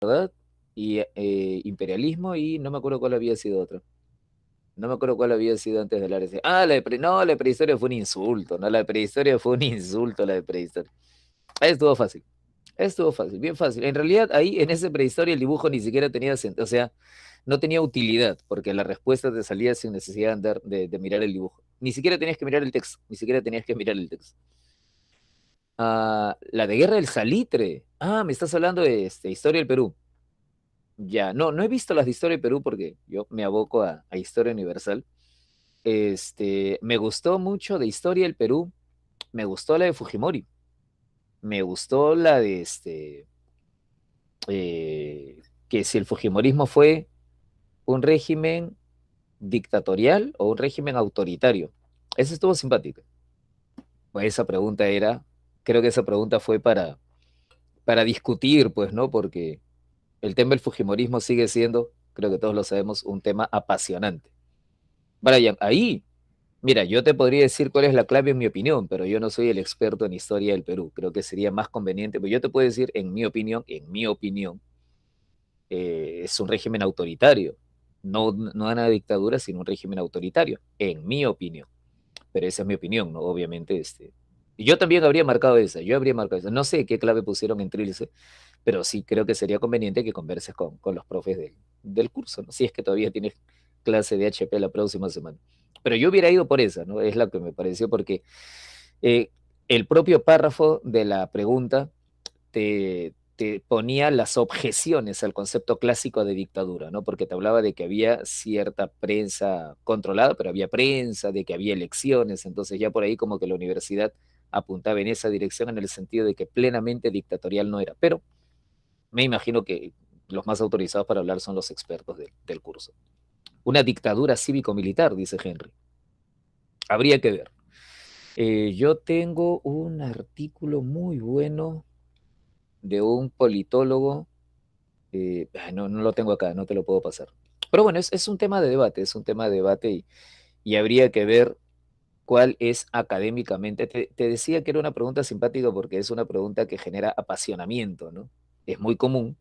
¿verdad? Y imperialismo y no me acuerdo cuál había sido otra. No me acuerdo cuál había sido antes del área. Ah, no, la de prehistoria fue un insulto, ¿no? La de prehistoria fue un insulto, la de prehistoria. Ahí estuvo fácil. Estuvo fácil, bien fácil. En realidad, ahí en ese prehistoria el dibujo ni siquiera tenía sentido, o sea, no tenía utilidad, porque la respuesta te salía sin necesidad de, de mirar el dibujo. Ni siquiera tenías que mirar el texto, ni siquiera tenías que mirar el texto. Ah, la de Guerra del Salitre. Ah, me estás hablando de Historia del Perú. Ya, no, no he visto las de Historia del Perú porque yo me aboco a Historia Universal. Me gustó mucho de Historia del Perú, me gustó la de Fujimori, me gustó la de que si el Fujimorismo fue un régimen dictatorial o un régimen autoritario. Esa estuvo simpática. Pues esa pregunta era, creo que esa pregunta fue para discutir, pues, ¿no? Porque el tema del Fujimorismo sigue siendo, creo que todos lo sabemos, un tema apasionante. Brian, ahí, mira, yo te podría decir cuál es la clave en mi opinión, pero yo no soy el experto en historia del Perú. Creo que sería más conveniente, pero yo te puedo decir, en mi opinión, es un régimen autoritario. No, no una dictadura, sino un régimen autoritario, en mi opinión. Pero esa es mi opinión, ¿no? Obviamente, y yo también habría marcado esa, yo habría marcado esa. No sé qué clave pusieron en Trilce, pero sí creo que sería conveniente que converses con los profes del curso, ¿no? Si es que todavía tienes clase de HP la próxima semana. Pero yo hubiera ido por esa, ¿no? Es la que me pareció porque eh, el propio párrafo de la pregunta te ponía las objeciones al concepto clásico de dictadura, ¿no? Porque te hablaba de que había cierta prensa controlada, pero había prensa, de que había elecciones, entonces ya por ahí como que la universidad apuntaba en esa dirección en el sentido de que plenamente dictatorial no era, pero me imagino que los más autorizados para hablar son los expertos del curso. Una dictadura cívico-militar, dice Henry. Habría que ver. Yo tengo un artículo muy bueno de un politólogo. No, no lo tengo acá, no te lo puedo pasar. Pero bueno, es un tema de debate, es un tema de debate y habría que ver cuál es académicamente. Te decía que era una pregunta simpática porque es una pregunta que genera apasionamiento, ¿no? Es muy común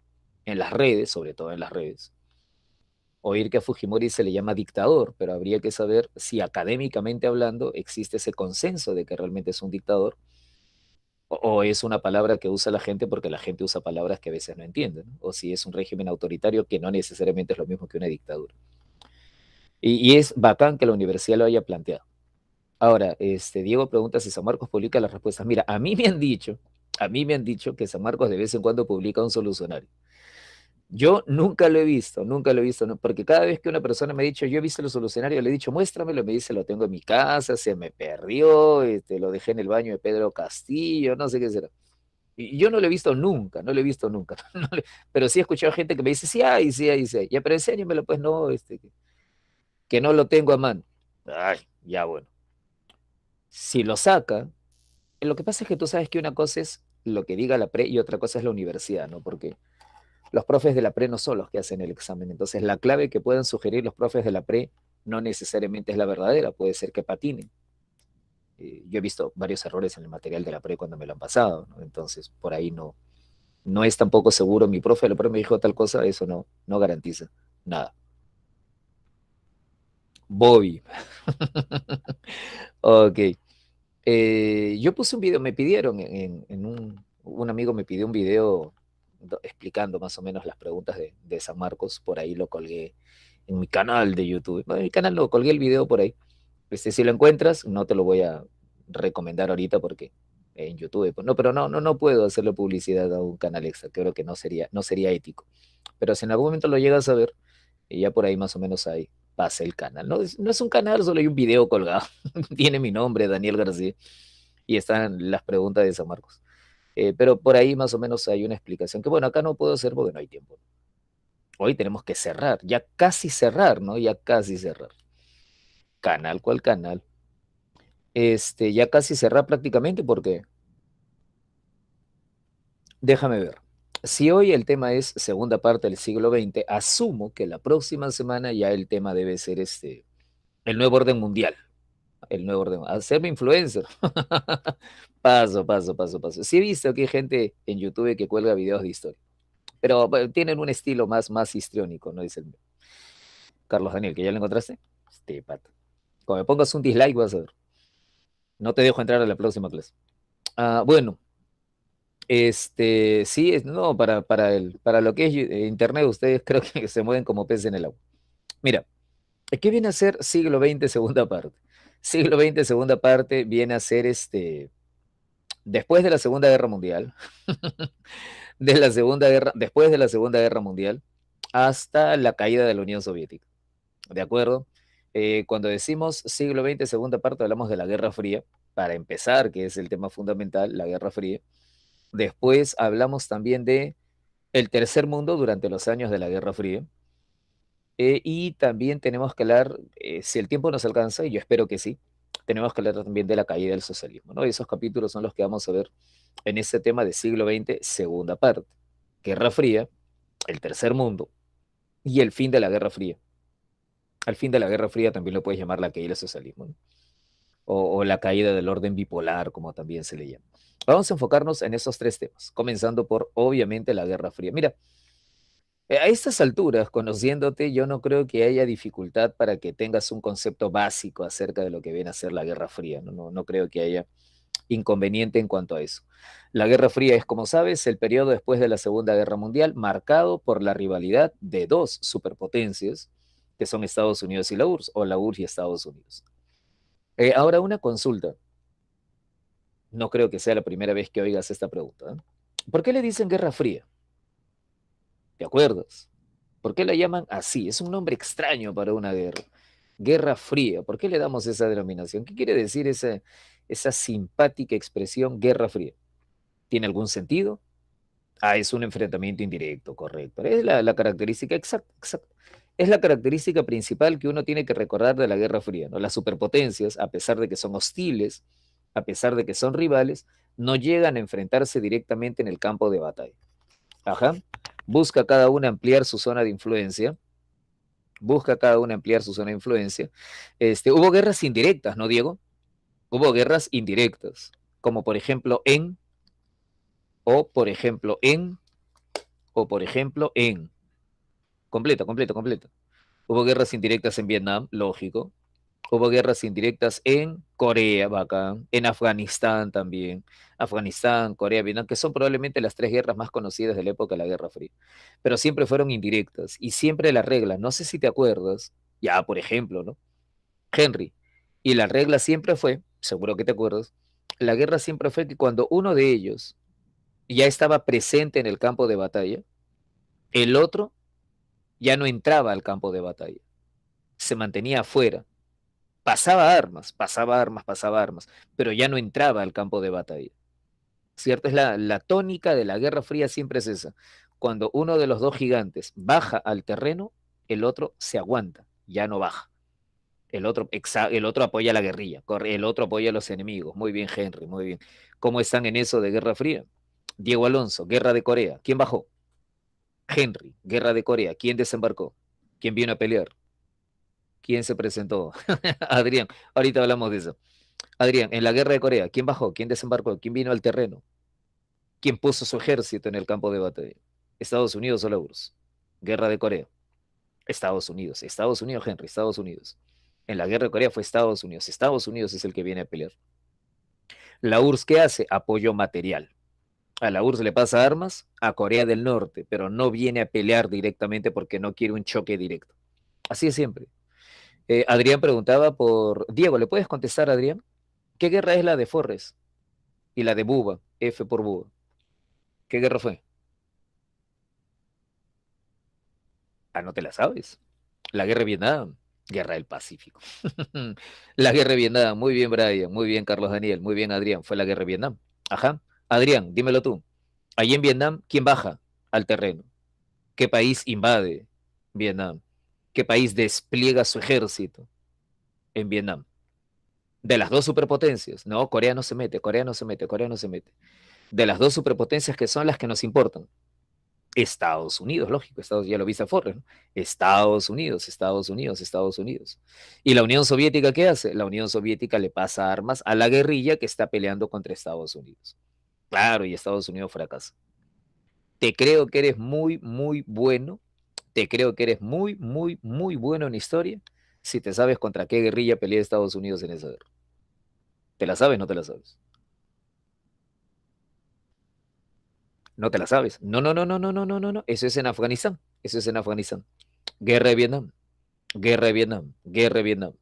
en las redes, sobre todo en las redes, oír que a Fujimori se le llama dictador, pero habría que saber si académicamente hablando existe ese consenso de que realmente es un dictador o es una palabra que usa la gente porque la gente usa palabras que a veces no entienden, ¿no? O si es un régimen autoritario que no necesariamente es lo mismo que una dictadura. Y es bacán que la universidad lo haya planteado. Ahora, Diego pregunta si San Marcos publica las respuestas. Mira, a mí me han dicho que San Marcos de vez en cuando publica un solucionario. Yo nunca lo he visto, ¿no? Porque cada vez que una persona me ha dicho, yo he visto el solucionario, le he dicho, muéstramelo, me dice, lo tengo en mi casa, se me perdió, lo dejé en el baño de Pedro Castillo, no sé qué será. Y yo no lo he visto nunca, no lo he visto nunca. Pero sí he escuchado gente que me dice, sí hay, sí hay, sí hay. Ya, pero enséñamelo, pues no, que no lo tengo a mano. Ay, ya bueno. Si lo saca, lo que pasa es que tú sabes que una cosa es lo que diga la pre y otra cosa es la universidad, ¿no? Porque los profes de la pre no son los que hacen el examen. Entonces, la clave que puedan sugerir los profes de la pre no necesariamente es la verdadera, puede ser que patinen. Yo he visto varios errores en el material de la pre cuando me lo han pasado, ¿no? Entonces, por ahí no es tampoco seguro. Mi profe, el profe me dijo tal cosa, eso no garantiza nada. Bobby. Ok. Yo puse un video, me pidieron un amigo me pidió un video explicando más o menos las preguntas de San Marcos, por ahí lo colgué en mi canal de YouTube. Bueno, en mi canal no, colgué el video por ahí. Si lo encuentras, no te lo voy a recomendar ahorita porque en YouTube, pues, no, pero no puedo hacerle publicidad a un canal extra, creo que no sería ético. Pero si en algún momento lo llegas a ver, y ya por ahí más o menos ahí pasa el canal. No es un canal, solo hay un video colgado. Tiene mi nombre, Daniel García, y están las preguntas de San Marcos. Pero por ahí más o menos hay una explicación que, bueno, acá no puedo hacer porque no hay tiempo. Hoy tenemos que cerrar, ya casi cerrar, ¿no? Ya casi cerrar. Canal, ¿cuál canal? Ya casi cerrar prácticamente porque, déjame ver. Si hoy el tema es segunda parte del siglo XX, asumo que la próxima semana ya el tema debe ser el nuevo orden mundial. El nuevo orden, hacerme influencer. Paso, paso, paso, paso. Sí he visto que hay gente en YouTube que cuelga videos de historia. pero bueno, tienen un estilo más histriónico, ¿no? Dice el Carlos Daniel, que ya lo encontraste. Este pato. Cuando me pongas un dislike vas a ver. No te dejo entrar a la próxima clase. Bueno, sí, no, para lo que es Internet, ustedes creo que se mueven como peces en el agua. Mira, ¿qué viene a ser siglo XX segunda parte? Siglo XX segunda parte viene a ser después de la Segunda Guerra Mundial, después de la Segunda Guerra Mundial, hasta la caída de la Unión Soviética. ¿De acuerdo? Cuando decimos siglo XX segunda parte, hablamos de la Guerra Fría, para empezar, que es el tema fundamental, la Guerra Fría. Después hablamos también de el tercer mundo durante los años de la Guerra Fría. Y también tenemos que hablar, si el tiempo nos alcanza, y yo espero que sí, tenemos que hablar también de la caída del socialismo, ¿no? Y esos capítulos son los que vamos a ver en este tema de siglo XX, segunda parte. Guerra Fría, el tercer mundo y el fin de la Guerra Fría. Al fin de la Guerra Fría también lo puedes llamar la caída del socialismo, ¿no? O la caída del orden bipolar, como también se le llama. Vamos a enfocarnos en esos tres temas, comenzando por, obviamente, la Guerra Fría. Mira, a estas alturas, conociéndote, yo no creo que haya dificultad para que tengas un concepto básico acerca de lo que viene a ser la Guerra Fría. No creo que haya inconveniente en cuanto a eso. La Guerra Fría es, como sabes, el periodo después de la Segunda Guerra Mundial marcado por la rivalidad de dos superpotencias, que son Estados Unidos y la URSS, o la URSS y Estados Unidos. Ahora, una consulta. No creo que sea la primera vez que oigas esta pregunta, ¿eh? ¿Por qué le dicen Guerra Fría? ¿Te acuerdas? ¿Por qué la llaman así? Es un nombre extraño para una guerra. Guerra Fría. ¿Por qué le damos esa denominación? ¿Qué quiere decir esa simpática expresión Guerra Fría? ¿Tiene algún sentido? Es un enfrentamiento indirecto, correcto. Es la característica exacta, exacta. Es la característica principal que uno tiene que recordar de la Guerra Fría, ¿no? Las superpotencias, a pesar de que son hostiles, a pesar de que son rivales, no llegan a enfrentarse directamente en el campo de batalla. Ajá. Busca cada una ampliar su zona de influencia. Busca cada una ampliar su zona de influencia. Hubo guerras indirectas, ¿no, Diego? Hubo guerras indirectas, como por ejemplo o por ejemplo o por ejemplo en. Completa, completa, completa. Hubo guerras indirectas en Vietnam, lógico. Hubo guerras indirectas en Corea, bacán, en Afganistán también. Afganistán, Corea, Vietnam, que son probablemente las tres guerras más conocidas de la época de la Guerra Fría. Pero siempre fueron indirectas y siempre la regla, no sé si te acuerdas, ya por ejemplo, ¿no? Henry. Y la regla siempre fue, seguro que te acuerdas, la guerra siempre fue que cuando uno de ellos ya estaba presente en el campo de batalla, el otro ya no entraba al campo de batalla, se mantenía afuera, pasaba armas, pasaba armas, pasaba armas, pero ya no entraba al campo de batalla. ¿Cierto? Es la tónica de la Guerra Fría siempre es esa. Cuando uno de los dos gigantes baja al terreno, el otro se aguanta, ya no baja. El otro apoya a la guerrilla, el otro apoya a los enemigos. Muy bien, Henry, muy bien. ¿Cómo están en eso de Guerra Fría? Diego Alonso, Guerra de Corea. ¿Quién bajó? Henry, Guerra de Corea. ¿Quién desembarcó? ¿Quién vino a pelear? ¿Quién se presentó? Adrián, ahorita hablamos de eso. Adrián, en la Guerra de Corea, ¿quién bajó? ¿Quién desembarcó? ¿Quién vino al terreno? ¿Quién puso su ejército en el campo de batalla? ¿Estados Unidos o la URSS? Guerra de Corea. Estados Unidos, Henry, Estados Unidos. En la Guerra de Corea fue Estados Unidos. Estados Unidos es el que viene a pelear. La URSS, ¿qué hace? Apoyo material. A la URSS le pasa armas a Corea del Norte, pero no viene a pelear directamente porque no quiere un choque directo. Así es siempre. Adrián preguntaba por... Diego, ¿le puedes contestar, Adrián? ¿Qué guerra es la de Forres y la de Buba? F por Buba. ¿Qué guerra fue? No te la sabes. La guerra de Vietnam. Guerra del Pacífico. La guerra de Vietnam. Muy bien, Brian. Muy bien, Carlos Daniel. Muy bien, Adrián. Fue la guerra de Vietnam. Ajá. Adrián, dímelo tú. Allí en Vietnam, ¿quién baja al terreno? ¿Qué país invade Vietnam? ¿Qué país despliega su ejército en Vietnam? De las dos superpotencias. No, Corea no se mete, Corea no se mete, Corea no se mete. De las dos superpotencias que son las que nos importan. Estados Unidos, lógico, ya lo viste a Forrest, ¿no? Estados Unidos, Estados Unidos, Estados Unidos. ¿Y la Unión Soviética qué hace? La Unión Soviética le pasa armas a la guerrilla que está peleando contra Estados Unidos. Claro, y Estados Unidos fracasa. Te creo que eres muy, muy bueno. Te creo que eres muy, muy, muy bueno en historia si te sabes contra qué guerrilla pelea Estados Unidos en esa guerra. ¿Te la sabes? ¿No te la sabes? ¿No te la sabes? No, no, no, no, no, no, no, no, no. Eso es en Afganistán. Eso es en Afganistán. Guerra de Vietnam. Guerra de Vietnam. Guerra de Vietnam.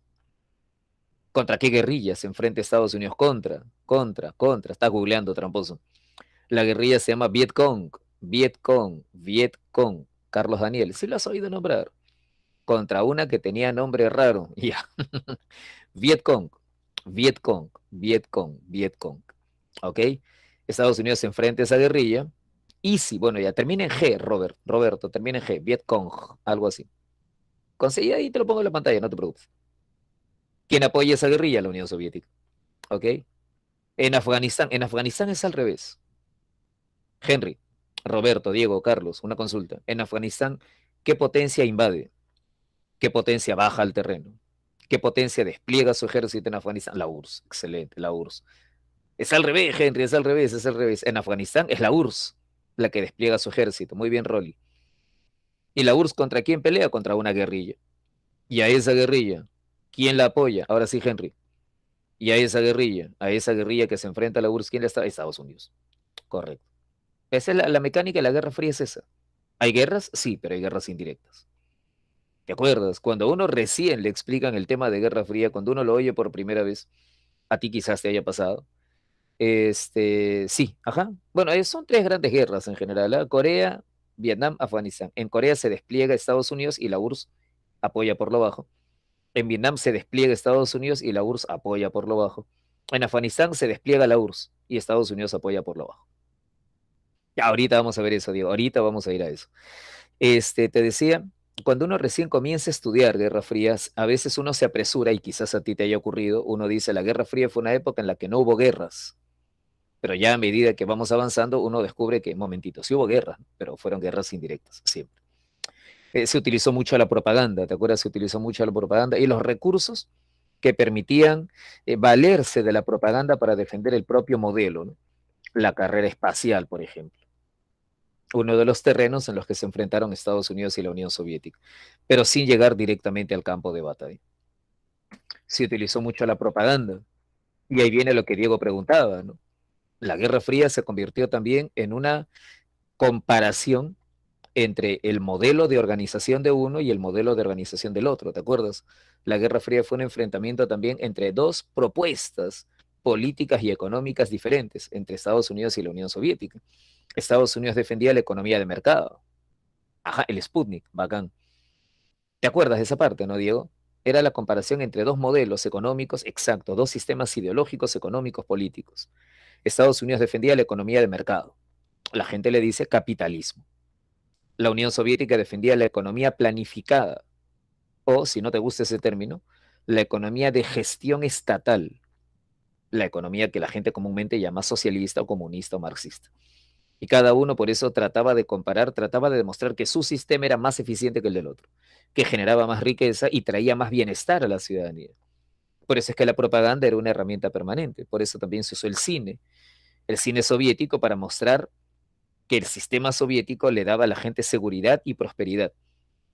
¿Contra qué guerrilla se enfrenta Estados Unidos? Contra. Está googleando, tramposo. La guerrilla se llama Vietcong. Vietcong. Vietcong. Carlos Daniel. ¿Sí lo has oído nombrar? Contra una que tenía nombre raro. Ya. Vietcong. Vietcong. Vietcong. Vietcong. ¿Ok? Estados Unidos se enfrenta a esa guerrilla. Y si, bueno, ya termina en G, Robert. Roberto, termina en G. Vietcong. Algo así. Conseguí ahí, te lo pongo en la pantalla, no te preocupes. ¿Quién apoya esa guerrilla? La Unión Soviética. ¿Ok? En Afganistán es al revés. Henry, Roberto, Diego, Carlos, una consulta. En Afganistán, ¿qué potencia invade? ¿Qué potencia baja al terreno? ¿Qué potencia despliega su ejército en Afganistán? La URSS, excelente, la URSS. Es al revés, Henry, es al revés, es al revés. En Afganistán es la URSS la que despliega su ejército. Muy bien, Rolly. ¿Y la URSS contra quién pelea? Contra una guerrilla. Y a esa guerrilla, ¿quién la apoya? Ahora sí, Henry. Y a esa guerrilla que se enfrenta a la URSS, ¿quién la está? Estados Unidos. Correcto. Esa es la mecánica de la Guerra Fría, es esa. ¿Hay guerras? Sí, pero hay guerras indirectas. ¿Te acuerdas? Cuando a uno recién le explican el tema de Guerra Fría, cuando uno lo oye por primera vez, a ti quizás te haya pasado. Sí, ajá. Bueno, son tres grandes guerras en general, ¿ah? Corea, Vietnam, Afganistán. En Corea se despliega Estados Unidos y la URSS apoya por lo bajo. En Vietnam se despliega Estados Unidos y la URSS apoya por lo bajo. En Afganistán se despliega la URSS y Estados Unidos apoya por lo bajo. Ya, ahorita vamos a ver eso, Diego. Ahorita vamos a ir a eso. Te decía, cuando uno recién comienza a estudiar Guerra Frías, a veces uno se apresura y quizás a ti te haya ocurrido, uno dice, la Guerra Fría fue una época en la que no hubo guerras, pero ya a medida que vamos avanzando, uno descubre que, momentito, sí hubo guerras, pero fueron guerras indirectas, siempre. Se utilizó mucho la propaganda, ¿te acuerdas? Se utilizó mucho la propaganda y los recursos que permitían valerse de la propaganda para defender el propio modelo, ¿no? La carrera espacial, por ejemplo, uno de los terrenos en los que se enfrentaron Estados Unidos y la Unión Soviética, pero sin llegar directamente al campo de batalla. Se utilizó mucho la propaganda. Y ahí viene lo que Diego preguntaba, ¿no? La Guerra Fría se convirtió también en una comparación entre el modelo de organización de uno y el modelo de organización del otro, ¿te acuerdas? La Guerra Fría fue un enfrentamiento también entre dos propuestas políticas y económicas diferentes entre Estados Unidos y la Unión Soviética. Estados Unidos defendía la economía de mercado. Ajá, el Sputnik, bacán. ¿Te acuerdas de esa parte, no, Diego? Era la comparación entre dos modelos económicos, exacto, dos sistemas ideológicos, económicos, políticos. Estados Unidos defendía la economía de mercado. La gente le dice capitalismo. La Unión Soviética defendía la economía planificada, o, si no te gusta ese término, la economía de gestión estatal, la economía que la gente comúnmente llama socialista o comunista o marxista. Y cada uno por eso trataba de comparar, trataba de demostrar que su sistema era más eficiente que el del otro, que generaba más riqueza y traía más bienestar a la ciudadanía. Por eso es que la propaganda era una herramienta permanente, por eso también se usó el cine soviético para mostrar que el sistema soviético le daba a la gente seguridad y prosperidad,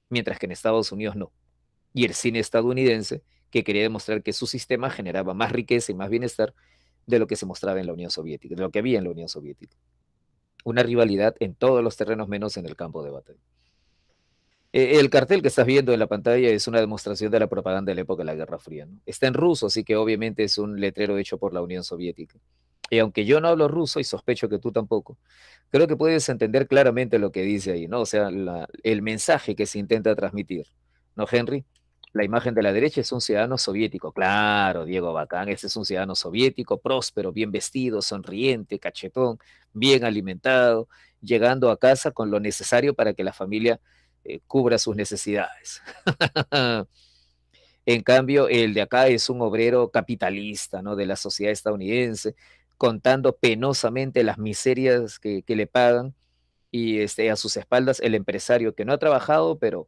mientras que en Estados Unidos no. Y el cine estadounidense, que quería demostrar que su sistema generaba más riqueza y más bienestar de lo que se mostraba en la Unión Soviética, de lo que había en la Unión Soviética. Una rivalidad en todos los terrenos menos en el campo de batalla. El cartel que estás viendo en la pantalla es una demostración de la propaganda de la época de la Guerra Fría, ¿no? Está en ruso, así que obviamente es un letrero hecho por la Unión Soviética. Y aunque yo no hablo ruso y sospecho que tú tampoco, creo que puedes entender claramente lo que dice ahí, ¿no? O sea, el mensaje que se intenta transmitir, ¿no, Henry? La imagen de la derecha es un ciudadano soviético. Claro, Diego Bacán, ese es un ciudadano soviético, próspero, bien vestido, sonriente, cachetón, bien alimentado, llegando a casa con lo necesario para que la familia cubra sus necesidades. En cambio, el de acá es un obrero capitalista, ¿no? De la sociedad estadounidense, contando penosamente las miserias que le pagan y a sus espaldas el empresario que no ha trabajado, pero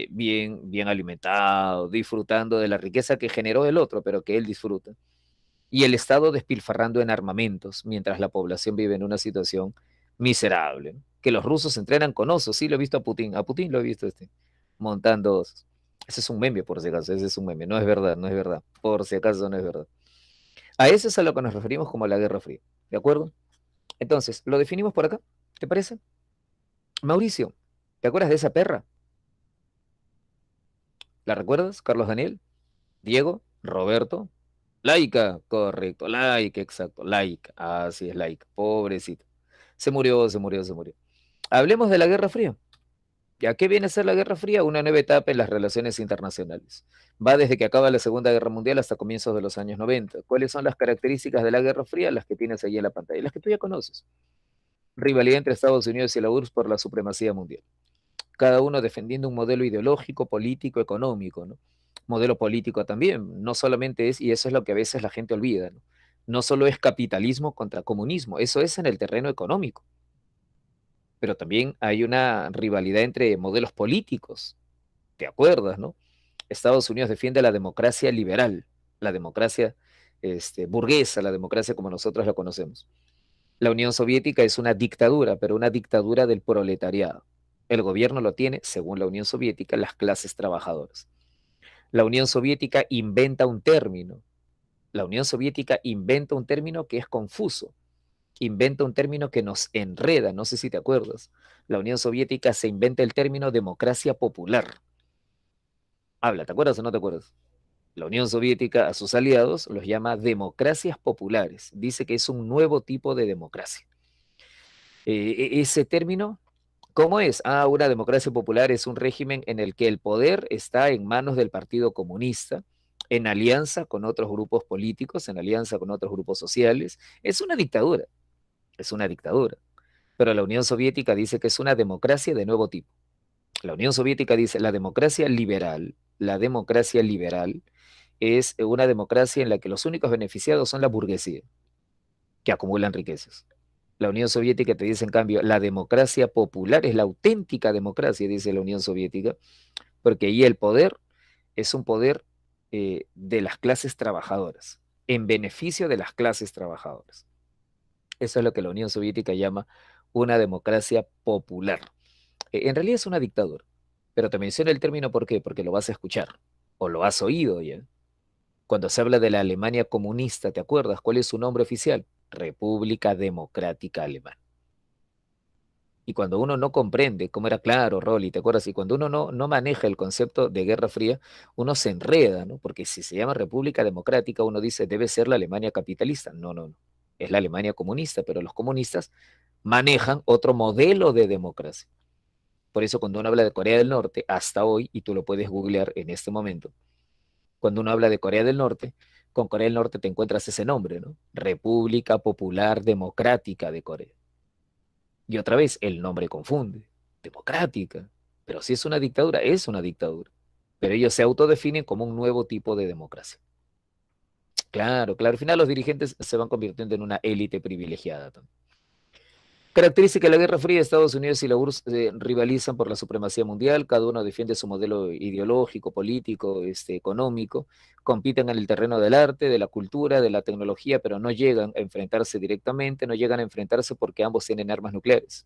bien alimentado, disfrutando de la riqueza que generó el otro, pero que él disfruta. Y el Estado despilfarrando en armamentos, mientras la población vive en una situación miserable. que los rusos entrenan con osos. Sí, lo he visto a Putin lo he visto montando osos. Ese es un meme, por si acaso, ese es un meme, no es verdad, no es verdad, por si acaso no es verdad. A eso es a lo que nos referimos como la Guerra Fría, ¿de acuerdo? Entonces, lo definimos por acá, ¿te parece? Mauricio, ¿te acuerdas de esa perra? ¿La recuerdas, Carlos Daniel? Diego, Roberto, Laica, correcto, Laica, exacto, Laica, así es, Laica, pobrecito. Se murió, se murió, se murió. Hablemos de la Guerra Fría. ¿Ya qué viene a ser la Guerra Fría? Una nueva etapa en las relaciones internacionales. Va desde que acaba la Segunda Guerra Mundial hasta comienzos de los años 90. ¿Cuáles son las características de la Guerra Fría? Las que tienes ahí en la pantalla, las que tú ya conoces. Rivalidad entre Estados Unidos y la URSS por la supremacía mundial. Cada uno defendiendo un modelo ideológico, político, económico, ¿no? Modelo político también, no solamente es, y eso es lo que a veces la gente olvida, ¿no? No solo es capitalismo contra comunismo, eso es en el terreno económico, pero también hay una rivalidad entre modelos políticos, ¿te acuerdas, no? Estados Unidos defiende la democracia liberal, la democracia burguesa, la democracia como nosotros la conocemos. La Unión Soviética es una dictadura, pero una dictadura del proletariado. El gobierno lo tiene, según la Unión Soviética, las clases trabajadoras. La Unión Soviética inventa un término. La Unión Soviética inventa un término que es confuso. Inventa un término que nos enreda, no sé si te acuerdas. La Unión Soviética se inventa el término democracia popular. Habla, ¿te acuerdas o no te acuerdas? La Unión Soviética a sus aliados los llama democracias populares. Dice que es un nuevo tipo de democracia. Ese término, ¿cómo es? Ah, una democracia popular es un régimen en el que el poder está en manos del Partido Comunista, en alianza con otros grupos políticos, en alianza con otros grupos sociales. Es una dictadura, es una dictadura. Pero la Unión Soviética dice que es una democracia de nuevo tipo. La Unión Soviética dice la democracia liberal es una democracia en la que los únicos beneficiados son la burguesía, que acumulan riquezas. La Unión Soviética te dice, en cambio, la democracia popular es la auténtica democracia, dice la Unión Soviética, porque ahí el poder es un poder de las clases trabajadoras, en beneficio de las clases trabajadoras. Eso es lo que la Unión Soviética llama una democracia popular. En realidad es una dictadura, pero te menciono el término ¿por qué? Porque lo vas a escuchar, o lo has oído ya. Cuando se habla de la Alemania comunista, ¿te acuerdas cuál es su nombre oficial? República Democrática Alemana. Y cuando uno no comprende, como era claro, Rolly, ¿te acuerdas? Y cuando uno no maneja el concepto de Guerra Fría, uno se enreda, ¿no? Porque si se llama República Democrática, uno dice, debe ser la Alemania capitalista. No, no, no. Es la Alemania comunista, pero los comunistas manejan otro modelo de democracia. Por eso cuando uno habla de Corea del Norte, hasta hoy, y tú lo puedes googlear en este momento, cuando uno habla de Corea del Norte, con Corea del Norte te encuentras ese nombre, ¿no? República Popular Democrática de Corea. Y otra vez, el nombre confunde. Democrática. Pero si es una dictadura, es una dictadura. Pero ellos se autodefinen como un nuevo tipo de democracia. Claro, claro. Al final los dirigentes se van convirtiendo en una élite privilegiada también. Característica de la Guerra Fría, Estados Unidos y la URSS rivalizan por la supremacía mundial, cada uno defiende su modelo ideológico, político, económico, compiten en el terreno del arte, de la cultura, de la tecnología, pero no llegan a enfrentarse directamente, no llegan a enfrentarse porque ambos tienen armas nucleares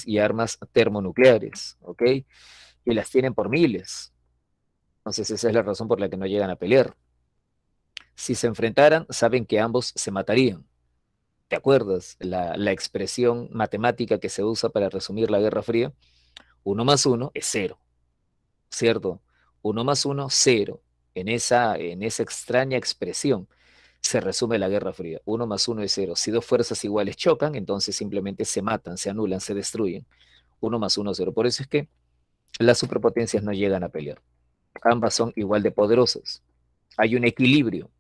y armas termonucleares, ¿ok? Y las tienen por miles. Entonces esa es la razón por la que no llegan a pelear. Si se enfrentaran, saben que ambos se matarían. ¿Te acuerdas? La expresión matemática que se usa para resumir la Guerra Fría, uno más uno es cero, ¿cierto? Uno más uno, cero. En esa extraña expresión se resume la Guerra Fría. Uno más uno es cero. Si dos fuerzas iguales chocan, entonces simplemente se matan, se anulan, se destruyen. Uno más uno, cero. Por eso es que las superpotencias no llegan a pelear. Ambas son igual de poderosas. Hay un equilibrio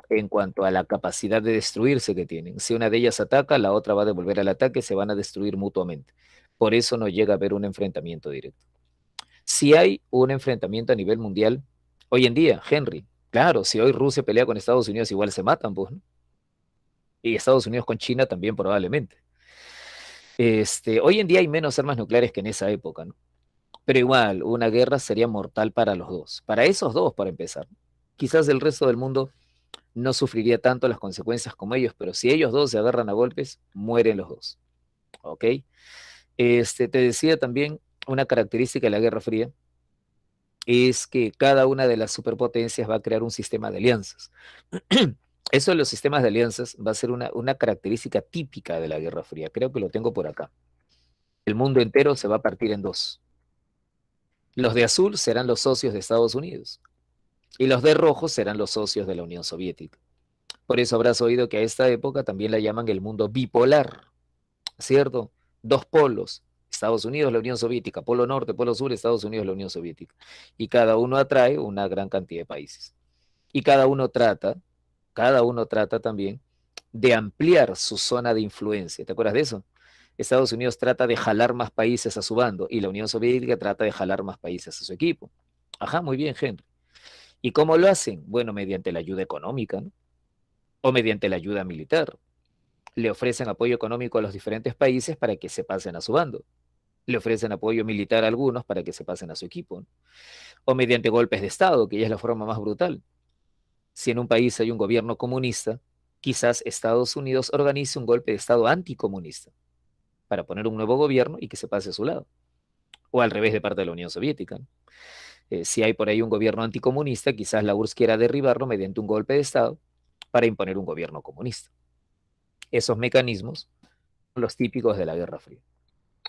en cuanto a la capacidad de destruirse que tienen. Si una de ellas ataca, la otra va a devolver al ataque, se van a destruir mutuamente. Por eso no llega a haber un enfrentamiento directo. Si hay un enfrentamiento a nivel mundial, hoy en día, Henry, claro, si hoy Rusia pelea con Estados Unidos, igual se matan, pues, ¿no? Y Estados Unidos con China también probablemente. Hoy en día hay menos armas nucleares que en esa época, ¿no? Pero igual, una guerra sería mortal para los dos, para esos dos para empezar. Quizás el resto del mundo no sufriría tanto las consecuencias como ellos, pero si ellos dos se agarran a golpes, mueren los dos. ¿ok? Te decía también, una característica de la Guerra Fría es que cada una de las superpotencias va a crear un sistema de alianzas. Eso de los sistemas de alianzas va a ser una característica típica de la Guerra Fría. Creo que lo tengo por acá. El mundo entero se va a partir en dos. Los de azul serán los socios de Estados Unidos y los de rojo serán los socios de la Unión Soviética. Por eso habrás oído que a esta época también la llaman el mundo bipolar, ¿cierto? Dos polos, Estados Unidos, la Unión Soviética, polo norte, polo sur, Estados Unidos, la Unión Soviética. Y cada uno atrae una gran cantidad de países. Y cada uno trata también de ampliar su zona de influencia. ¿Te acuerdas de eso? Estados Unidos trata de jalar más países a su bando y la Unión Soviética trata de jalar más países a su equipo. Ajá, muy bien, Henry. ¿Y cómo lo hacen? Bueno, mediante la ayuda económica, ¿no? O mediante la ayuda militar. Le ofrecen apoyo económico a los diferentes países para que se pasen a su bando. Le ofrecen apoyo militar a algunos para que se pasen a su equipo, ¿no? O mediante golpes de Estado, que ya es la forma más brutal. Si en un país hay un gobierno comunista, quizás Estados Unidos organice un golpe de Estado anticomunista para poner un nuevo gobierno y que se pase a su lado. O al revés de parte de la Unión Soviética, ¿no? Si hay por ahí un gobierno anticomunista, quizás la URSS quiera derribarlo mediante un golpe de Estado para imponer un gobierno comunista. Esos mecanismos son los típicos de la Guerra Fría.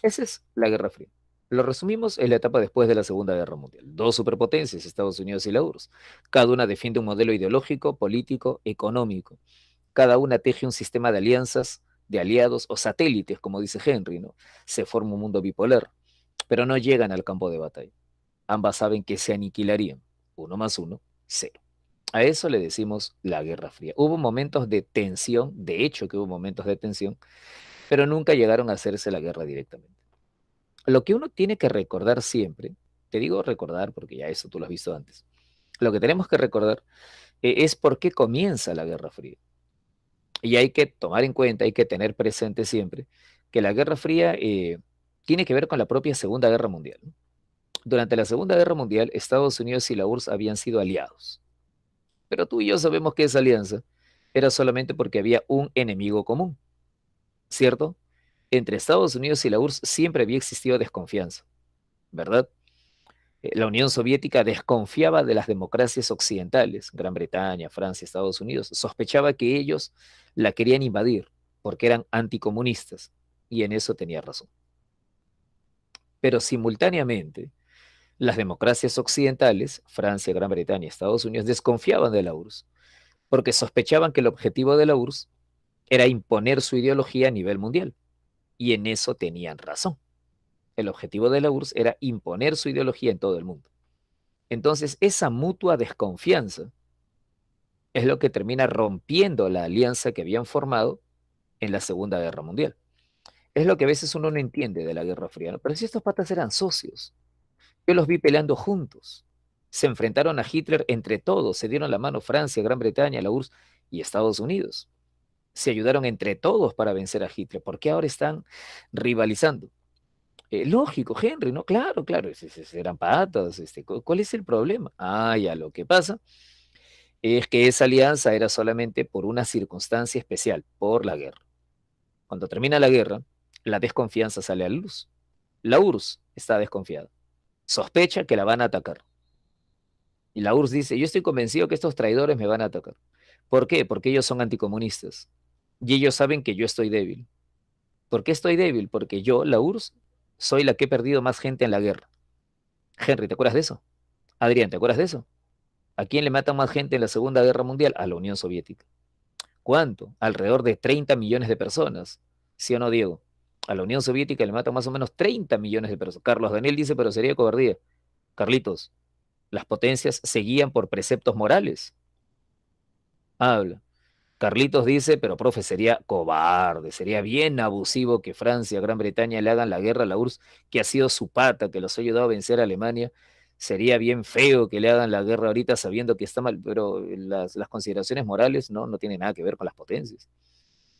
Esa es la Guerra Fría. Lo resumimos en la etapa después de la Segunda Guerra Mundial. Dos superpotencias, Estados Unidos y la URSS. Cada una defiende un modelo ideológico, político, económico. Cada una teje un sistema de alianzas, de aliados o satélites, como dice Henry, ¿no? Se forma un mundo bipolar, pero no llegan al campo de batalla. Ambas saben que se aniquilarían. Uno más uno, cero. A eso le decimos la Guerra Fría. Hubo momentos de tensión, de hecho que hubo momentos de tensión, pero nunca llegaron a hacerse la guerra directamente. Lo que uno tiene que recordar siempre, te digo recordar porque ya eso tú lo has visto antes, lo que tenemos que recordar es por qué comienza la Guerra Fría. Y hay que tomar en cuenta, hay que tener presente siempre que la Guerra Fría tiene que ver con la propia Segunda Guerra Mundial, ¿no? Durante la Segunda Guerra Mundial, Estados Unidos y la URSS habían sido aliados. Pero tú y yo sabemos que esa alianza era solamente porque había un enemigo común, ¿cierto? Entre Estados Unidos y la URSS siempre había existido desconfianza, ¿verdad? La Unión Soviética desconfiaba de las democracias occidentales, Gran Bretaña, Francia, Estados Unidos, sospechaba que ellos la querían invadir porque eran anticomunistas, y en eso tenía razón. Pero simultáneamente, las democracias occidentales, Francia, Gran Bretaña, Estados Unidos, desconfiaban de la URSS porque sospechaban que el objetivo de la URSS era imponer su ideología a nivel mundial, y en eso tenían razón. El objetivo de la URSS era imponer su ideología en todo el mundo. Entonces, esa mutua desconfianza es lo que termina rompiendo la alianza que habían formado en la Segunda Guerra Mundial. Es lo que a veces uno no entiende de la Guerra Fría, ¿no? Pero si estos patas eran socios, yo los vi peleando juntos, se enfrentaron a Hitler entre todos, se dieron la mano Francia, Gran Bretaña, la URSS y Estados Unidos. Se ayudaron entre todos para vencer a Hitler. ¿Por qué ahora están rivalizando? Lógico, Henry, ¿no? Claro, claro, eran patas. ¿Cuál es el problema? Ah, ya, lo que pasa es que esa alianza era solamente por una circunstancia especial, por la guerra. Cuando termina la guerra, la desconfianza sale a la luz. La URSS está desconfiada, sospecha que la van a atacar. Y la URSS dice, yo estoy convencido que estos traidores me van a atacar. ¿Por qué? Porque ellos son anticomunistas. Y ellos saben que yo estoy débil. ¿Por qué estoy débil? Porque yo, la URSS, soy la que he perdido más gente en la guerra. Henry, ¿te acuerdas de eso? Adrián, ¿te acuerdas de eso? ¿A quién le matan más gente en la Segunda Guerra Mundial? A la Unión Soviética. ¿Cuánto? Alrededor de 30 millones de personas. ¿Sí o no, Diego? A la Unión Soviética le matan más o menos 30 millones de personas. Carlos Daniel dice, pero sería cobardía. Carlitos, las potencias se guían por preceptos morales. Habla. Carlitos dice, pero profe, sería cobarde, sería bien abusivo que Francia, Gran Bretaña le hagan la guerra a la URSS, que ha sido su pata, que los ha ayudado a vencer a Alemania. Sería bien feo que le hagan la guerra ahorita sabiendo que está mal, pero las consideraciones morales no tienen nada que ver con las potencias.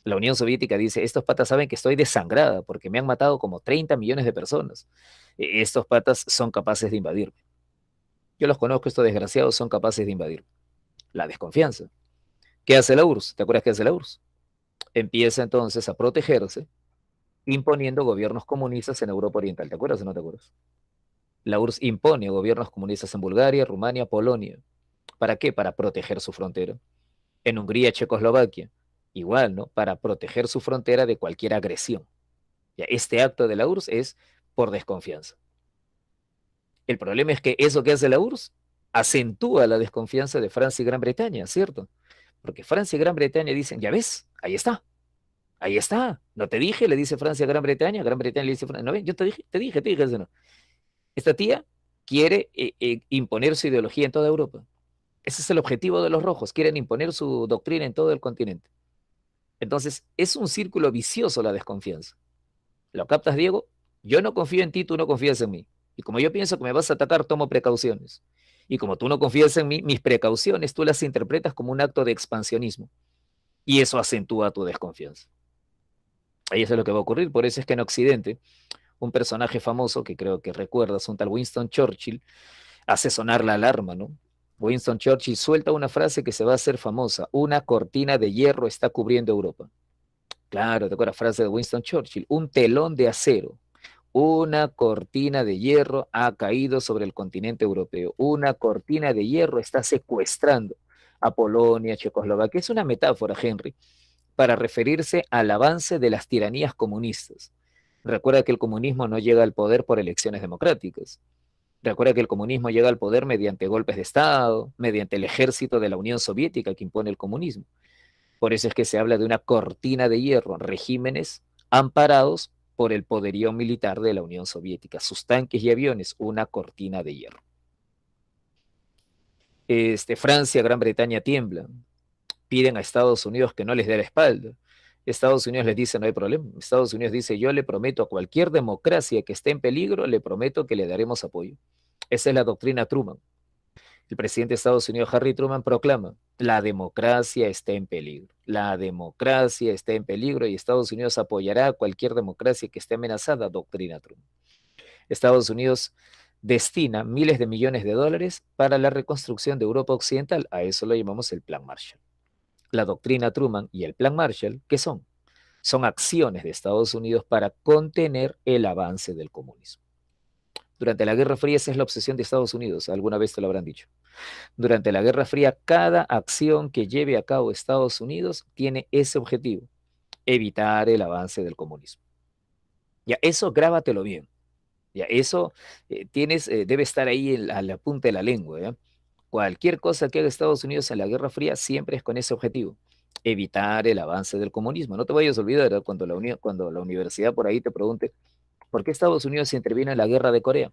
La Unión Soviética dice, estos patas saben que estoy desangrada porque me han matado como 30 millones de personas. Estos patas son capaces de invadirme. Yo los conozco, estos desgraciados son capaces de invadirme. La desconfianza. ¿Qué hace la URSS? ¿Te acuerdas qué hace la URSS? Empieza entonces a protegerse imponiendo gobiernos comunistas en Europa Oriental. ¿Te acuerdas o no te acuerdas? La URSS impone gobiernos comunistas en Bulgaria, Rumania, Polonia. ¿Para qué? Para proteger su frontera. En Hungría, Checoslovaquia, igual, ¿no? Para proteger su frontera de cualquier agresión. Ya, este acto de la URSS es por desconfianza. El problema es que eso que hace la URSS acentúa la desconfianza de Francia y Gran Bretaña, ¿cierto? Porque Francia y Gran Bretaña dicen, ya ves, ahí está, no te dije, le dice Francia a Gran Bretaña le dice Francia, no ven, yo te dije eso no. Esta tía quiere imponer su ideología en toda Europa. Ese es el objetivo de los rojos, quieren imponer su doctrina en todo el continente. Entonces, es un círculo vicioso la desconfianza. ¿Lo captas, Diego? Yo no confío en ti, tú no confías en mí. Y como yo pienso que me vas a atacar, tomo precauciones. Y como tú no confías en mí, mis precauciones tú las interpretas como un acto de expansionismo. Y eso acentúa tu desconfianza. Ahí eso es lo que va a ocurrir. Por eso es que en Occidente, un personaje famoso que creo que recuerdas, un tal Winston Churchill, hace sonar la alarma, ¿no? Winston Churchill suelta una frase que se va a hacer famosa. Una cortina de hierro está cubriendo Europa. Claro, te acuerdas la frase de Winston Churchill. Un telón de acero. Una cortina de hierro ha caído sobre el continente europeo. Una cortina de hierro está secuestrando a Polonia, Checoslovaquia. Es una metáfora, Henry, para referirse al avance de las tiranías comunistas. Recuerda que el comunismo no llega al poder por elecciones democráticas. Recuerda que el comunismo llega al poder mediante golpes de Estado, mediante el ejército de la Unión Soviética que impone el comunismo. Por eso es que se habla de una cortina de hierro, regímenes amparados por el poderío militar de la Unión Soviética, sus tanques y aviones, una cortina de hierro. Francia, Gran Bretaña tiemblan, piden a Estados Unidos que no les dé la espalda. Estados Unidos les dice, no hay problema. Estados Unidos dice, yo le prometo a cualquier democracia que esté en peligro, le prometo que le daremos apoyo. Esa es la doctrina Truman. El presidente de Estados Unidos, Harry Truman, proclama, la democracia está en peligro. La democracia está en peligro y Estados Unidos apoyará a cualquier democracia que esté amenazada, doctrina Truman. Estados Unidos destina miles de millones de dólares para la reconstrucción de Europa Occidental. A eso lo llamamos el Plan Marshall. La doctrina Truman y el Plan Marshall, ¿qué son? Son acciones de Estados Unidos para contener el avance del comunismo. Durante la Guerra Fría esa es la obsesión de Estados Unidos, alguna vez te lo habrán dicho. Durante la Guerra Fría, cada acción que lleve a cabo Estados Unidos tiene ese objetivo, evitar el avance del comunismo. Ya, eso grábatelo bien. Ya, eso debe estar ahí a la punta de la lengua. ¿Ya? Cualquier cosa que haga Estados Unidos en la Guerra Fría siempre es con ese objetivo, evitar el avance del comunismo. No te vayas a olvidar, ¿eh? Cuando la universidad por ahí te pregunte, ¿por qué Estados Unidos interviene en la guerra de Corea?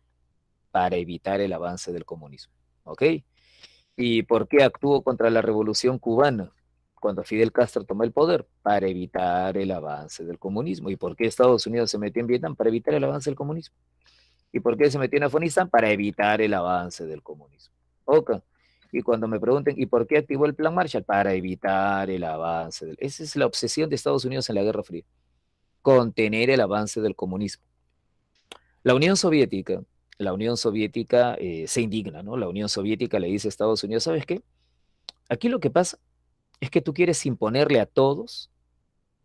Para evitar el avance del comunismo. ¿Ok? ¿Y por qué actuó contra la revolución cubana cuando Fidel Castro tomó el poder? Para evitar el avance del comunismo. ¿Y por qué Estados Unidos se metió en Vietnam? Para evitar el avance del comunismo. ¿Y por qué se metió en Afganistán? Para evitar el avance del comunismo. Ok. Y cuando me pregunten, ¿y por qué activó el Plan Marshall? Para evitar el avance del... Esa es la obsesión de Estados Unidos en la Guerra Fría. Contener el avance del comunismo. La Unión Soviética, se indigna, ¿no? La Unión Soviética le dice a Estados Unidos, ¿sabes qué? Aquí lo que pasa es que tú quieres imponerle a todos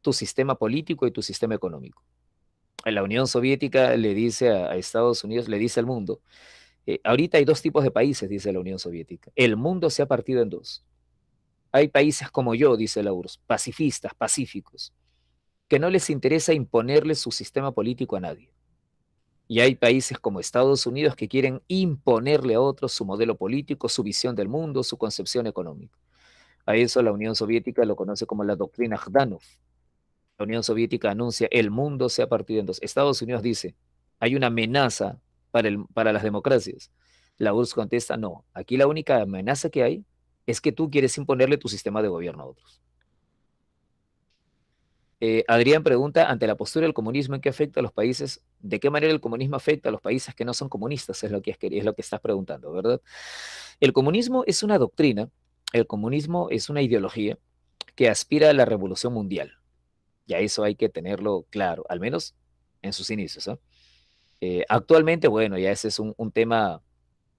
tu sistema político y tu sistema económico. La Unión Soviética le dice a Estados Unidos, le dice al mundo, ahorita hay dos tipos de países, dice la Unión Soviética. El mundo se ha partido en dos. Hay países como yo, dice la URSS, pacifistas, pacíficos, que no les interesa imponerle su sistema político a nadie. Y hay países como Estados Unidos que quieren imponerle a otros su modelo político, su visión del mundo, su concepción económica. A eso la Unión Soviética lo conoce como la doctrina Jdanov. La Unión Soviética anuncia, el mundo se ha partido en dos. Estados Unidos dice, hay una amenaza para las democracias. La URSS contesta, no, aquí la única amenaza que hay es que tú quieres imponerle tu sistema de gobierno a otros. Adrián pregunta, ante la postura del comunismo, ¿en qué afecta a los países? ¿De qué manera el comunismo afecta a los países que no son comunistas? Es lo que estás preguntando, ¿verdad? El comunismo es una doctrina, el comunismo es una ideología que aspira a la revolución mundial. Ya eso hay que tenerlo claro, al menos en sus inicios. ¿Eh? Actualmente, bueno, ya ese es un tema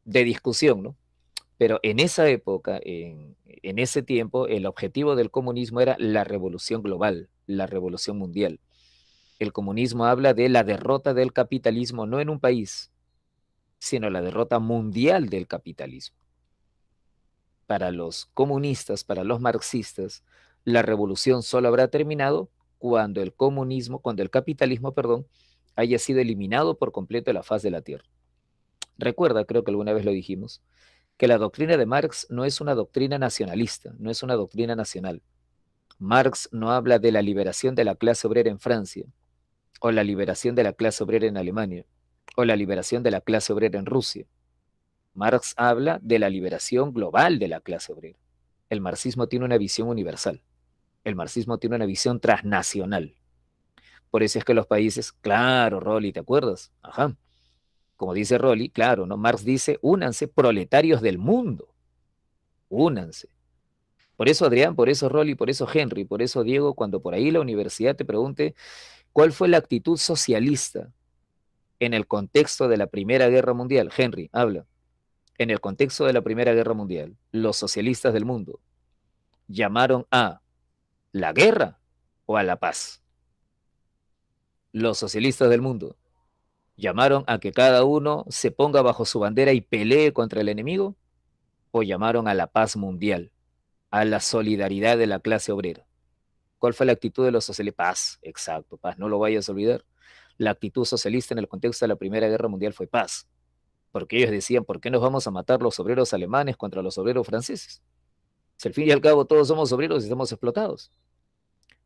de discusión, ¿no? Pero en esa época, en ese tiempo, el objetivo del comunismo era la revolución global, la revolución mundial. El comunismo habla de la derrota del capitalismo, no en un país, sino la derrota mundial del capitalismo. Para los comunistas, para los marxistas, la revolución solo habrá terminado cuando cuando el capitalismo, perdón, haya sido eliminado por completo de la faz de la Tierra. Recuerda, creo que alguna vez lo dijimos, que la doctrina de Marx no es una doctrina nacionalista, no es una doctrina nacional. Marx no habla de la liberación de la clase obrera en Francia, o la liberación de la clase obrera en Alemania, o la liberación de la clase obrera en Rusia. Marx habla de la liberación global de la clase obrera. El marxismo tiene una visión universal. El marxismo tiene una visión transnacional. Por eso es que los países, claro, Rolly, ¿te acuerdas? Ajá. Como dice Rolly, claro, ¿no? Marx dice, únanse proletarios del mundo, únanse. Por eso Adrián, por eso Rolly, por eso Henry, por eso Diego, cuando por ahí la universidad te pregunte cuál fue la actitud socialista en el contexto de la Primera Guerra Mundial, Henry, habla. En el contexto de la Primera Guerra Mundial, los socialistas del mundo llamaron a la guerra o a la paz. Los socialistas del mundo llamaron a que cada uno se ponga bajo su bandera y pelee contra el enemigo, o llamaron a la paz mundial, a la solidaridad de la clase obrera. ¿Cuál fue la actitud de los socialistas? Paz, exacto, paz, no lo vayas a olvidar. La actitud socialista en el contexto de la Primera Guerra Mundial fue paz, porque ellos decían, ¿por qué nos vamos a matar los obreros alemanes contra los obreros franceses? Si al fin y al cabo todos somos obreros y estamos explotados.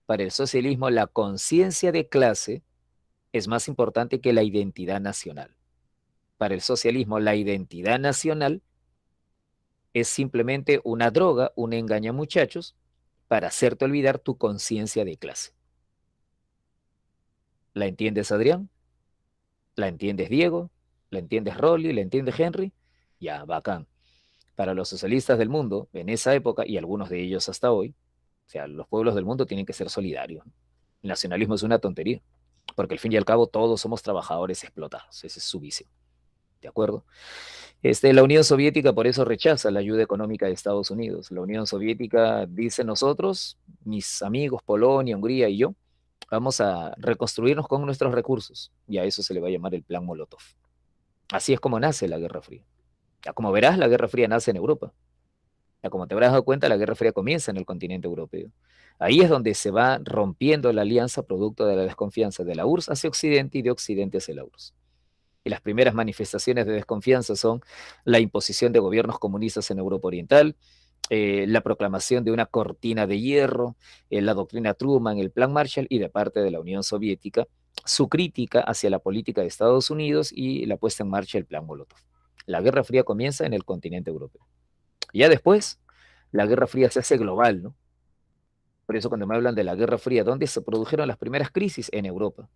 Para el socialismo, la conciencia de clase es más importante que la identidad nacional. Para el socialismo, la identidad nacional es simplemente una droga, un engañamuchachos para hacerte olvidar tu conciencia de clase. ¿La entiendes, Adrián? ¿La entiendes, Diego? ¿La entiendes, Rolly? ¿La entiendes, Henry? Ya, bacán. Para los socialistas del mundo, en esa época, y algunos de ellos hasta hoy, o sea, los pueblos del mundo tienen que ser solidarios. El nacionalismo es una tontería, porque al fin y al cabo todos somos trabajadores explotados. Esa es su visión. ¿De acuerdo? La Unión Soviética por eso rechaza la ayuda económica de Estados Unidos. La Unión Soviética dice nosotros, mis amigos Polonia, Hungría y yo, vamos a reconstruirnos con nuestros recursos. Y a eso se le va a llamar el Plan Molotov. Así es como nace la Guerra Fría. Ya como verás, la Guerra Fría nace en Europa. Ya como te habrás dado cuenta, la Guerra Fría comienza en el continente europeo. Ahí es donde se va rompiendo la alianza producto de la desconfianza de la URSS hacia Occidente y de Occidente hacia la URSS. Y las primeras manifestaciones de desconfianza son la imposición de gobiernos comunistas en Europa Oriental, la proclamación de una cortina de hierro, la doctrina Truman, el Plan Marshall y de parte de la Unión Soviética, su crítica hacia la política de Estados Unidos y la puesta en marcha del Plan Molotov. La Guerra Fría comienza en el continente europeo. Ya después, la Guerra Fría se hace global, ¿no? Por eso cuando me hablan de la Guerra Fría, ¿dónde se produjeron las primeras crisis? En Europa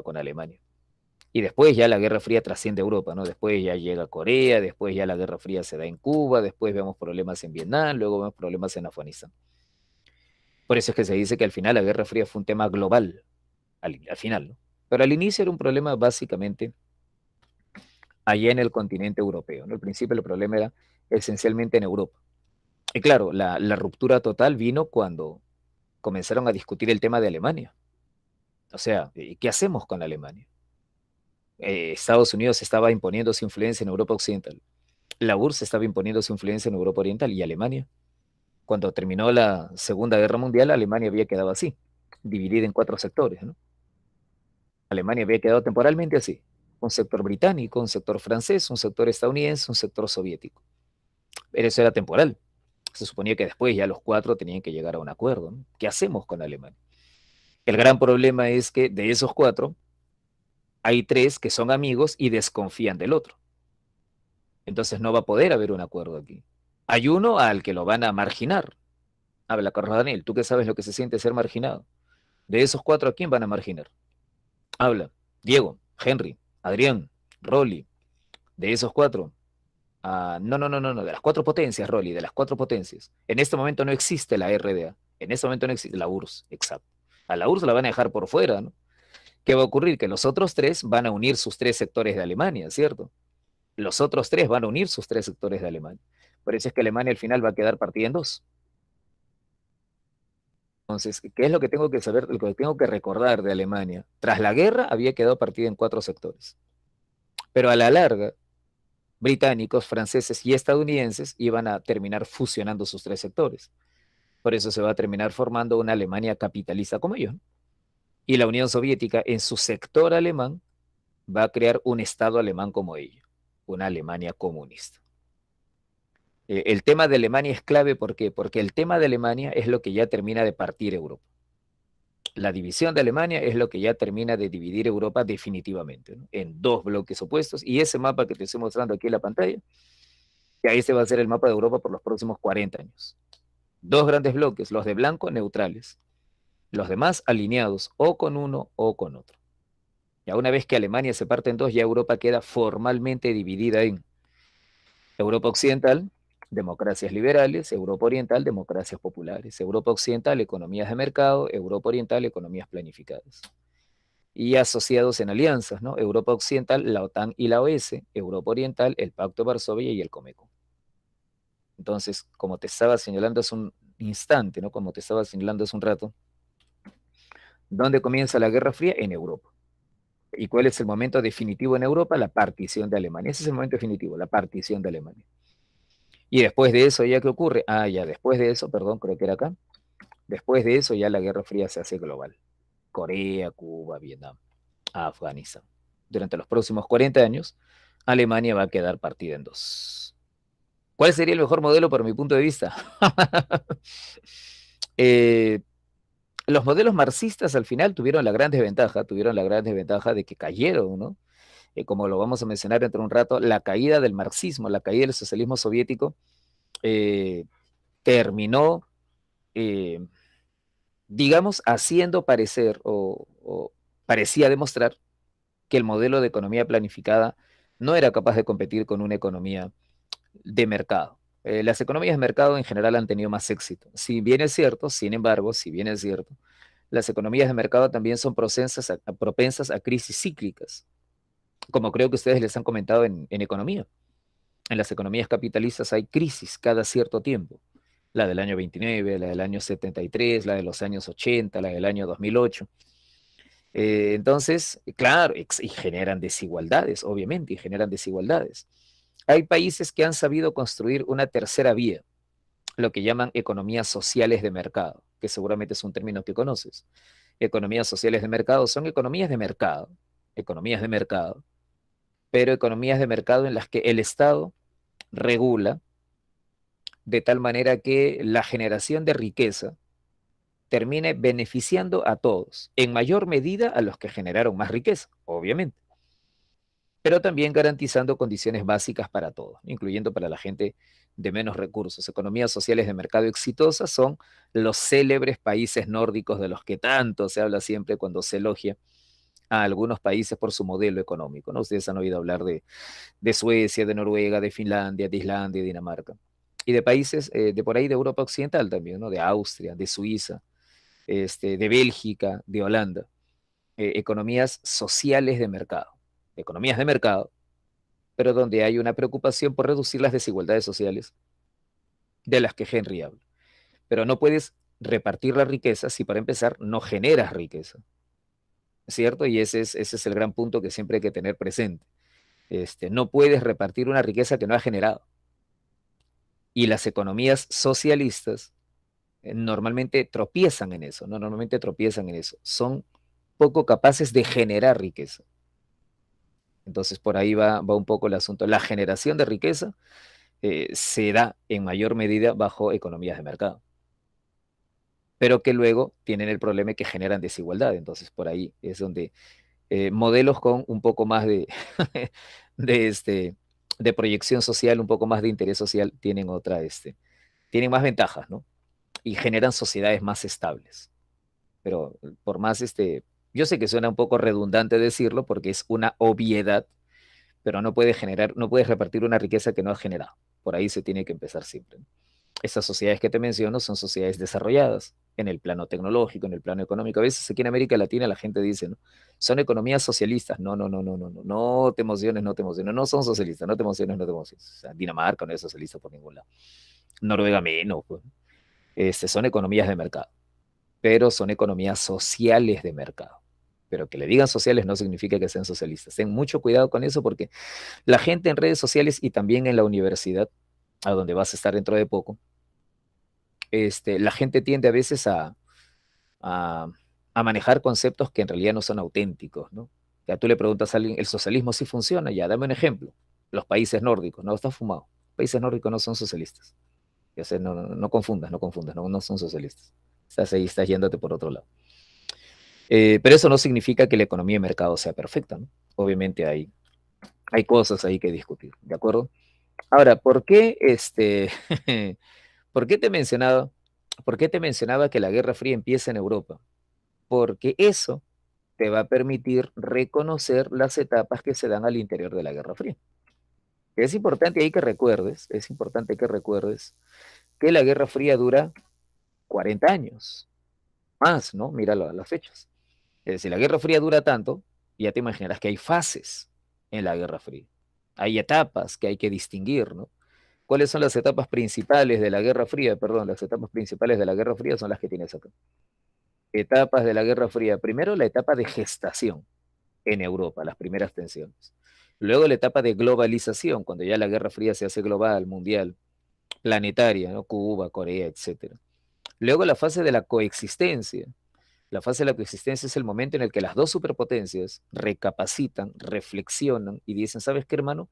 con Alemania. Y después ya la Guerra Fría trasciende Europa, ¿no? Después ya llega Corea, después ya la Guerra Fría se da en Cuba, después vemos problemas en Vietnam, luego vemos problemas en Afganistán. Por eso es que se dice que al final la Guerra Fría fue un tema global, al final, ¿no? Pero al inicio era un problema básicamente allá en el continente europeo, ¿no? Al principio el problema era esencialmente en Europa. Y claro, la ruptura total vino cuando comenzaron a discutir el tema de Alemania. O sea, ¿qué hacemos con Alemania? Estados Unidos estaba imponiendo su influencia en Europa Occidental. La URSS estaba imponiendo su influencia en Europa Oriental y Alemania. Cuando terminó la Segunda Guerra Mundial, Alemania había quedado así, dividida en cuatro sectores, ¿no? Alemania había quedado temporalmente así. Un sector británico, un sector francés, un sector estadounidense, un sector soviético. Pero eso era temporal. Se suponía que después ya los cuatro tenían que llegar a un acuerdo, ¿no? ¿Qué hacemos con Alemania? El gran problema es que de esos cuatro, hay tres que son amigos y desconfían del otro. Entonces no va a poder haber un acuerdo aquí. Hay uno al que lo van a marginar. Habla Carlos Daniel, tú que sabes lo que se siente ser marginado. De esos cuatro, ¿a quién van a marginar? Habla Diego, Henry, Adrián, Rolly. De esos cuatro, no, de las cuatro potencias, Rolly, de las cuatro potencias. En este momento no existe la RDA. En este momento no existe la URSS, exacto. A la URSS la van a dejar por fuera, ¿no? ¿Qué va a ocurrir? Que los otros tres van a unir sus tres sectores de Alemania, ¿cierto? Los otros tres van a unir sus tres sectores de Alemania. Por eso es que Alemania al final va a quedar partida en dos. Entonces, ¿qué es lo que tengo que saber, lo que tengo que recordar de Alemania? Tras la guerra había quedado partida en 4 sectores, pero a la larga, británicos, franceses y estadounidenses iban a terminar fusionando sus 3 sectores. Por eso se va a terminar formando una Alemania capitalista como ellos, ¿no? Y la Unión Soviética, en su sector alemán, va a crear un Estado alemán como ellos, una Alemania comunista. El tema de Alemania es clave, ¿por qué? Porque el tema de Alemania es lo que ya termina de partir Europa. La división de Alemania es lo que ya termina de dividir Europa definitivamente, ¿no? En 2 bloques opuestos. Y ese mapa que te estoy mostrando aquí en la pantalla, que ahí se va a ser el mapa de Europa por los próximos 40 años. 2 grandes bloques, los de blanco neutrales, los demás alineados o con uno o con otro. Ya una vez que Alemania se parte en dos, ya Europa queda formalmente dividida en Europa Occidental, democracias liberales; Europa Oriental, democracias populares; Europa Occidental, economías de mercado; Europa Oriental, economías planificadas. Y asociados en alianzas, ¿no? Europa Occidental, la OTAN y la OS; Europa Oriental, el Pacto de Varsovia y el Comeco. Entonces, como te estaba señalando hace un instante, ¿no? Como te estaba señalando hace un rato, ¿dónde comienza la Guerra Fría? En Europa. ¿Y cuál es el momento definitivo en Europa? La partición de Alemania. Ese es el momento definitivo, la partición de Alemania. Y después de eso, ¿ya qué ocurre? Ya después de eso, perdón, creo que era acá. Después de eso, ya la Guerra Fría se hace global. Corea, Cuba, Vietnam, Afganistán. Durante los próximos 40 años, Alemania va a quedar partida en dos. ¿Cuál sería el mejor modelo para mi punto de vista? eh, los modelos marxistas al final tuvieron la gran desventaja de que cayeron, ¿no? Como lo vamos a mencionar dentro de un rato, la caída del marxismo, la caída del socialismo soviético, eh, terminó, eh, digamos, haciendo parecer o parecía demostrar que el modelo de economía planificada no era capaz de competir con una economía de mercado. Las economías de mercado en general han tenido más éxito. Si bien es cierto, sin embargo, si bien es cierto, las economías de mercado también son propensas a crisis cíclicas, como creo que ustedes les han comentado en economía. En las economías capitalistas hay crisis cada cierto tiempo. La del año 29, la del año 73, la de los años 80, la del año 2008. Entonces, claro, y generan desigualdades, obviamente, y generan desigualdades. Hay países que han sabido construir una tercera vía, lo que llaman economías sociales de mercado, que seguramente es un término que conoces. Economías sociales de mercado son economías de mercado, pero economías de mercado en las que el Estado regula de tal manera que la generación de riqueza termine beneficiando a todos, en mayor medida a los que generaron más riqueza, obviamente, pero también garantizando condiciones básicas para todos, incluyendo para la gente de menos recursos. Economías sociales de mercado exitosas son los célebres países nórdicos de los que tanto se habla siempre cuando se elogia a algunos países por su modelo económico, ¿no? Ustedes han oído hablar de Suecia, de Noruega, de Finlandia, de Islandia, de Dinamarca, y de países de por ahí de Europa Occidental también, ¿no? De Austria, de Suiza, de Bélgica, de Holanda. Economías sociales economías de mercado, pero donde hay una preocupación por reducir las desigualdades sociales de las que Henry habla. Pero no puedes repartir la riqueza si para empezar no generas riqueza, ¿cierto? Y ese es el gran punto que siempre hay que tener presente. No puedes repartir una riqueza que no has generado. Y las economías socialistas normalmente tropiezan en eso, ¿no? Normalmente tropiezan en eso. Son poco capaces de generar riqueza. Entonces por ahí va un poco el asunto. La generación de riqueza se da en mayor medida bajo economías de mercado, pero que luego tienen el problema de que generan desigualdad. Entonces por ahí es donde modelos con un poco más de, de proyección social, un poco más de interés social, tienen más ventajas, ¿no? Y generan sociedades más estables. Pero por más, yo sé que suena un poco redundante decirlo porque es una obviedad, pero no puedes repartir una riqueza que no has generado. Por ahí se tiene que empezar siempre, ¿no? Estas sociedades que te menciono son sociedades desarrolladas en el plano tecnológico, en el plano económico. A veces aquí en América Latina la gente dice, ¿no? Son economías socialistas. No, no, no, no, no, no, no te emociones, no te emociones. No son socialistas, no te emociones, no te emociones. O sea, Dinamarca no es socialista por ningún lado. Noruega menos, pues. Son economías de mercado. pero son economías sociales de mercado. Pero que le digan sociales no significa que sean socialistas. Ten mucho cuidado con eso porque la gente en redes sociales y también en la universidad, a donde vas a estar dentro de poco, la gente tiende a veces a, a manejar conceptos que en realidad no son auténticos, ¿no? Ya tú le preguntas a alguien, ¿el socialismo sí funciona? Ya, dame un ejemplo. Los países nórdicos, no, está fumado. Países nórdicos no son socialistas. Ya sé, no confundas, no son socialistas. Estás ahí, estás yéndote por otro lado. Pero eso no significa que la economía de mercado sea perfecta, ¿no? Obviamente hay cosas ahí que discutir, ¿de acuerdo? Ahora, ¿por qué por qué te mencionaba que la Guerra Fría empieza en Europa? Porque eso te va a permitir reconocer las etapas que se dan al interior de la Guerra Fría. Es importante ahí que recuerdes, es importante que recuerdes que la Guerra Fría dura 40 años, más, ¿no? Mira las fechas. Es decir, la Guerra Fría dura tanto, ya te imaginarás que hay fases en la Guerra Fría. Hay etapas que hay que distinguir, ¿no? ¿Cuáles son las etapas principales de la Guerra Fría? Perdón, las etapas principales de la Guerra Fría son las que tienes acá. Etapas de la Guerra Fría. Primero, la etapa de gestación en Europa, las primeras tensiones. Luego, la etapa de globalización, cuando ya la Guerra Fría se hace global, mundial, planetaria, ¿no? Cuba, Corea, etc. Luego, la fase de la coexistencia. La fase de la coexistencia es el momento en el que las dos superpotencias recapacitan, reflexionan y dicen, ¿sabes qué, hermano?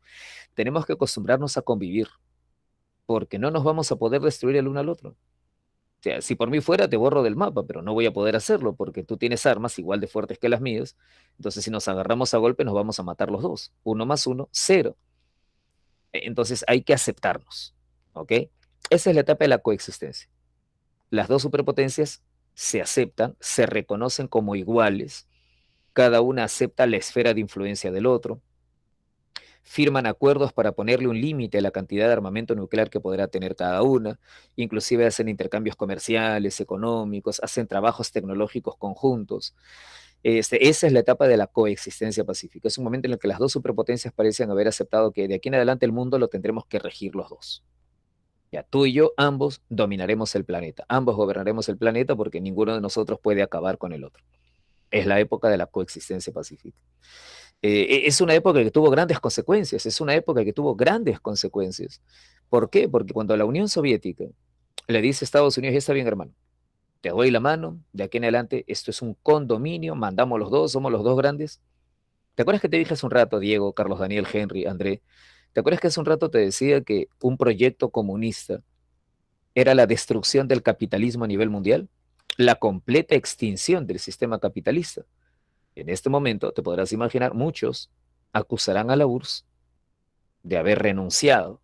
Tenemos que acostumbrarnos a convivir, porque no nos vamos a poder destruir el uno al otro. O sea, si por mí fuera, te borro del mapa, pero no voy a poder hacerlo porque tú tienes armas igual de fuertes que las mías. Entonces, si nos agarramos a golpe, nos vamos a matar los dos. Uno más uno, cero. Entonces, hay que aceptarnos. ¿Ok? Esa es la etapa de la coexistencia. Las dos superpotencias se aceptan, se reconocen como iguales. Cada una acepta la esfera de influencia del otro. Firman acuerdos para ponerle un límite a la cantidad de armamento nuclear que podrá tener cada una, inclusive hacen intercambios comerciales, económicos, hacen trabajos tecnológicos conjuntos. Esa es la etapa de la coexistencia pacífica. Es un momento en el que las dos superpotencias parecen haber aceptado que de aquí en adelante el mundo lo tendremos que regir los dos. Ya tú y yo, ambos dominaremos el planeta, ambos gobernaremos el planeta porque ninguno de nosotros puede acabar con el otro. Es la época de la coexistencia pacífica. Es una época que tuvo grandes consecuencias, es una época que tuvo grandes consecuencias. ¿Por qué? Porque cuando la Unión Soviética le dice a Estados Unidos, ya está bien, hermano, te doy la mano, de aquí en adelante esto es un condominio, mandamos los dos, somos los dos grandes. ¿Te acuerdas que te dije hace un rato, Diego, Carlos Daniel, Henry, André? ¿Te acuerdas que hace un rato te decía que un proyecto comunista era la destrucción del capitalismo a nivel mundial? La completa extinción del sistema capitalista. En este momento, te podrás imaginar, muchos acusarán a la URSS de haber renunciado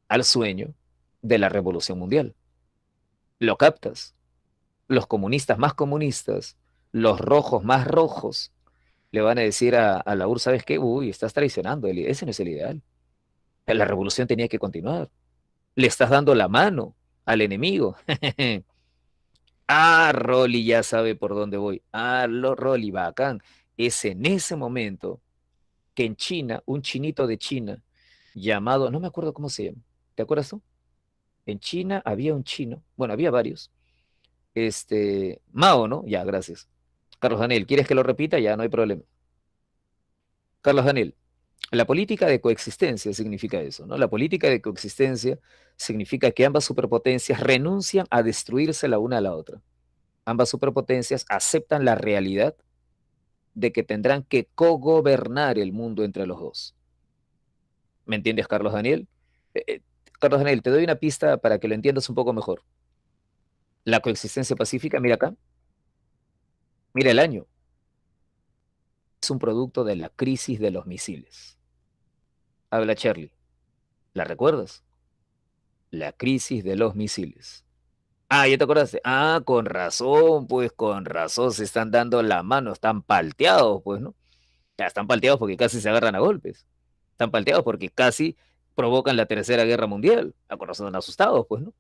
al sueño de la revolución mundial. ¿Lo captas? Los comunistas más comunistas, los rojos más rojos, le van a decir a la URSS, ¿sabes qué? Uy, estás traicionando, ese no es el ideal. La revolución tenía que continuar. Le estás dando la mano al enemigo. Rolly ya sabe por dónde voy. Rolly, bacán. Es en ese momento que en China, un chinito de China llamado, no me acuerdo cómo se llama, ¿te acuerdas tú? En China había un chino, bueno, había varios, Mao, ¿no? Ya, gracias. Carlos Daniel, ¿quieres que lo repita? Ya, no hay problema. Carlos Daniel, la política de coexistencia significa eso, ¿no? La política de coexistencia significa que ambas superpotencias renuncian a destruirse la una a la otra. Ambas superpotencias aceptan la realidad de que tendrán que cogobernar el mundo entre los dos. ¿Me entiendes, Carlos Daniel? Eh, eh, Carlos Daniel, te doy una pista para que lo entiendas un poco mejor. La coexistencia pacífica, mira acá, mira el año, es un producto de la crisis de los misiles. Habla Charlie, ¿la recuerdas? La crisis de los misiles. ¿Ya te acordaste? Pues con razón se están dando la mano, están palteados, pues, ¿no? Ya están palteados porque casi se agarran a golpes. Están palteados porque casi provocan la Tercera Guerra Mundial. Con razón están asustados, pues, ¿no?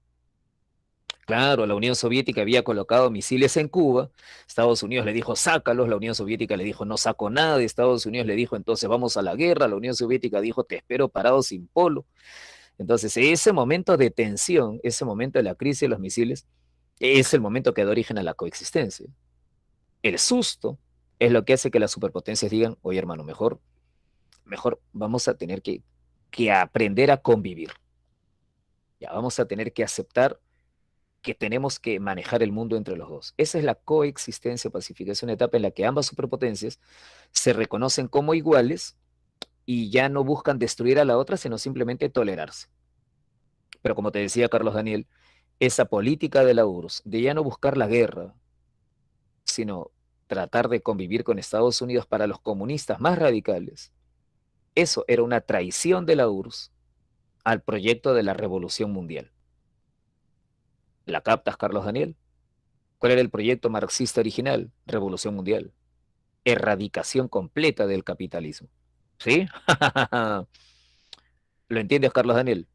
Claro, la Unión Soviética había colocado misiles en Cuba, Estados Unidos le dijo, sácalos, la Unión Soviética le dijo, no saco nada, y Estados Unidos le dijo, entonces vamos a la guerra, la Unión Soviética dijo, te espero parado sin polo. Entonces, ese momento de tensión, ese momento de la crisis de los misiles, Es el momento que da origen a la coexistencia. El susto es lo que hace que las superpotencias digan, oye hermano, mejor vamos a tener que aprender a convivir. Ya vamos a tener que aceptar que tenemos que manejar el mundo entre los dos. Esa es la coexistencia pacífica. Es una etapa en la que ambas superpotencias se reconocen como iguales y ya no buscan destruir a la otra, sino simplemente tolerarse. Pero como te decía Carlos Daniel, esa política de la URSS, de ya no buscar la guerra, sino tratar de convivir con Estados Unidos para los comunistas más radicales, eso era una traición de la URSS al proyecto de la revolución mundial. ¿La captas, Carlos Daniel? ¿Cuál era el proyecto marxista original? Revolución mundial. Erradicación completa del capitalismo. ¿Sí? ¿Lo entiendes, Carlos Daniel?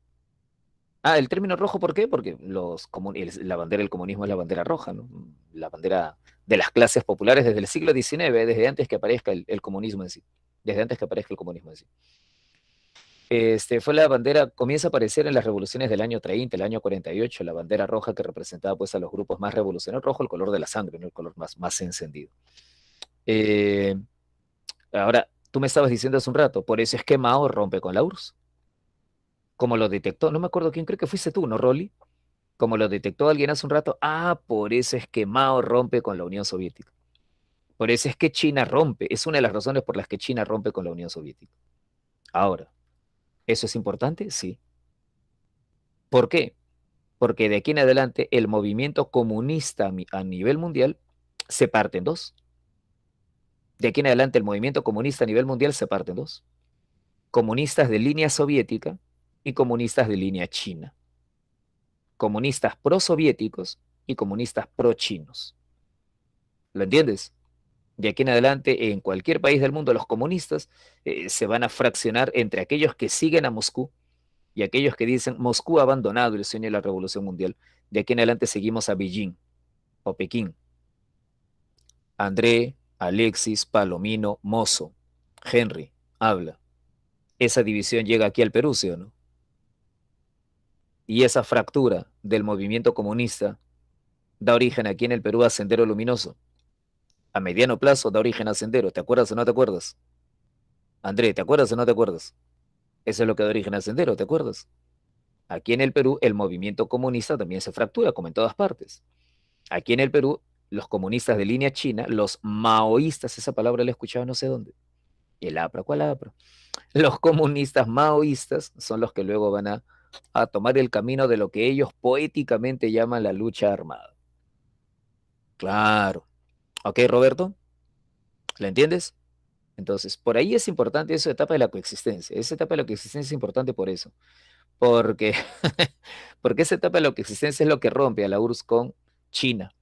Ah, el término rojo, ¿por qué? Porque la bandera del comunismo es la bandera roja, ¿no? La bandera de las clases populares desde el siglo XIX, desde antes que aparezca el comunismo en sí. Desde antes que aparezca el comunismo en sí. Fue la bandera, comienza a aparecer en las revoluciones del año 30, el año 48, la bandera roja que representaba pues a los grupos más revolucionarios, rojo el color de la sangre, ¿no? El color más encendido. Eh, Ahora, tú me estabas diciendo hace un rato, por eso es que Mao rompe con la URSS. Como lo detectó, no me acuerdo quién, creo que fuiste tú, ¿no, Rolly? Como lo detectó alguien hace un rato, por eso es que Mao rompe con la Unión Soviética. Por eso es que China rompe, es una de las razones por las que China rompe con la Unión Soviética. Ahora, ¿eso es importante? Sí. ¿Por qué? Porque de aquí en adelante el movimiento comunista a nivel mundial se parte en dos. De aquí en adelante el movimiento comunista a nivel mundial se parte en dos. Comunistas de línea soviética y comunistas de línea china. Comunistas prosoviéticos y comunistas pro-chinos. ¿Lo entiendes? De aquí en adelante, en cualquier país del mundo, los comunistas se van a fraccionar entre aquellos que siguen a Moscú y aquellos que dicen Moscú ha abandonado el sueño de la revolución mundial. De aquí en adelante seguimos a Beijing o Pekín. André, Alexis, Palomino, Mozo, Henry, habla. Esa división llega aquí al Perú, ¿sí o no? Y esa fractura del movimiento comunista da origen aquí en el Perú a Sendero Luminoso. A mediano plazo da origen a Sendero. ¿Te acuerdas o no te acuerdas? André, ¿te acuerdas o no te acuerdas? Eso es lo que da origen a Sendero, ¿te acuerdas? Aquí en el Perú el movimiento comunista también se fractura, como en todas partes. Aquí en el Perú, los comunistas de línea china, los maoístas, esa palabra la he escuchado no sé dónde. ¿Y el APRA? ¿Cuál APRA? Los comunistas maoístas son los que luego van a tomar el camino de lo que ellos poéticamente llaman la lucha armada. Claro. ¿Ok, Roberto? ¿La entiendes? Entonces, por ahí es importante esa etapa de la coexistencia. Esa etapa de la coexistencia es importante por eso. Porque, porque esa etapa de la coexistencia es lo que rompe a la URSS con China.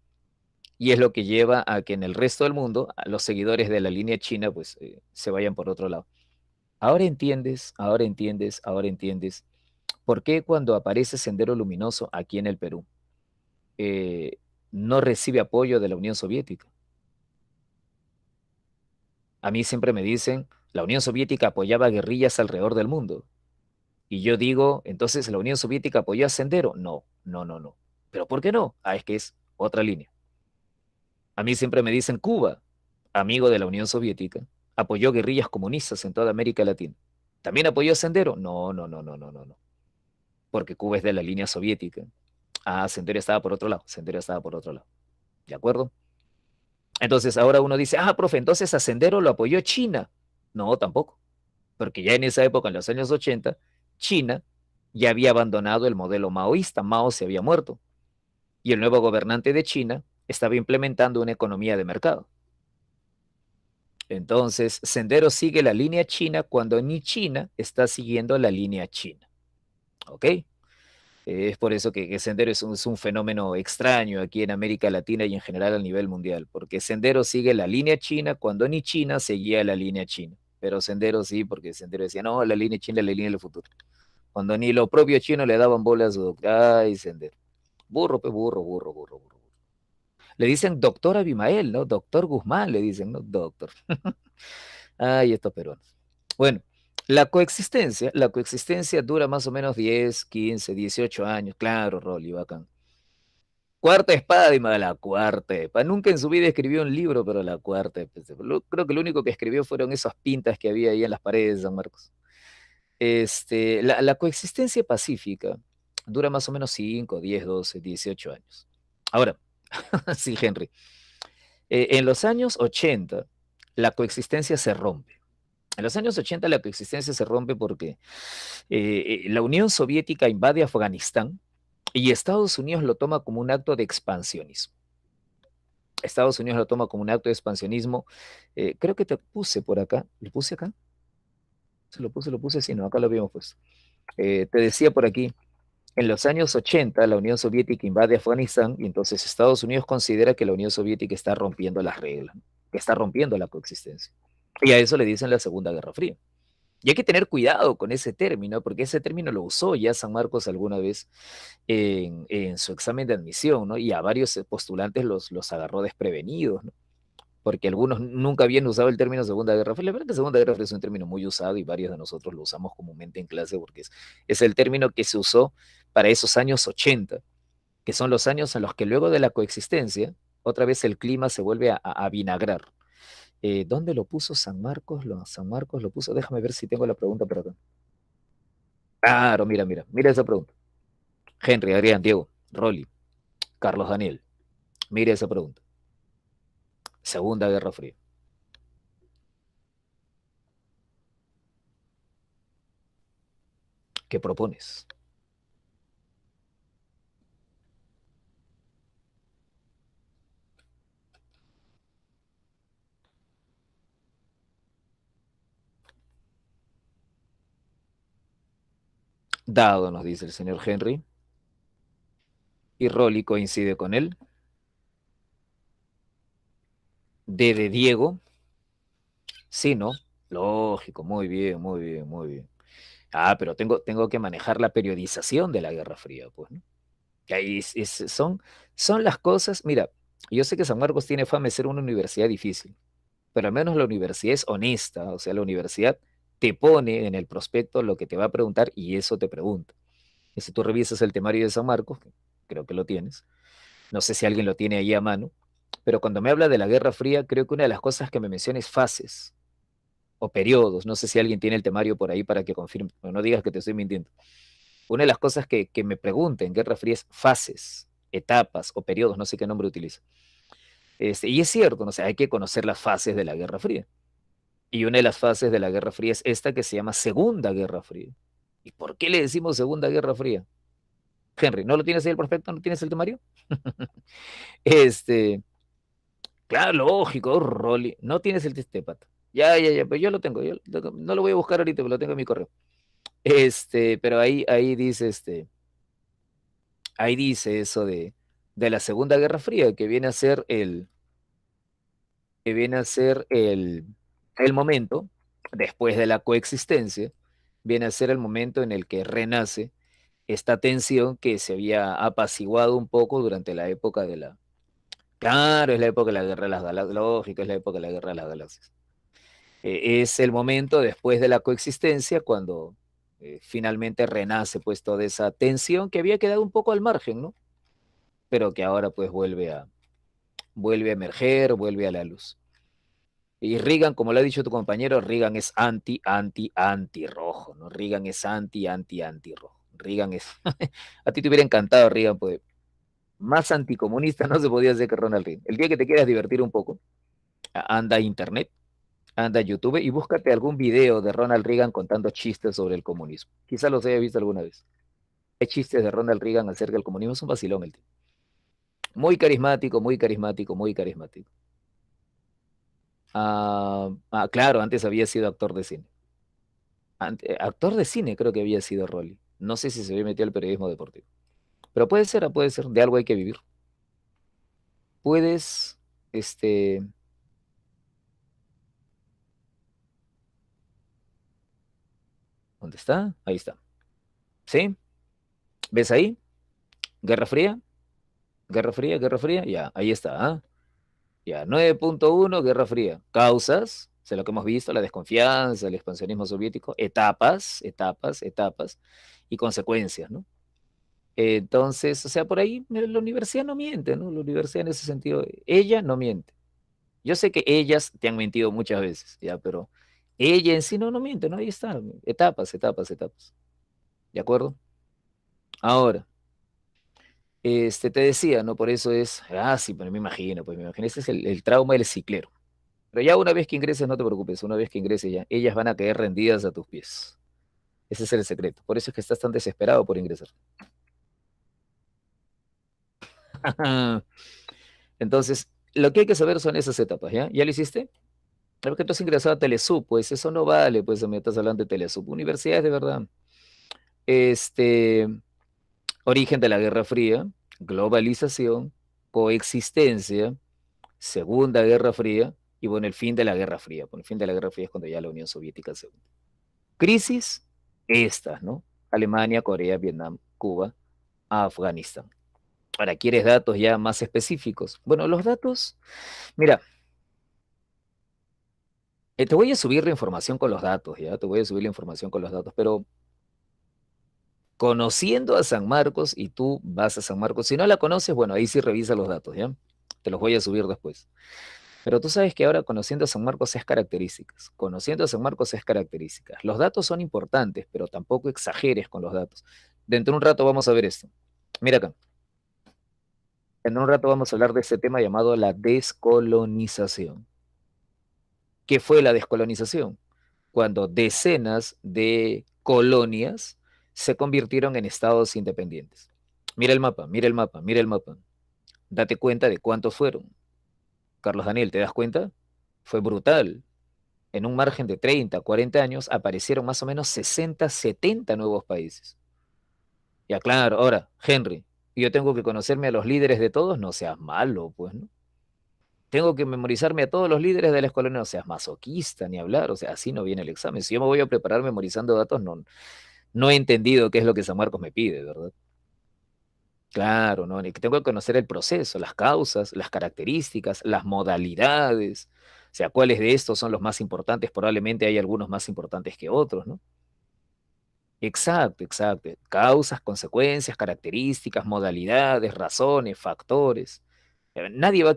Y es lo que lleva a que en el resto del mundo, a los seguidores de la línea china, pues se vayan por otro lado. Ahora entiendes por qué cuando aparece Sendero Luminoso aquí en el Perú, eh, no recibe apoyo de la Unión Soviética. A mí siempre me dicen, la Unión Soviética apoyaba guerrillas alrededor del mundo. Y yo digo, entonces la Unión Soviética apoyó a Sendero. No, no, no, no. ¿Pero por qué no? Es que es otra línea. A mí siempre me dicen, Cuba, amigo de la Unión Soviética, apoyó guerrillas comunistas en toda América Latina. ¿También apoyó a Sendero? No, no, no, no, no, no, no. Porque Cuba es de la línea soviética. Sendero estaba por otro lado. Sendero estaba por otro lado. ¿De acuerdo? Entonces ahora uno dice, profe, entonces a Sendero lo apoyó China. No, tampoco. Porque ya en esa época, en los años 80, China ya había abandonado el modelo maoísta. Mao se había muerto. Y el nuevo gobernante de China estaba implementando una economía de mercado. Entonces, Sendero sigue la línea china cuando ni China está siguiendo la línea china. ¿Ok? Es por eso que Sendero es un fenómeno extraño aquí en América Latina y en general a nivel mundial, porque Sendero sigue la línea china cuando ni China seguía la línea china. Pero Sendero sí, porque Sendero decía, no, la línea china es la línea del futuro. Cuando ni los propios chinos le daban bolas a su doctor. Ay, Sendero. Burro, pe, burro, burro, burro, burro. Le dicen doctor Abimael, ¿no? Doctor Guzmán, le dicen, ¿no? Doctor. Ay, estos peruanos. Bueno, la coexistencia dura más o menos 10, 15, 18 años. Claro, Rolly, bacán. Cuarta espada, dime, la cuarta espada. Nunca en su vida escribió un libro, pero la cuarta espada. Creo que lo único que escribió fueron esas pintas que había ahí en las paredes de San Marcos. La coexistencia pacífica dura más o menos 5, 10, 12, 18 años. Ahora, sí, Henry, en los años 80 la coexistencia se rompe. En los años 80 la coexistencia se rompe porque la Unión Soviética invade Afganistán y Estados Unidos lo toma como un acto de expansionismo. Estados Unidos lo toma como un acto de expansionismo. Creo que te puse por acá. ¿Lo puse acá? Lo puse, sí, no, acá lo habíamos puesto. Te decía por aquí, en los años 80 la Unión Soviética invade Afganistán y entonces Estados Unidos considera que la Unión Soviética está rompiendo las reglas, que está rompiendo la coexistencia. Y a eso le dicen la Segunda Guerra Fría. Y hay que tener cuidado con ese término, porque ese término lo usó ya San Marcos alguna vez en su examen de admisión, ¿no? Y a varios postulantes los agarró desprevenidos, ¿no? Porque algunos nunca habían usado el término Segunda Guerra Fría. La verdad que Segunda Guerra Fría es un término muy usado y varios de nosotros lo usamos comúnmente en clase porque es el término que se usó para esos años 80, que son los años en los que luego de la coexistencia, otra vez el clima se vuelve a vinagrar. ¿Dónde lo puso San Marcos? San Marcos lo puso, déjame ver si tengo la pregunta por acá. Claro, mira esa pregunta. Henry, Adrián, Diego, Rolly, Carlos Daniel, mira esa pregunta. Segunda Guerra Fría. ¿Qué propones? Dado, nos dice el señor Henry, y Rolly coincide con él. D de Diego, sí, ¿no? Lógico, muy bien, muy bien, muy bien. Ah, pero tengo que manejar la periodización de la Guerra Fría, pues, ¿no? Y ahí son las cosas. Mira, yo sé que San Marcos tiene fama de ser una universidad difícil, pero al menos la universidad es honesta, o sea, la universidad te pone en el prospecto lo que te va a preguntar y eso te pregunta. Y si tú revisas el temario de San Marcos, que creo que lo tienes, no sé si alguien lo tiene ahí a mano, pero cuando me habla de la Guerra Fría, creo que una de las cosas que me menciona es fases o periodos. No sé si alguien tiene el temario por ahí para que confirme, o no digas que te estoy mintiendo. Una de las cosas que me pregunta en Guerra Fría es fases, etapas o periodos, no sé qué nombre utiliza. Y es cierto, no sé, hay que conocer las fases de la Guerra Fría. Y una de las fases de la Guerra Fría es esta que se llama Segunda Guerra Fría. ¿Y por qué le decimos Segunda Guerra Fría? Henry, ¿no lo tienes ahí el prospecto? ¿No tienes el temario? este, claro, lógico, Rolly. No tienes el testepato. Ya, pero yo lo tengo. No lo voy a buscar ahorita, pero lo tengo en mi correo. Pero ahí dice, ahí dice eso de la Segunda Guerra Fría, que viene a ser que viene a ser el momento, después de la coexistencia, viene a ser el momento en el que renace esta tensión que se había apaciguado un poco durante la época de la... Claro, es la época de la Guerra de las Galaxias, lógico, es la época de la Guerra de las Galaxias. Es el momento después de la coexistencia cuando finalmente renace pues toda esa tensión que había quedado un poco al margen, ¿no? Pero que ahora pues vuelve a emerger, vuelve a la luz. Y Reagan, como lo ha dicho tu compañero, Reagan es anti rojo, ¿no? Reagan es anti rojo. Reagan es... A ti te hubiera encantado Reagan, pues más anticomunista no se podía hacer que Ronald Reagan. El día que te quieras divertir un poco, anda a internet, anda a YouTube y búscate algún video de Ronald Reagan contando chistes sobre el comunismo. Quizá los haya visto alguna vez. Hay chistes de Ronald Reagan acerca del comunismo, es un vacilón el tipo. Muy carismático, muy carismático, muy carismático. Claro, antes había sido actor de cine. Actor de cine creo que había sido Rolly. No sé si se había metido al periodismo deportivo. Pero puede ser, de algo hay que vivir. Puedes, este, ¿dónde está? Ahí está. ¿Sí? ¿Ves ahí? Guerra Fría, Guerra Fría, Guerra Fría. Ya, ahí está. Ya, 9.1, Guerra Fría. Causas, o sea, lo que hemos visto, la desconfianza, el expansionismo soviético, etapas, y consecuencias, ¿no? Entonces, o sea, por ahí la universidad no miente, ¿no? La universidad en ese sentido, ella no miente. Yo sé que ellas te han mentido muchas veces, ya, pero ella en sí no miente, ¿no? Ahí está, etapas, etapas, etapas. ¿De acuerdo? Ahora, te decía, ¿no? Por eso es, sí, pero me imagino, ese es el trauma del ciclero. Pero ya una vez que ingreses, no te preocupes, una vez que ingreses ya, ellas van a caer rendidas a tus pies. Ese es el secreto. Por eso es que estás tan desesperado por ingresar. Entonces, lo que hay que saber son esas etapas, ¿ya? ¿Ya lo hiciste? Creo que tú has ingresado a Telesub, pues eso no vale, pues me estás hablando de Telesub. Universidades de verdad. Este, origen de la Guerra Fría, globalización, coexistencia, Segunda Guerra Fría y bueno, el fin de la Guerra Fría. Bueno, el fin de la Guerra Fría es cuando ya la Unión Soviética se hunde. Crisis, estas, ¿no? Alemania, Corea, Vietnam, Cuba, Afganistán. Ahora, ¿quieres datos ya más específicos? Bueno, los datos, mira, te voy a subir la información con los datos, ¿ya? Te voy a subir la información con los datos, pero conociendo a San Marcos y tú vas a San Marcos, si no la conoces, bueno, ahí sí revisa los datos, ¿ya? Te los voy a subir después. Pero tú sabes que ahora conociendo a San Marcos es características. Conociendo a San Marcos es características. Los datos son importantes, pero tampoco exageres con los datos. Dentro de un rato vamos a ver esto. Mira acá. En un rato vamos a hablar de este tema llamado la descolonización. ¿Qué fue la descolonización? Cuando decenas de colonias se convirtieron en estados independientes. Mira el mapa, mira el mapa, mira el mapa. Date cuenta de cuántos fueron. Carlos Daniel, ¿te das cuenta? Fue brutal. En un margen de 30, 40 años aparecieron más o menos 60, 70 nuevos países. Ya claro, ahora, Henry, yo tengo que conocerme a los líderes de todos, no seas malo, pues, ¿no? Tengo que memorizarme a todos los líderes de la escuela, no seas masoquista ni hablar, o sea, así no viene el examen. Si yo me voy a preparar memorizando datos, no he entendido qué es lo que San Marcos me pide, ¿verdad? Claro, ¿no? Tengo que conocer el proceso, las causas, las características, las modalidades, o sea, cuáles de estos son los más importantes, probablemente hay algunos más importantes que otros, ¿no? Exacto, exacto. Causas, consecuencias, características, modalidades, razones, factores. Nadie va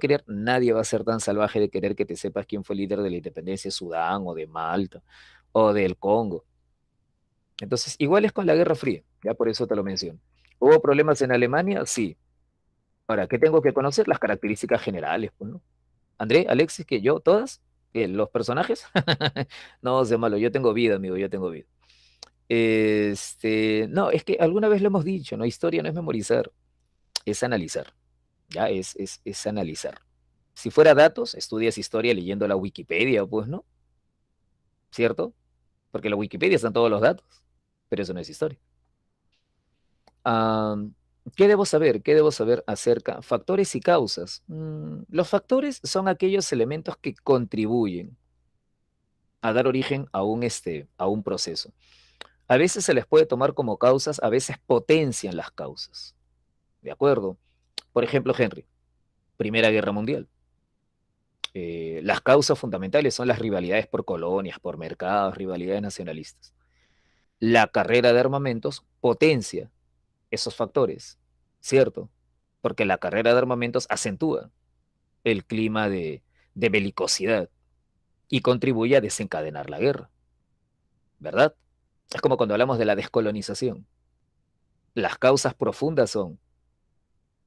a ser tan salvaje de querer que te sepas quién fue el líder de la independencia de Sudán o de Malta o del Congo. Entonces, igual es con la Guerra Fría, ya por eso te lo menciono. ¿Hubo problemas en Alemania? Sí. Ahora, ¿qué tengo que conocer? Las características generales, pues, ¿no? André, Alexis, que yo, todas, los personajes. No, sea malo, yo tengo vida, amigo, yo tengo vida. No, es que alguna vez lo hemos dicho, ¿no? Historia no es memorizar, es analizar, ¿ya? Es analizar. Si fuera datos, estudias historia leyendo la Wikipedia, pues, ¿no? ¿Cierto? Porque en la Wikipedia están todos los datos, pero eso no es historia. Am, ¿Qué debo saber? ¿Qué debo saber acerca factores y causas? Los factores son aquellos elementos que contribuyen a dar origen a un proceso. A veces se les puede tomar como causas, a veces potencian las causas. ¿De acuerdo? Por ejemplo, Henry, Primera Guerra Mundial. Las causas fundamentales son las rivalidades por colonias, por mercados, rivalidades nacionalistas. La carrera de armamentos potencia esos factores, ¿cierto? Porque la carrera de armamentos acentúa el clima de belicosidad y contribuye a desencadenar la guerra, ¿verdad? Es como cuando hablamos de la descolonización. Las causas profundas son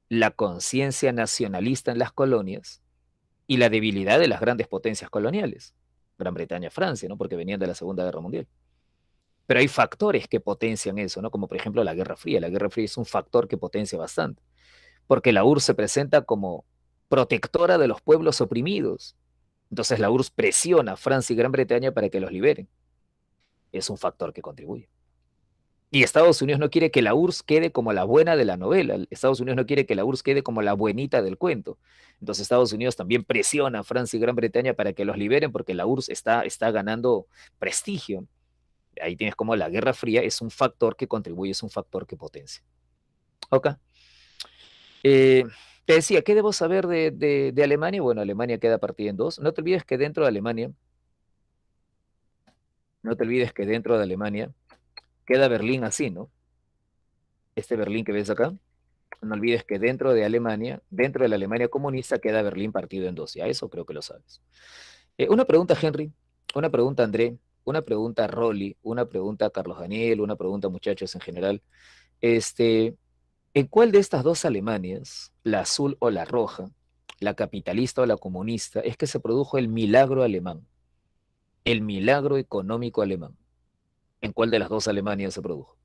la conciencia nacionalista en las colonias y la debilidad de las grandes potencias coloniales, Gran Bretaña, Francia, ¿no? Porque venían de la Segunda Guerra Mundial. Pero hay factores que potencian eso, ¿no? Como por ejemplo la Guerra Fría. La Guerra Fría es un factor que potencia bastante, porque la URSS se presenta como protectora de los pueblos oprimidos. Entonces la URSS presiona a Francia y Gran Bretaña para que los liberen. Es un factor que contribuye. Y Estados Unidos no quiere que la URSS quede como la buena de la novela. Estados Unidos no quiere que la URSS quede como la buenita del cuento. Entonces Estados Unidos también presiona a Francia y Gran Bretaña para que los liberen porque la URSS está ganando prestigio. Ahí tienes como la Guerra Fría es un factor que contribuye, es un factor que potencia. Ok. Eh, Te decía, ¿qué debo saber de Alemania? Bueno, Alemania queda partida en dos. No te olvides que dentro de Alemania, no te olvides que dentro de Alemania queda Berlín así, ¿no? Este Berlín que ves acá, no olvides que dentro de la Alemania comunista, queda Berlín partido en dos. Ya eso creo que lo sabes. Una pregunta, Henry, una pregunta, André, una pregunta, Rolly, una pregunta, Carlos Daniel, una pregunta, muchachos en general. Este, ¿En cuál de estas dos Alemanias, la azul o la roja, la capitalista o la comunista, es que se produjo el milagro alemán, el milagro económico alemán? ¿En cuál de las dos Alemanias se produjo?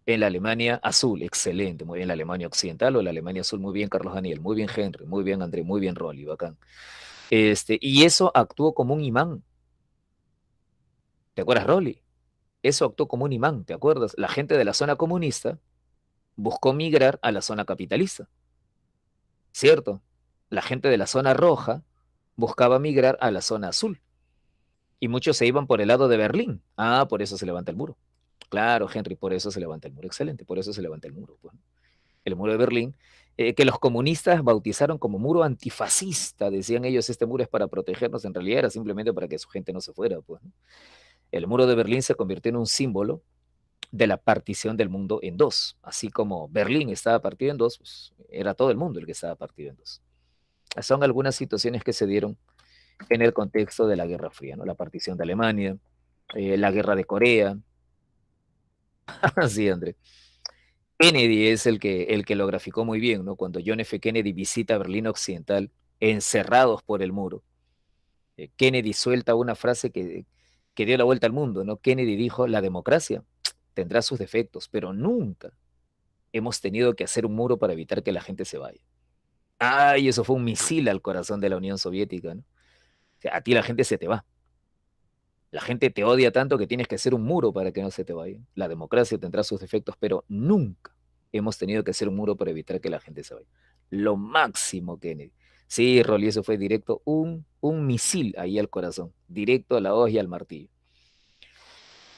En la Alemania azul, excelente, muy bien, la Alemania occidental o la Alemania azul, muy bien, Carlos Daniel, muy bien, Henry, muy bien, André, muy bien, Rolly, bacán. Y eso actuó como un imán. ¿Te acuerdas, Rolly? Eso actuó como un imán, ¿te acuerdas? La gente de la zona comunista buscó migrar a la zona capitalista, ¿cierto? La gente de la zona roja buscaba migrar a la zona azul y muchos se iban por el lado de Berlín. Ah, por eso se levanta el muro. Claro, Henry, por eso se levanta el muro. Excelente, por eso se levanta el muro, pues, ¿no? El muro de Berlín, que los comunistas bautizaron como muro antifascista. Decían ellos, este muro es para protegernos, en realidad era simplemente para que su gente no se fuera, pues, ¿no? El muro de Berlín se convirtió en un símbolo de la partición del mundo en dos. Así como Berlín estaba partido en dos, pues, era todo el mundo el que estaba partido en dos. Son algunas situaciones que se dieron en el contexto de la Guerra Fría, ¿no? La partición de Alemania, la Guerra de Corea. Así, André. Kennedy es el que lo graficó muy bien, ¿no? Cuando John F. Kennedy visita Berlín Occidental, encerrados por el muro, Kennedy suelta una frase que dio la vuelta al mundo, ¿no? Kennedy dijo, la democracia tendrá sus defectos, pero nunca hemos tenido que hacer un muro para evitar que la gente se vaya. Ay, eso fue un misil al corazón de la Unión Soviética, ¿no? O sea, a ti la gente se te va. La gente te odia tanto que tienes que hacer un muro para que no se te vaya. La democracia tendrá sus defectos, pero nunca hemos tenido que hacer un muro para evitar que la gente se vaya. Lo máximo, Kennedy. Sí, Rolly, eso fue directo, un misil ahí al corazón, directo a la hoz y al martillo.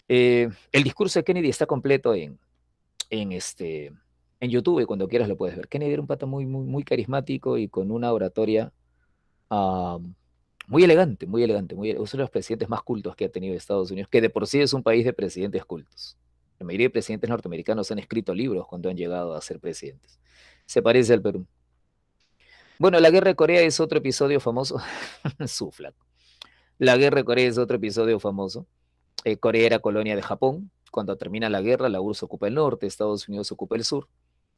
El discurso de Kennedy está completo en YouTube y cuando quieras lo puedes ver. Kennedy era un pata muy, muy, muy carismático y con una oratoria ah, muy elegante, muy elegante, uno de los presidentes más cultos que ha tenido Estados Unidos, que de por sí es un país de presidentes cultos. La mayoría de presidentes norteamericanos han escrito libros cuando han llegado a ser presidentes. Se parece al Perú. Bueno, la guerra de Corea es otro episodio famoso. Sufla. La guerra de Corea es otro episodio famoso. Corea era colonia de Japón. Cuando termina la guerra, la URSS ocupa el norte, Estados Unidos ocupa el sur.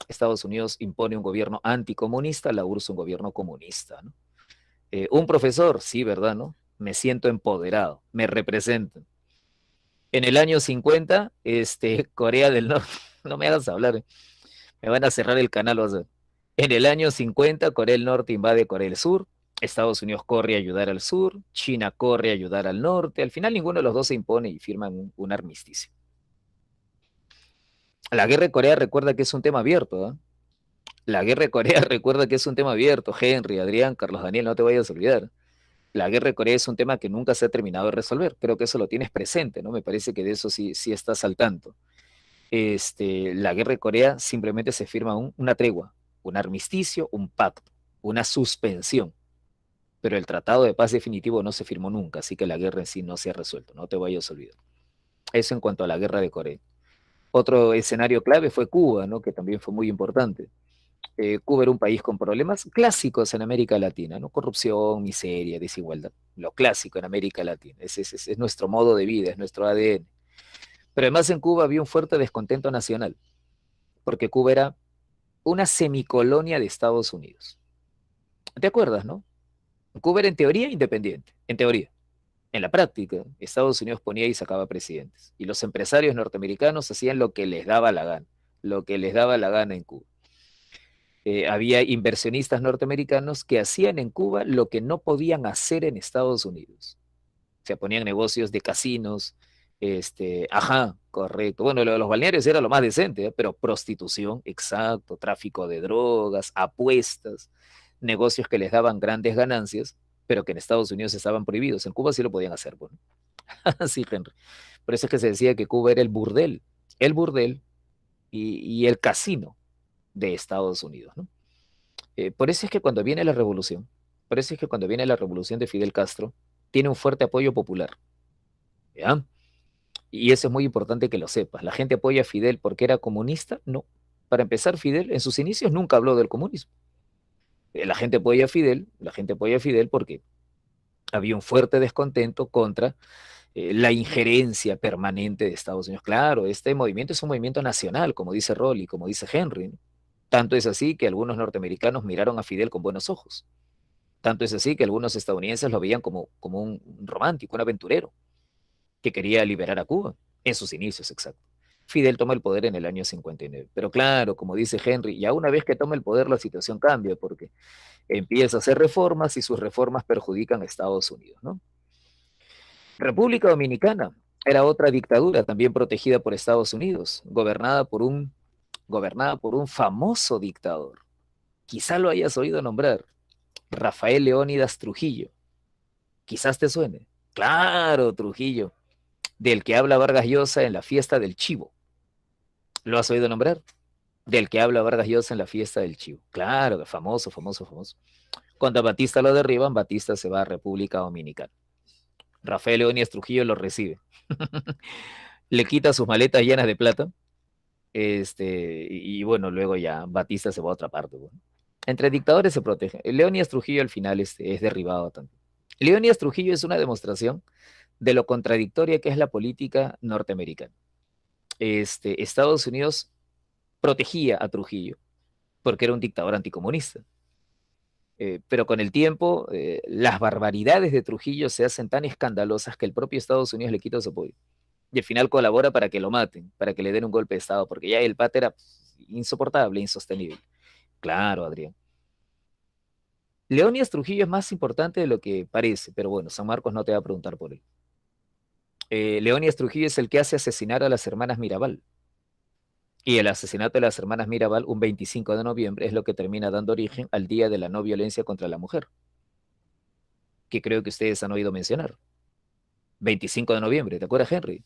Estados Unidos impone un gobierno anticomunista, la URSS un gobierno comunista, ¿no? Un profesor, sí, ¿verdad? ¿No? Me siento empoderado, me representan. En el año 50, Corea del Norte, no me hagas hablar, me van a cerrar el canal. O sea. En el año 50, Corea del Norte invade Corea del Sur, Estados Unidos corre a ayudar al sur, China corre a ayudar al norte, al final ninguno de los dos se impone y firman un armisticio. La guerra de Corea recuerda que es un tema abierto, ¿eh? La guerra de Corea recuerda que es un tema abierto, Henry, Adrián, Carlos Daniel, no te vayas a olvidar. La guerra de Corea es un tema que nunca se ha terminado de resolver. Creo que eso lo tienes presente, ¿no? Me parece que de eso sí, sí estás al tanto. La guerra de Corea simplemente se firma una tregua, un armisticio, un pacto, una suspensión. Pero el tratado de paz definitivo no se firmó nunca, así que la guerra en sí no se ha resuelto, no te vayas a olvidar. Eso en cuanto a la guerra de Corea. Otro escenario clave fue Cuba, ¿no? Que también fue muy importante. Cuba era un país con problemas clásicos en América Latina, ¿no? Corrupción, miseria, desigualdad. Lo clásico en América Latina. Es nuestro modo de vida, es nuestro ADN. Pero además en Cuba había un fuerte descontento nacional, porque Cuba era una semicolonia de Estados Unidos. ¿Te acuerdas, no? Cuba era en teoría independiente, en teoría. En la práctica, Estados Unidos ponía y sacaba presidentes. Y los empresarios norteamericanos hacían lo que les daba la gana, lo que les daba la gana en Cuba. Había inversionistas norteamericanos que hacían en Cuba lo que no podían hacer en Estados Unidos. O sea, ponían negocios de casinos, ajá, correcto. Bueno, lo de los balnearios era lo más decente, ¿eh? Pero prostitución, exacto, tráfico de drogas, apuestas, negocios que les daban grandes ganancias, pero que en Estados Unidos estaban prohibidos. En Cuba sí lo podían hacer, bueno. Sí, Henry. Por eso es que se decía que Cuba era el burdel y el casino de Estados Unidos, ¿no? Por eso es que cuando viene la revolución, por eso es que cuando viene la revolución de Fidel Castro, tiene un fuerte apoyo popular, ¿ya? Y eso es muy importante que lo sepas. ¿La gente apoya a Fidel porque era comunista? No. Para empezar, Fidel en sus inicios nunca habló del comunismo. La gente apoya a Fidel porque había un fuerte descontento contra la injerencia permanente de Estados Unidos. Claro, este movimiento es un movimiento nacional, como dice Rolly, como dice Henry, ¿no? Tanto es así que algunos norteamericanos miraron a Fidel con buenos ojos. Tanto es así que algunos estadounidenses lo veían como un romántico, un aventurero, que quería liberar a Cuba, en sus inicios, exacto. Fidel toma el poder en el año 59. Pero claro, como dice Henry, ya una vez que toma el poder la situación cambia, porque empieza a hacer reformas y sus reformas perjudican a Estados Unidos, ¿no? República Dominicana era otra dictadura también protegida por Estados Unidos, gobernada por un famoso dictador. Quizá lo hayas oído nombrar, Rafael Leónidas Trujillo. Quizás te suene. Claro, Trujillo, del que habla Vargas Llosa en la fiesta del Chivo. ¿Lo has oído nombrar? Del que habla Vargas Llosa en la fiesta del Chivo. Claro, famoso, famoso, famoso. Cuando a Batista lo derriban, Batista se va a República Dominicana. Rafael Leónidas Trujillo lo recibe. Le quita sus maletas llenas de plata. Y bueno, luego ya Batista se va a otra parte. Bueno. Entre dictadores se protege. Leónidas Trujillo al final es derribado también. Leónidas Trujillo es una demostración de lo contradictoria que es la política norteamericana. Estados Unidos protegía a Trujillo porque era un dictador anticomunista. Pero con el tiempo, las barbaridades de Trujillo se hacen tan escandalosas que el propio Estados Unidos le quita su apoyo. Y al final colabora para que lo maten, para que le den un golpe de Estado, porque ya el pata era insoportable, insostenible. Claro, Adrián. Leónidas Trujillo es más importante de lo que parece, pero bueno, San Marcos no te va a preguntar por él. Leónidas Trujillo es el que hace asesinar a las hermanas Mirabal. Y el asesinato de las hermanas Mirabal, un 25 de noviembre, es lo que termina dando origen al Día de la No Violencia contra la Mujer, que creo que ustedes han oído mencionar. 25 de noviembre, ¿te acuerdas, Henry?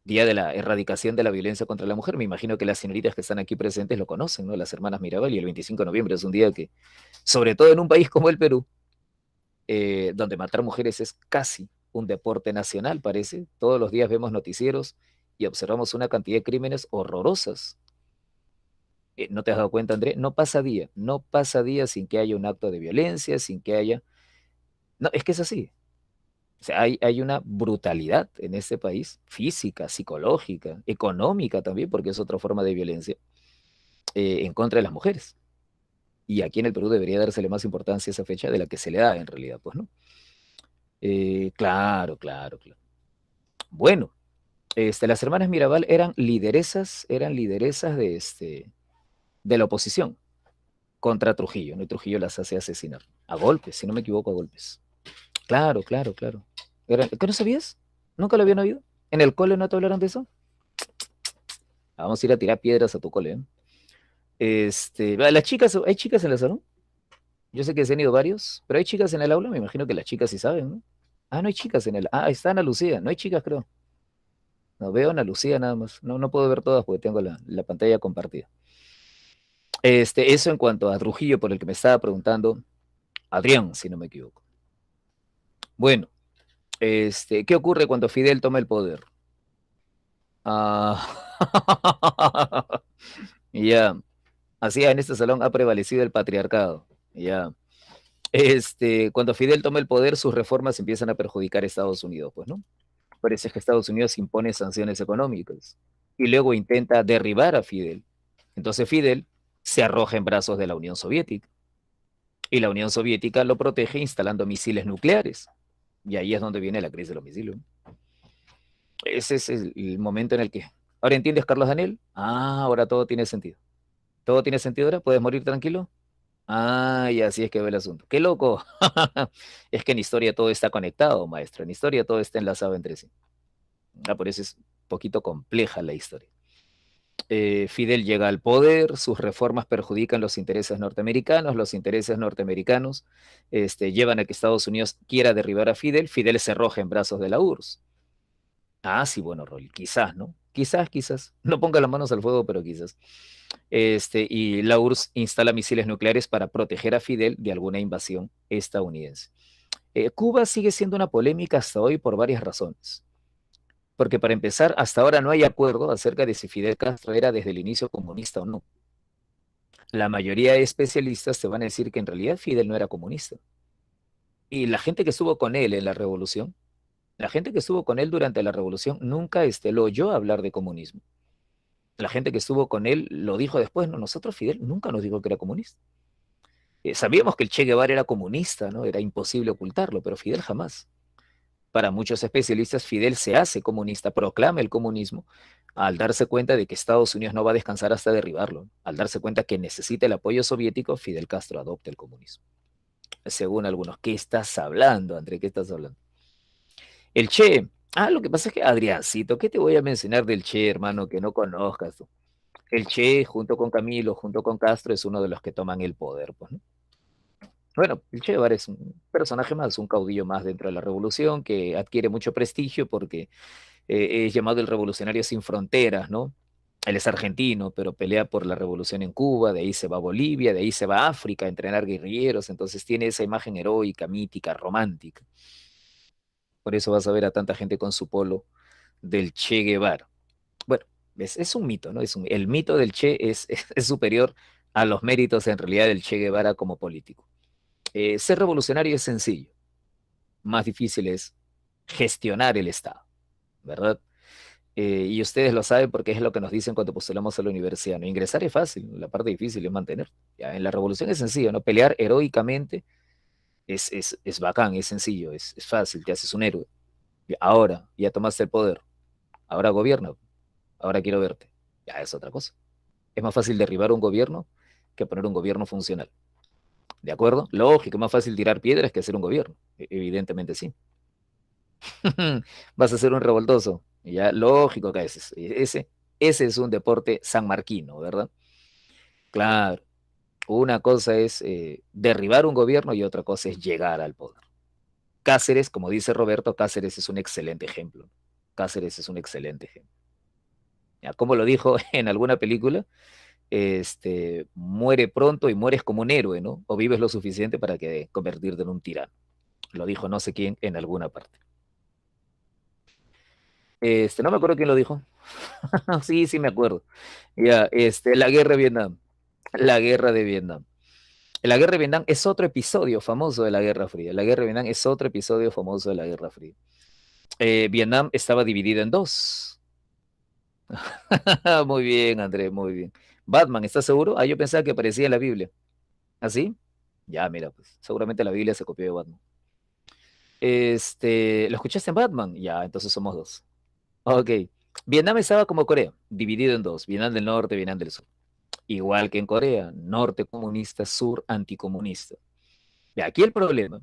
Día de la erradicación de la violencia contra la mujer. Me imagino que las señoritas que están aquí presentes lo conocen, ¿no? Las hermanas Mirabal, y el 25 de noviembre es un día que, sobre todo en un país como el Perú, donde matar mujeres es casi un deporte nacional, parece. Todos los días vemos noticieros y observamos una cantidad de crímenes horrorosas. ¿No te has dado cuenta, André? No pasa día sin que haya un acto de violencia, sin que haya... No, es que es así. O sea, hay una brutalidad en este país, física, psicológica, económica también, porque es otra forma de violencia, en contra de las mujeres. Y aquí en el Perú debería dársele más importancia a esa fecha de la que se le da en realidad, pues, ¿no? Claro, claro, claro. Bueno, las hermanas Mirabal eran lideresas de la oposición contra Trujillo, ¿no? Y Trujillo las hace asesinar. A golpes, si no me equivoco, a golpes. Claro, claro, claro. ¿Qué no sabías? ¿Nunca lo habían oído? ¿En el cole no te hablaron de eso? Vamos a ir a tirar piedras a tu cole, ¿eh? Las chicas, ¿hay chicas en el salón? Yo sé que se han ido varios, pero hay chicas en el aula, me imagino que las chicas sí saben, ¿no? Ah, no hay chicas en el... Ah, está Ana Lucía, no hay chicas, creo. No veo a Ana Lucía nada más. No, no puedo ver todas porque tengo la pantalla compartida. Eso en cuanto a Trujillo, por el que me estaba preguntando Adrián, si no me equivoco. Bueno, ¿qué ocurre cuando Fidel toma el poder? Ah, ya, así en este salón ha prevalecido el patriarcado. Ya, cuando Fidel toma el poder, sus reformas empiezan a perjudicar a Estados Unidos, pues, ¿no? Parece que Estados Unidos impone sanciones económicas y luego intenta derribar a Fidel. Entonces Fidel se arroja en brazos de la Unión Soviética y la Unión Soviética lo protege instalando misiles nucleares. Y ahí es donde viene la crisis de los misiles. Ese es el momento en el que... ¿Ahora entiendes, Carlos Daniel? Ah, ahora todo tiene sentido. ¿Todo tiene sentido ahora? ¿Puedes morir tranquilo? Ah, y así es que ve el asunto. ¡Qué loco! Es que en historia todo está conectado, maestro. En historia todo está enlazado entre sí. Ah, por eso es un poquito compleja la historia. Fidel llega al poder, sus reformas perjudican los intereses norteamericanos llevan a que Estados Unidos quiera derribar a Fidel, Fidel se arroja en brazos de la URSS. Ah, sí, bueno, Rol, quizás, ¿no? Quizás, quizás. No ponga las manos al fuego, pero quizás. Y la URSS instala misiles nucleares para proteger a Fidel de alguna invasión estadounidense. Cuba sigue siendo una polémica hasta hoy por varias razones. Porque para empezar, hasta ahora no hay acuerdo acerca de si Fidel Castro era desde el inicio comunista o no. La mayoría de especialistas te van a decir que en realidad Fidel no era comunista. Y la gente que estuvo con él en la revolución, la gente que estuvo con él durante la revolución nunca lo oyó hablar de comunismo. La gente que estuvo con él lo dijo después, no, nosotros Fidel nunca nos dijo que era comunista. Sabíamos que el Che Guevara era comunista, ¿no? Era imposible ocultarlo, pero Fidel jamás. Para muchos especialistas, Fidel se hace comunista, proclama el comunismo, al darse cuenta de que Estados Unidos no va a descansar hasta derribarlo. Al darse cuenta que necesita el apoyo soviético, Fidel Castro adopta el comunismo. Según algunos, ¿qué estás hablando, André? ¿Qué estás hablando? El Che, lo que pasa es que, Adriancito, ¿qué te voy a mencionar del Che, hermano, que no conozcas tú? El Che, junto con Camilo, junto con Castro, es uno de los que toman el poder, pues, ¿no? Bueno, el Che Guevara es un personaje más, un caudillo más dentro de la revolución que adquiere mucho prestigio porque es llamado el revolucionario sin fronteras, ¿no? Él es argentino, pero pelea por la revolución en Cuba, de ahí se va a Bolivia, de ahí se va a África a entrenar guerrilleros, entonces tiene esa imagen heroica, mítica, romántica. Por eso vas a ver a tanta gente con su polo del Che Guevara. Bueno, es un mito, ¿no? El mito del Che es superior a los méritos en realidad del Che Guevara como político. Ser revolucionario es sencillo, más difícil es gestionar el Estado, ¿verdad? Y ustedes lo saben porque es lo que nos dicen cuando postulamos a la universidad, ¿no? Ingresar es fácil, la parte difícil es mantener. Ya, en la revolución es sencillo, ¿no? Pelear heroicamente es bacán, es sencillo, es fácil, te haces un héroe. Y ahora, ya tomaste el poder, ahora gobierna, ahora quiero verte. Ya es otra cosa. Es más fácil derribar un gobierno que poner un gobierno funcional. ¿De acuerdo? Lógico, es más fácil tirar piedras que hacer un gobierno. Evidentemente sí. Vas a ser un revoltoso. Ya, lógico que ese es un deporte sanmarquino, ¿verdad? Claro, una cosa es derribar un gobierno y otra cosa es llegar al poder. Cáceres, como dice Roberto, Cáceres es un excelente ejemplo. Cáceres es un excelente ejemplo. Ya, como lo dijo en alguna película, muere pronto y mueres como un héroe, ¿no? O vives lo suficiente para que convertirte en un tirano. Lo dijo no sé quién en alguna parte. No me acuerdo quién lo dijo. Sí, sí me acuerdo. Ya, la guerra de Vietnam. La guerra de Vietnam. La guerra de Vietnam es otro episodio famoso de la Guerra Fría. La guerra de Vietnam es otro episodio famoso de la Guerra Fría. Vietnam estaba dividida en dos. Muy bien, André, muy bien. Batman, ¿estás seguro? Yo pensaba que aparecía en la Biblia. ¿Así? Ya, mira, pues seguramente la Biblia se copió de Batman. ¿Lo escuchaste en Batman? Ya, entonces somos dos. Ok. Vietnam estaba como Corea, dividido en dos, Vietnam del Norte, Vietnam del Sur. Igual que en Corea, norte comunista, sur anticomunista. Y aquí el problema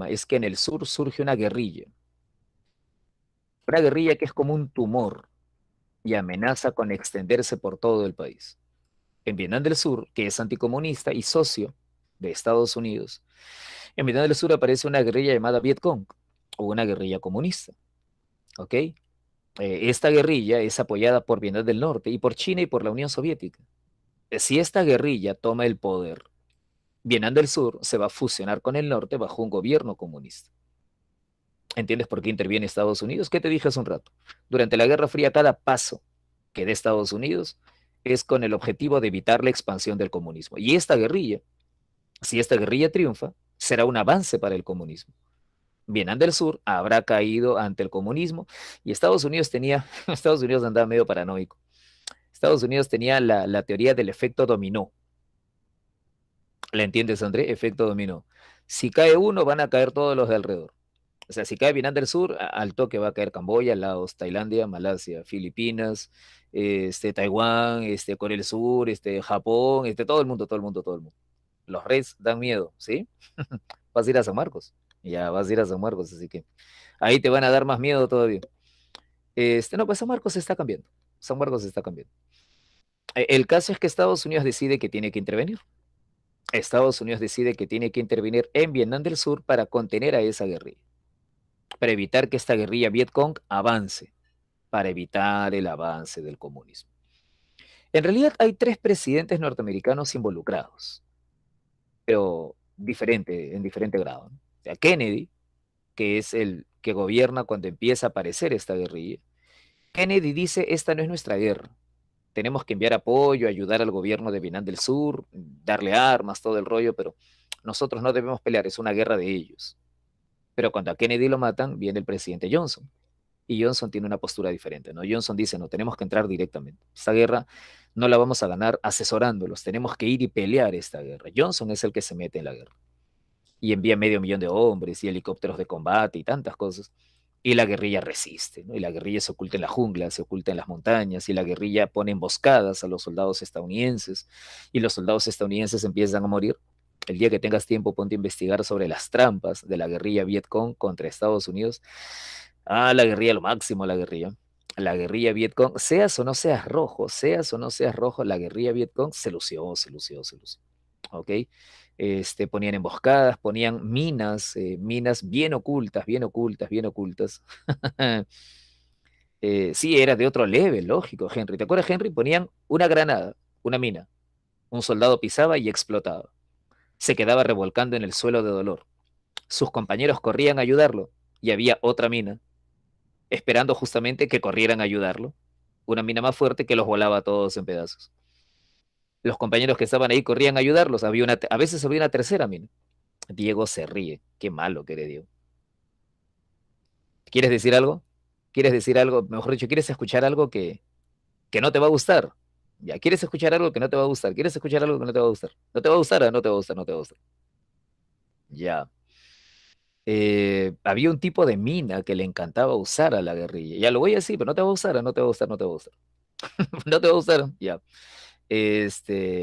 es que en el sur surge una guerrilla que es como un tumor y amenaza con extenderse por todo el país. En Vietnam del Sur, que es anticomunista y socio de Estados Unidos, en Vietnam del Sur aparece una guerrilla llamada Vietcong, o una guerrilla comunista, ¿ok? Esta guerrilla es apoyada por Vietnam del Norte y por China y por la Unión Soviética. Si esta guerrilla toma el poder, Vietnam del Sur se va a fusionar con el norte bajo un gobierno comunista. ¿Entiendes por qué interviene Estados Unidos? ¿Qué te dije hace un rato? Durante la Guerra Fría, cada paso que dé Estados Unidos es con el objetivo de evitar la expansión del comunismo. Y esta guerrilla, si esta guerrilla triunfa, será un avance para el comunismo. Vietnam del Sur habrá caído ante el comunismo y Estados Unidos andaba medio paranoico. Estados Unidos tenía la teoría del efecto dominó. ¿La entiendes, André? Efecto dominó. Si cae uno, van a caer todos los de alrededor. O sea, si cae Vietnam del Sur, al toque va a caer Camboya, Laos, Tailandia, Malasia, Filipinas, Taiwán, Corea del Sur, Japón, todo el mundo, todo el mundo, todo el mundo. Los reyes dan miedo, ¿sí? Vas a ir a San Marcos. Ya, vas a ir a San Marcos, así que ahí te van a dar más miedo todavía. No, pues San Marcos está cambiando. San Marcos está cambiando. El caso es que Estados Unidos decide que tiene que intervenir. Estados Unidos decide que tiene que intervenir en Vietnam del Sur para contener a esa guerrilla, para evitar que esta guerrilla Vietcong avance, para evitar el avance del comunismo. En realidad hay tres presidentes norteamericanos involucrados, pero en diferente grado, ¿no? O sea, Kennedy, que es el que gobierna cuando empieza a aparecer esta guerrilla, Kennedy dice, esta no es nuestra guerra. Tenemos que enviar apoyo, ayudar al gobierno de Vietnam del Sur, darle armas, todo el rollo, pero nosotros no debemos pelear, es una guerra de ellos. Pero cuando a Kennedy lo matan, viene el presidente Johnson. Y Johnson tiene una postura diferente, ¿no? Johnson dice, no, tenemos que entrar directamente. Esta guerra no la vamos a ganar asesorándolos, tenemos que ir y pelear esta guerra. Johnson es el que se mete en la guerra. Y envía 500.000 de hombres y helicópteros de combate y tantas cosas. Y la guerrilla resiste, ¿no? Y la guerrilla se oculta en la jungla, se oculta en las montañas, y la guerrilla pone emboscadas a los soldados estadounidenses, y los soldados estadounidenses empiezan a morir. El día que tengas tiempo, ponte a investigar sobre las trampas de la guerrilla Vietcong contra Estados Unidos. Ah, la guerrilla, lo máximo, la guerrilla. La guerrilla Vietcong, seas o no seas o no seas rojo, la guerrilla Vietcong se lució, se lució, se lució. ¿Ok? Ponían emboscadas, ponían minas, minas bien ocultas, bien ocultas, bien ocultas. Sí, era de otro level, lógico, Henry. ¿Te acuerdas, Henry? Ponían una granada, una mina. Un soldado pisaba y explotaba. Se quedaba revolcando en el suelo de dolor. Sus compañeros corrían a ayudarlo y había otra mina, esperando justamente que corrieran a ayudarlo. Una mina más fuerte que los volaba a todos en pedazos. Los compañeros que estaban ahí corrían a ayudarlos. A veces había una tercera mina. Diego se ríe. Qué malo que eres, Diego. ¿Quieres decir algo? ¿Quieres decir algo? Mejor dicho, ¿quieres escuchar algo que no te va a gustar? Ya, ¿quieres escuchar algo que no te va a gustar? ¿Quieres escuchar algo que no te va a gustar? ¿No te va a gustar? ¿O no te va a gustar? No te va a gustar. Ya. Había un tipo de mina que le encantaba usar a la guerrilla. Ya lo voy a decir, pero no te va a gustar, no te va a gustar, no te va a gustar. No te va a gustar, ya.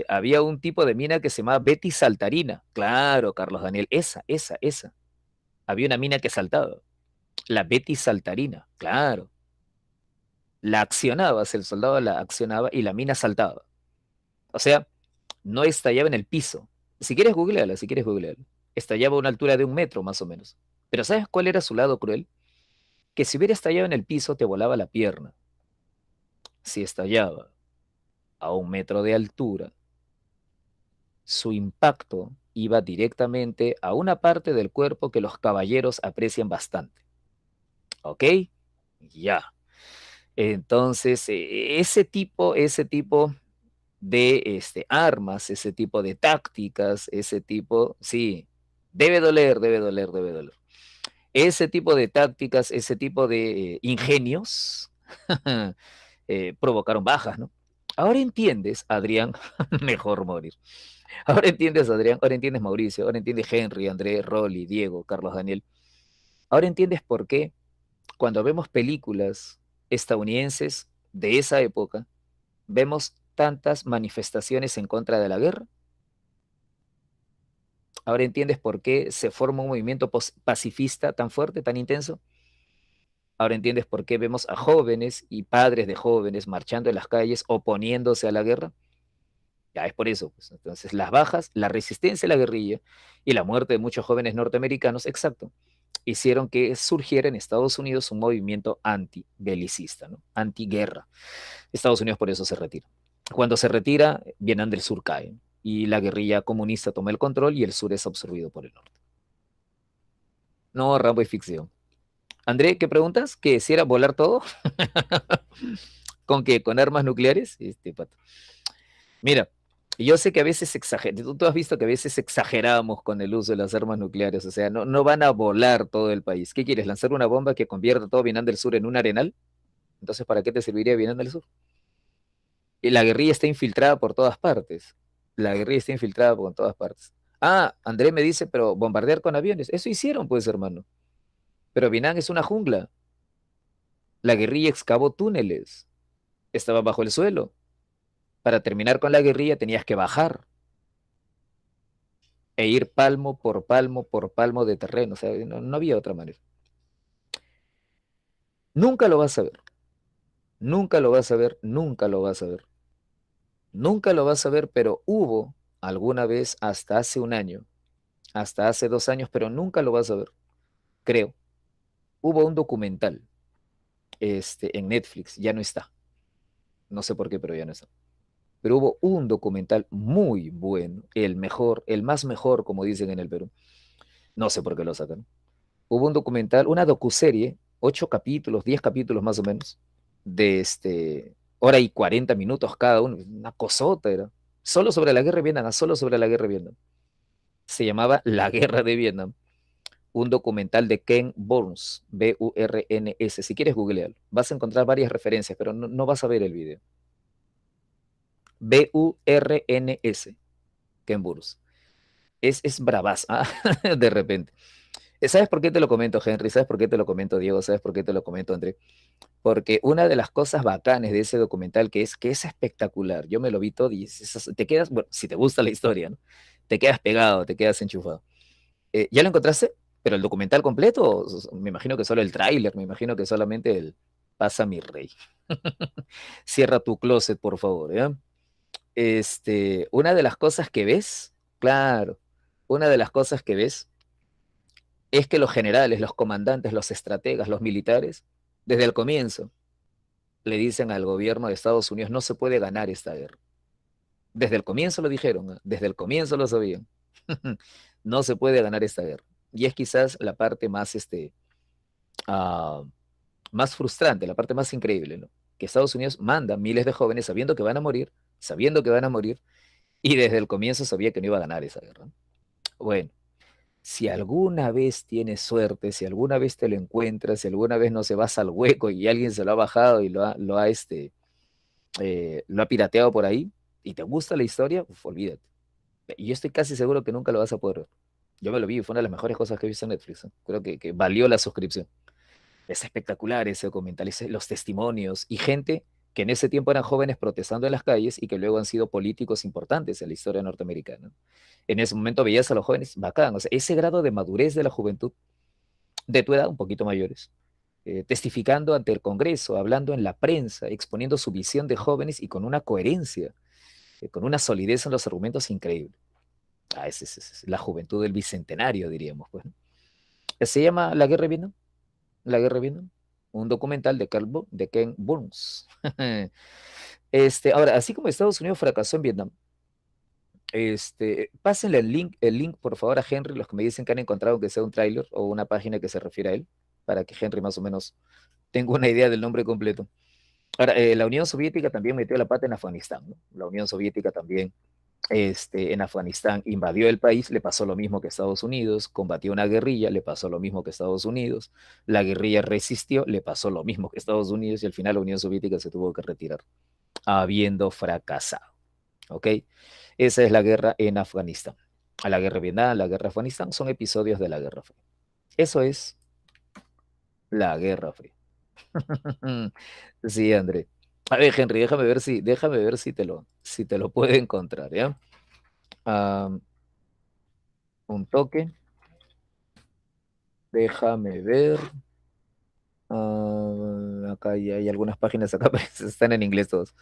Había un tipo de mina que se llamaba Betty Saltarina. Claro, Carlos Daniel, esa. Había una mina que saltaba. La Betty Saltarina, claro. La accionabas, el soldado la accionaba y la mina saltaba. O sea, no estallaba en el piso. Si quieres googlearla, si quieres googlearla. Estallaba a una altura de 1 metro más o menos. Pero ¿sabes cuál era su lado cruel? Que si hubiera estallado en el piso te volaba la pierna. Si estallaba a 1 metro de altura, su impacto iba directamente a una parte del cuerpo que los caballeros aprecian bastante. ¿Ok? Ya. Entonces, ese tipo de armas, ese tipo de tácticas, ese tipo, sí, debe doler, debe doler, debe doler. Ese tipo de tácticas, ese tipo de ingenios provocaron bajas, ¿no? Ahora entiendes, Adrián, mejor morir. Ahora entiendes, Adrián, ahora entiendes, Mauricio, ahora entiendes, Henry, André, Rolly, Diego, Carlos Daniel. Ahora entiendes por qué cuando vemos películas estadounidenses de esa época, vemos tantas manifestaciones en contra de la guerra. Ahora entiendes por qué se forma un movimiento pacifista tan fuerte, tan intenso. Ahora entiendes por qué vemos a jóvenes y padres de jóvenes marchando en las calles oponiéndose a la guerra. Ya es por eso, pues. Entonces, las bajas, la resistencia a la guerrilla y la muerte de muchos jóvenes norteamericanos, exacto, hicieron que surgiera en Estados Unidos un movimiento anti-belicista, ¿no? Antiguerra. Estados Unidos por eso se retira. Cuando se retira, Vietnam del Sur cae y la guerrilla comunista toma el control y el sur es absorbido por el norte. No, Rambo y ficción. André, ¿qué preguntas? ¿Que si era volar todo? ¿Con qué? ¿Con armas nucleares? Pato. Mira, yo sé que a veces exageramos, tú has visto que a veces exageramos con el uso de las armas nucleares, o sea, no van a volar todo el país. ¿Qué quieres? ¿Lanzar una bomba que convierta todo Vietnam del Sur en un arenal? Entonces, ¿para qué te serviría Vietnam del Sur? Y la guerrilla está infiltrada por todas partes. La guerrilla está infiltrada por todas partes. Ah, André me dice, pero bombardear con aviones. Eso hicieron, pues, hermano. Pero Vietnam es una jungla. La guerrilla excavó túneles. Estaba bajo el suelo. Para terminar con la guerrilla tenías que bajar e ir palmo por palmo de terreno. O sea, no había otra manera. Nunca lo vas a ver. Nunca lo vas a ver. Nunca lo vas a ver. Nunca lo vas a ver, pero hubo alguna vez hasta hace un año, hasta hace 2 años, pero nunca lo vas a ver, creo. Hubo un documental en Netflix, ya no está. No sé por qué, pero ya no está. Pero hubo un documental muy bueno, el mejor, el más mejor, como dicen en el Perú. No sé por qué lo sacan. hubo un documental, una docuserie, 8 capítulos, 10 capítulos más o menos, de hora y 40 minutos cada uno, una cosota era, solo sobre la guerra de Vietnam, solo sobre la guerra de Vietnam. Se llamaba La Guerra de Vietnam, un documental de Ken Burns, B-U-R-N-S. Si quieres googlearlo, vas a encontrar varias referencias, pero no vas a ver el video. B-U-R-N-S, Ken Burns. Es bravazo, de repente. ¿Sabes por qué te lo comento, Henry? ¿Sabes por qué te lo comento, Diego? ¿Sabes por qué te lo comento, André? Porque una de las cosas bacanes de ese documental que es espectacular, yo me lo vi todo y te quedas, bueno, si te gusta la historia, ¿no? Te quedas pegado, te quedas enchufado. ¿Ya lo encontraste? ¿Pero el documental completo? Me imagino que solo el tráiler, me imagino que solamente el Pasa mi rey. Cierra tu closet, por favor, ¿ya? Una de las cosas que ves, claro, una de las cosas que ves es que los generales, los comandantes, los estrategas, los militares, desde el comienzo, le dicen al gobierno de Estados Unidos, no se puede ganar esta guerra. Desde el comienzo lo dijeron, ¿eh? Desde el comienzo lo sabían. No se puede ganar esta guerra. Y es quizás la parte más, ah, más frustrante, la parte más increíble, ¿no? Que Estados Unidos manda miles de jóvenes sabiendo que van a morir, y desde el comienzo sabía que no iba a ganar esa guerra. Bueno, si alguna vez tienes suerte, si alguna vez te lo encuentras, si alguna vez no se vas al hueco y alguien se lo ha bajado y lo ha pirateado por ahí y te gusta la historia, uf, olvídate. Y yo estoy casi seguro que nunca lo vas a poder ver. Yo me lo vi, fue una de las mejores cosas que he visto en Netflix, ¿eh? Creo que valió la suscripción. Es espectacular ese documental, los testimonios y gente que en ese tiempo eran jóvenes protestando en las calles y que luego han sido políticos importantes en la historia norteamericana. En ese momento veías a los jóvenes, bacán, o sea, ese grado de madurez de la juventud, de tu edad, un poquito mayores, testificando ante el Congreso, hablando en la prensa, exponiendo su visión de jóvenes y con una coherencia, con una solidez en los argumentos increíble. Esa es la juventud del bicentenario, diríamos. Pues, ¿no? Se llama La Guerra de Vietnam, La Guerra de Vietnam, un documental de Ken Burns. Ahora, así como Estados Unidos fracasó en Vietnam, pásenle el link, por favor, a Henry, los que me dicen que han encontrado que sea un tráiler o una página que se refiere a él, para que Henry más o menos tenga una idea del nombre completo. Ahora, la Unión Soviética también metió la pata en Afganistán, ¿no? La Unión Soviética también en Afganistán invadió el país, le pasó lo mismo que Estados Unidos, combatió una guerrilla, le pasó lo mismo que Estados Unidos, la guerrilla resistió, le pasó lo mismo que Estados Unidos y al final la Unión Soviética se tuvo que retirar, habiendo fracasado. ¿Ok? Esa es la guerra en Afganistán. A la guerra de Vietnam, la guerra de Afganistán son episodios de la Guerra Fría. Eso es la Guerra Fría. Sí, André. A ver, Henry, déjame ver si te lo puedo encontrar, ¿ya? Ah, un toque, déjame ver. Acá hay algunas páginas acá, pero están en inglés todos.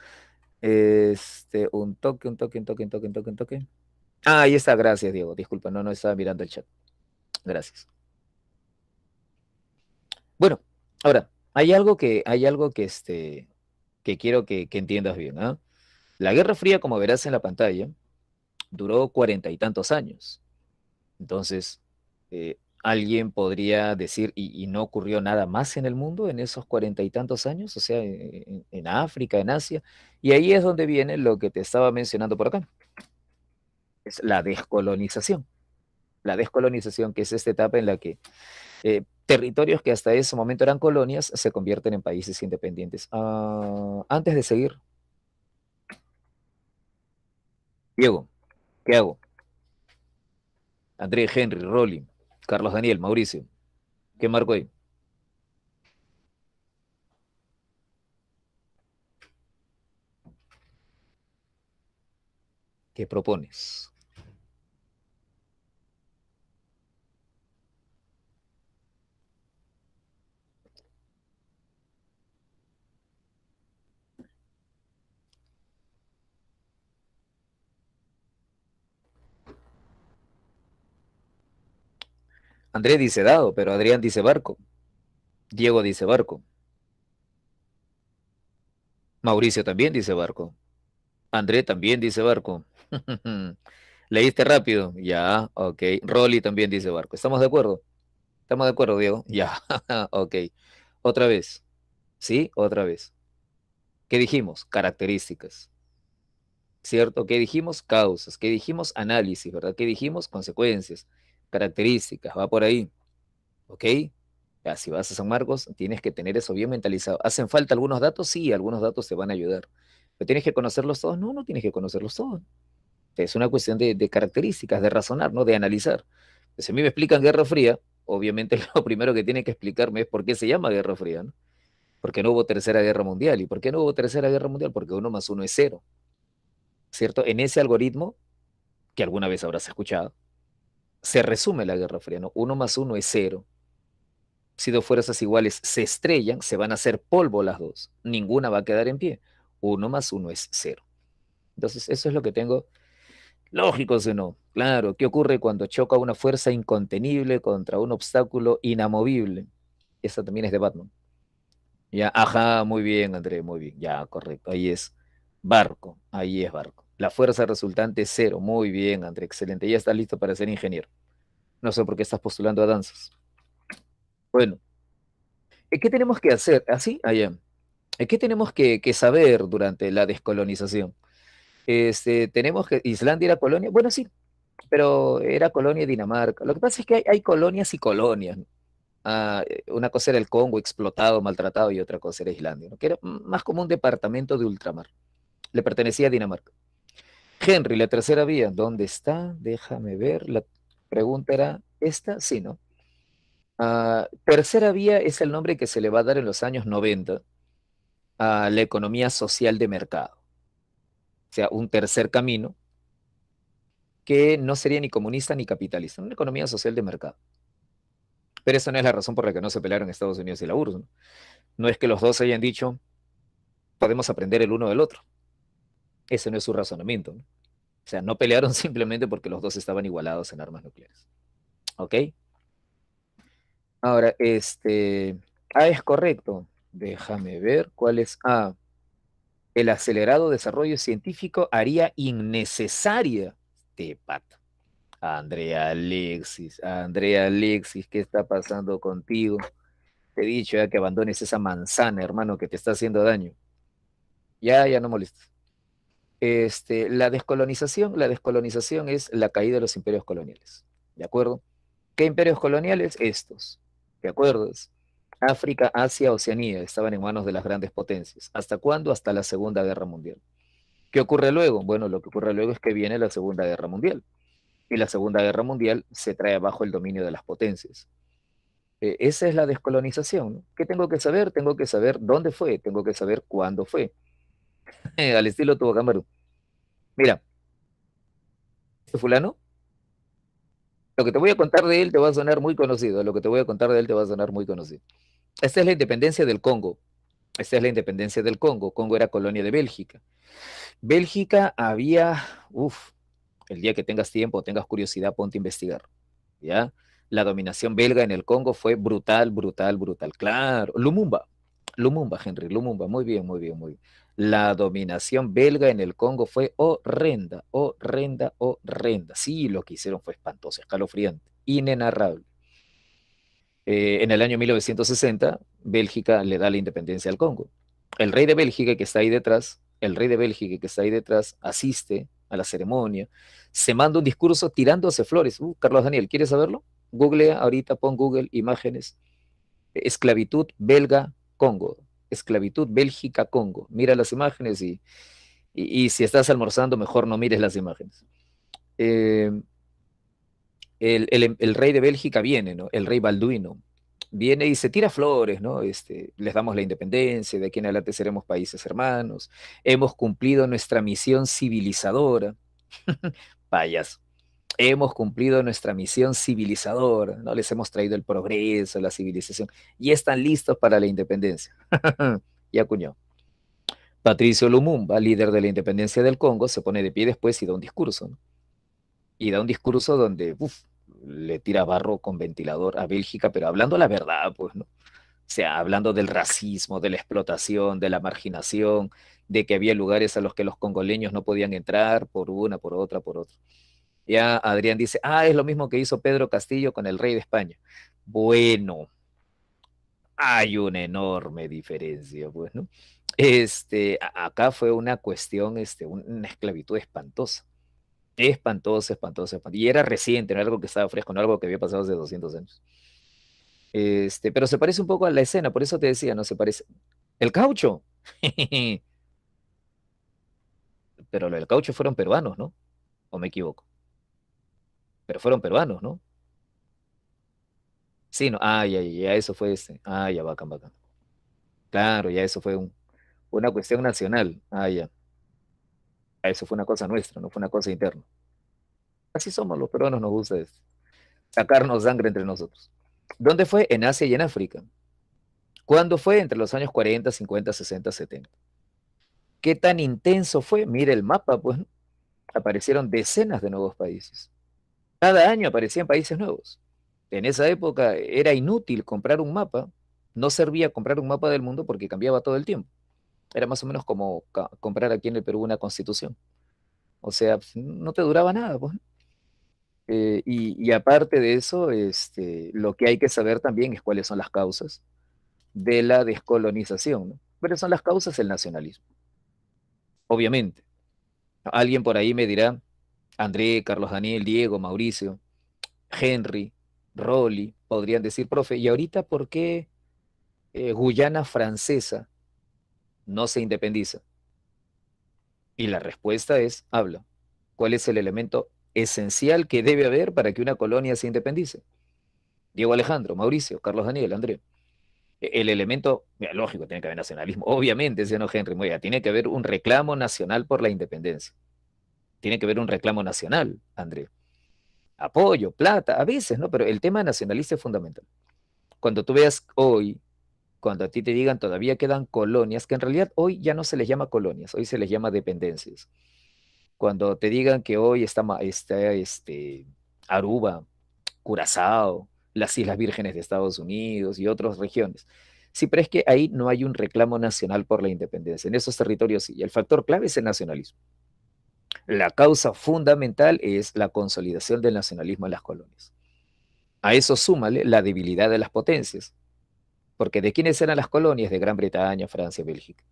Un toque, un toque, un toque, un toque, un toque, un toque. Ahí está, gracias, Diego. Disculpa, no estaba mirando el chat. Gracias. Bueno, ahora, hay algo que quiero que entiendas bien, ¿ah? La Guerra Fría, como verás en la pantalla, duró 40 y tantos años. Entonces, alguien podría decir, ¿y no ocurrió nada más en el mundo en esos 40 y tantos años? O sea, en África, en Asia. Y ahí es donde viene lo que te estaba mencionando por acá. Es la descolonización. La descolonización, que es esta etapa en la que territorios que hasta ese momento eran colonias se convierten en países independientes. Antes de seguir, Diego, ¿qué hago? André, Henry, Rolly, Carlos Daniel, Mauricio, ¿qué marco ahí? ¿Qué propones? André dice dado, pero Adrián dice barco. Diego dice barco. Mauricio también dice barco. André también dice barco. Leíste rápido. Ya, ok. Rolly también dice barco. ¿Estamos de acuerdo? ¿Estamos de acuerdo, Diego? Ya, ok. Otra vez, ¿sí? Otra vez. ¿Qué dijimos? Características, ¿cierto? ¿Qué dijimos? Causas. ¿Qué dijimos? Análisis, ¿verdad? ¿Qué dijimos? Consecuencias, características, va por ahí, ¿ok? Ya, si vas a San Marcos, tienes que tener eso bien mentalizado. ¿Hacen falta algunos datos? Sí, algunos datos te van a ayudar. ¿Pero tienes que conocerlos todos? No, no tienes que conocerlos todos. Es una cuestión de características, de razonar, ¿no? De analizar. Si a mí me explican Guerra Fría, obviamente lo primero que tienen que explicarme es por qué se llama Guerra Fría, ¿no? Porque no hubo Tercera Guerra Mundial. ¿Y por qué no hubo Tercera Guerra Mundial? Porque uno más uno es cero, ¿cierto? En ese algoritmo, que alguna vez habrás escuchado, se resume la Guerra Fría, ¿no? Uno más uno es cero. Si dos fuerzas iguales se estrellan, se van a hacer polvo las dos. Ninguna va a quedar en pie. Uno más uno es cero. Entonces, eso es lo que tengo. Lógico, si no. Claro, ¿qué ocurre cuando choca una fuerza incontenible contra un obstáculo inamovible? Esa también es de Batman. Ya, ajá, muy bien, André, muy bien. Ya, correcto. Ahí es barco. Ahí es barco. La fuerza resultante es cero. Muy bien, André, excelente. Ya estás listo para ser ingeniero. No sé por qué estás postulando a danzas. Bueno, ¿qué tenemos que hacer? ¿Así? Allá. ¿Qué tenemos que saber durante la descolonización? Tenemos que Islandia era colonia. Bueno, sí, pero era colonia de Dinamarca. Lo que pasa es que hay colonias y colonias, ¿no? Una cosa era el Congo explotado, maltratado, y otra cosa era Islandia, ¿no? Que era más como un departamento de ultramar. Le pertenecía a Dinamarca. Henry, la tercera vía, ¿dónde está? Déjame ver. La pregunta era esta, sí, ¿no? Tercera vía es el nombre que se le va a dar en los años 90 a la economía social de mercado. O sea, un tercer camino que no sería ni comunista ni capitalista, una economía social de mercado. Pero esa no es la razón por la que no se pelearon Estados Unidos y la URSS, ¿no? No es que los dos hayan dicho, podemos aprender el uno del otro. Ese no es su razonamiento, ¿no? O sea, no pelearon simplemente porque los dos estaban igualados en armas nucleares. ¿Ok? Ahora, es correcto. Déjame ver cuál es. El acelerado desarrollo científico haría innecesaria de pata. Andrea Alexis, ¿qué está pasando contigo? Te he dicho ya que abandones esa manzana, hermano, que te está haciendo daño. Ya, ya no molestes. La descolonización es la caída de los imperios coloniales. ¿De acuerdo? ¿Qué imperios coloniales? Estos. ¿De acuerdo? África, Asia, Oceanía estaban en manos de las grandes potencias. ¿Hasta cuándo? Hasta la Segunda Guerra Mundial. ¿Qué ocurre luego? Bueno, lo que ocurre luego es que viene la Segunda Guerra Mundial. Y la Segunda Guerra Mundial se trae abajo el dominio de las potencias. Esa es la descolonización, ¿no? ¿Qué tengo que saber? Tengo que saber dónde fue, tengo que saber cuándo fue. Al estilo Tuvo Cámara. Mira, este fulano, lo que te voy a contar de él te va a sonar muy conocido, lo que te voy a contar de él te va a sonar muy conocido. Esta es la independencia del Congo. Esta es la independencia del Congo. Congo era colonia de Bélgica. Bélgica había, el día que tengas tiempo, tengas curiosidad, ponte a investigar, ¿ya? La dominación belga en el Congo fue brutal, brutal, brutal. Claro, Lumumba, Henry, Lumumba, muy bien, muy bien, muy bien. La dominación belga en el Congo fue horrenda, horrenda, horrenda. Sí, lo que hicieron fue espantoso, escalofriante, inenarrable. En el año 1960, Bélgica le da la independencia al Congo. El rey de Bélgica que está ahí detrás, el rey de Bélgica que está ahí detrás, asiste a la ceremonia, se manda un discurso tirándose flores. Carlos Daniel, ¿quieres saberlo? Google ahorita, pon Google imágenes. Esclavitud belga Congo, esclavitud Bélgica Congo. Mira las imágenes y si estás almorzando, mejor no mires las imágenes. Eh, el rey de Bélgica viene, ¿no? El rey Balduino. Viene y se tira flores, ¿no? Les damos la independencia, de aquí en adelante seremos países hermanos, hemos cumplido nuestra misión civilizadora. Payas, hemos cumplido nuestra misión civilizadora, ¿no? Les hemos traído el progreso, la civilización, y están listos para la independencia. Ya acuñó. Patricio Lumumba, líder de la independencia del Congo, se pone de pie después y da un discurso, ¿no? Y da un discurso donde le tira barro con ventilador a Bélgica, pero hablando la verdad, pues, ¿no? O sea, hablando del racismo, de la explotación, de la marginación, de que había lugares a los que los congoleños no podían entrar por una, por otra, por otra. Ya Adrián dice, es lo mismo que hizo Pedro Castillo con el rey de España. Bueno, hay una enorme diferencia, pues, ¿no? Acá fue una cuestión, una esclavitud espantosa. Espantosa, espantosa, espantosa. Y era reciente, no era algo que estaba fresco, no era algo que había pasado hace 200 años. Pero se parece un poco a la escena, por eso te decía, ¿no? Se parece. El caucho. Pero lo del caucho fueron peruanos, ¿no? ¿O me equivoco? Pero fueron peruanos, ¿no? Sí, no. Ah, ya, ya, ya, eso fue Ah, ya, bacán, bacán. Claro, ya eso fue una cuestión nacional. Ah, ya. Eso fue una cosa nuestra, no fue una cosa interna. Así somos los peruanos, nos gusta sacarnos sangre entre nosotros. ¿Dónde fue? En Asia y en África. ¿Cuándo fue? Entre los años 40, 50, 60, 70. ¿Qué tan intenso fue? Mire el mapa, pues, ¿no? Aparecieron decenas de nuevos países. Cada año aparecían países nuevos. En esa época era inútil comprar un mapa, no servía comprar un mapa del mundo porque cambiaba todo el tiempo. Era más o menos como comprar aquí en el Perú una constitución. O sea, pues, no te duraba nada, pues, ¿no? Y aparte de eso, lo que hay que saber también es cuáles son las causas de la descolonización, ¿no? ¿Cuáles son las causas? El nacionalismo, obviamente. Alguien por ahí me dirá, André, Carlos Daniel, Diego, Mauricio, Henry, Rolly, podrían decir, profe, ¿y ahorita por qué Guyana Francesa no se independiza? Y la respuesta es, habla. ¿Cuál es el elemento esencial que debe haber para que una colonia se independice? Diego Alejandro, Mauricio, Carlos Daniel, André. El elemento, mira, lógico, tiene que haber nacionalismo, obviamente, ese no Henry Moya, tiene que haber un reclamo nacional por la independencia. Tiene que haber un reclamo nacional, André. Apoyo, plata, a veces, ¿no? Pero el tema nacionalista es fundamental. Cuando tú veas hoy, cuando a ti te digan todavía quedan colonias, que en realidad hoy ya no se les llama colonias, hoy se les llama dependencias. Cuando te digan que hoy está Aruba, Curazao, las Islas Vírgenes de Estados Unidos y otras regiones. Sí, pero es que ahí no hay un reclamo nacional por la independencia. En esos territorios sí. El factor clave es el nacionalismo. La causa fundamental es la consolidación del nacionalismo en las colonias. A eso súmale la debilidad de las potencias. Porque ¿de quiénes eran las colonias? De Gran Bretaña, Francia, Bélgica.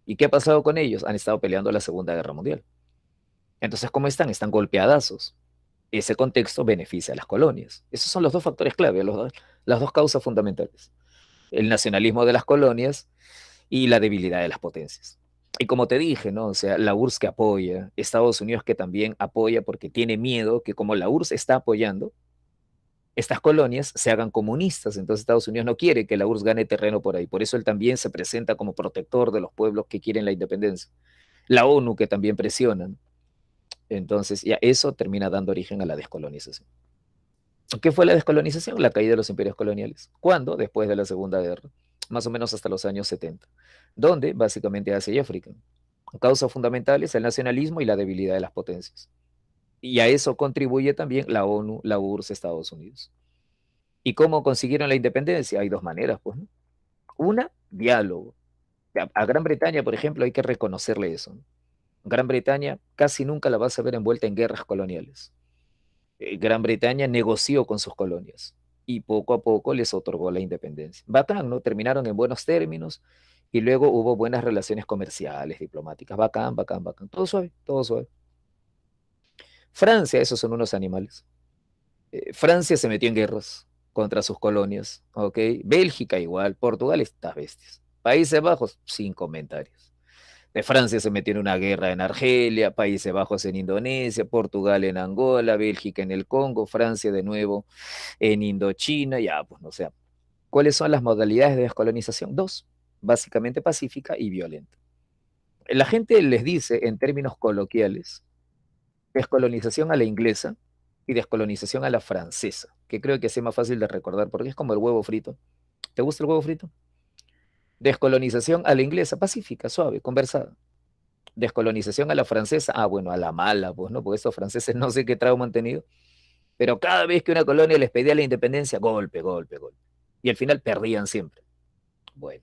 ¿Y qué ha pasado con ellos? Han estado peleando la Segunda Guerra Mundial. Entonces, ¿cómo están? Están golpeadazos. Ese contexto beneficia a las colonias. Esos son los dos factores clave, las dos causas fundamentales. El nacionalismo de las colonias y la debilidad de las potencias. Y como te dije, ¿no? O sea, la URSS que apoya, Estados Unidos que también apoya porque tiene miedo que como la URSS está apoyando, estas colonias se hagan comunistas. Entonces Estados Unidos no quiere que la URSS gane terreno por ahí. Por eso él también se presenta como protector de los pueblos que quieren la independencia. La ONU que también presiona, ¿no? Entonces ya eso termina dando origen a la descolonización. ¿Qué fue la descolonización? La caída de los imperios coloniales. ¿Cuándo? Después de la Segunda Guerra, más o menos hasta los años 70, donde básicamente Asia y África. Causa fundamental es el nacionalismo y la debilidad de las potencias. Y a eso contribuye también la ONU, la URSS, Estados Unidos. ¿Y cómo consiguieron la independencia? Hay dos maneras, pues, ¿no? Una, diálogo. A Gran Bretaña, por ejemplo, hay que reconocerle eso, ¿no? Gran Bretaña casi nunca la vas a ver envuelta en guerras coloniales. Gran Bretaña negoció con sus colonias y poco a poco les otorgó la independencia. Bacán, ¿no? Terminaron en buenos términos y luego hubo buenas relaciones comerciales, diplomáticas. Bacán, bacán, bacán. Todo suave, todo suave. Francia, esos son unos animales. Francia se metió en guerras contra sus colonias, ¿ok? Bélgica igual, Portugal, estas bestias. Países Bajos, sin comentarios. De Francia se metió en una guerra en Argelia, Países Bajos en Indonesia, Portugal en Angola, Bélgica en el Congo, Francia de nuevo en Indochina, ya, pues no sé. ¿Cuáles son las modalidades de descolonización? Dos, básicamente pacífica y violenta. La gente les dice en términos coloquiales descolonización a la inglesa y descolonización a la francesa, que creo que es más fácil de recordar porque es como el huevo frito. ¿Te gusta el huevo frito? Descolonización a la inglesa, pacífica, suave, conversada. Descolonización a la francesa, bueno, a la mala, pues, ¿no? Porque estos franceses no sé qué trauma han tenido, pero cada vez que una colonia les pedía la independencia, golpe, golpe, golpe. Y al final perdían siempre. Bueno,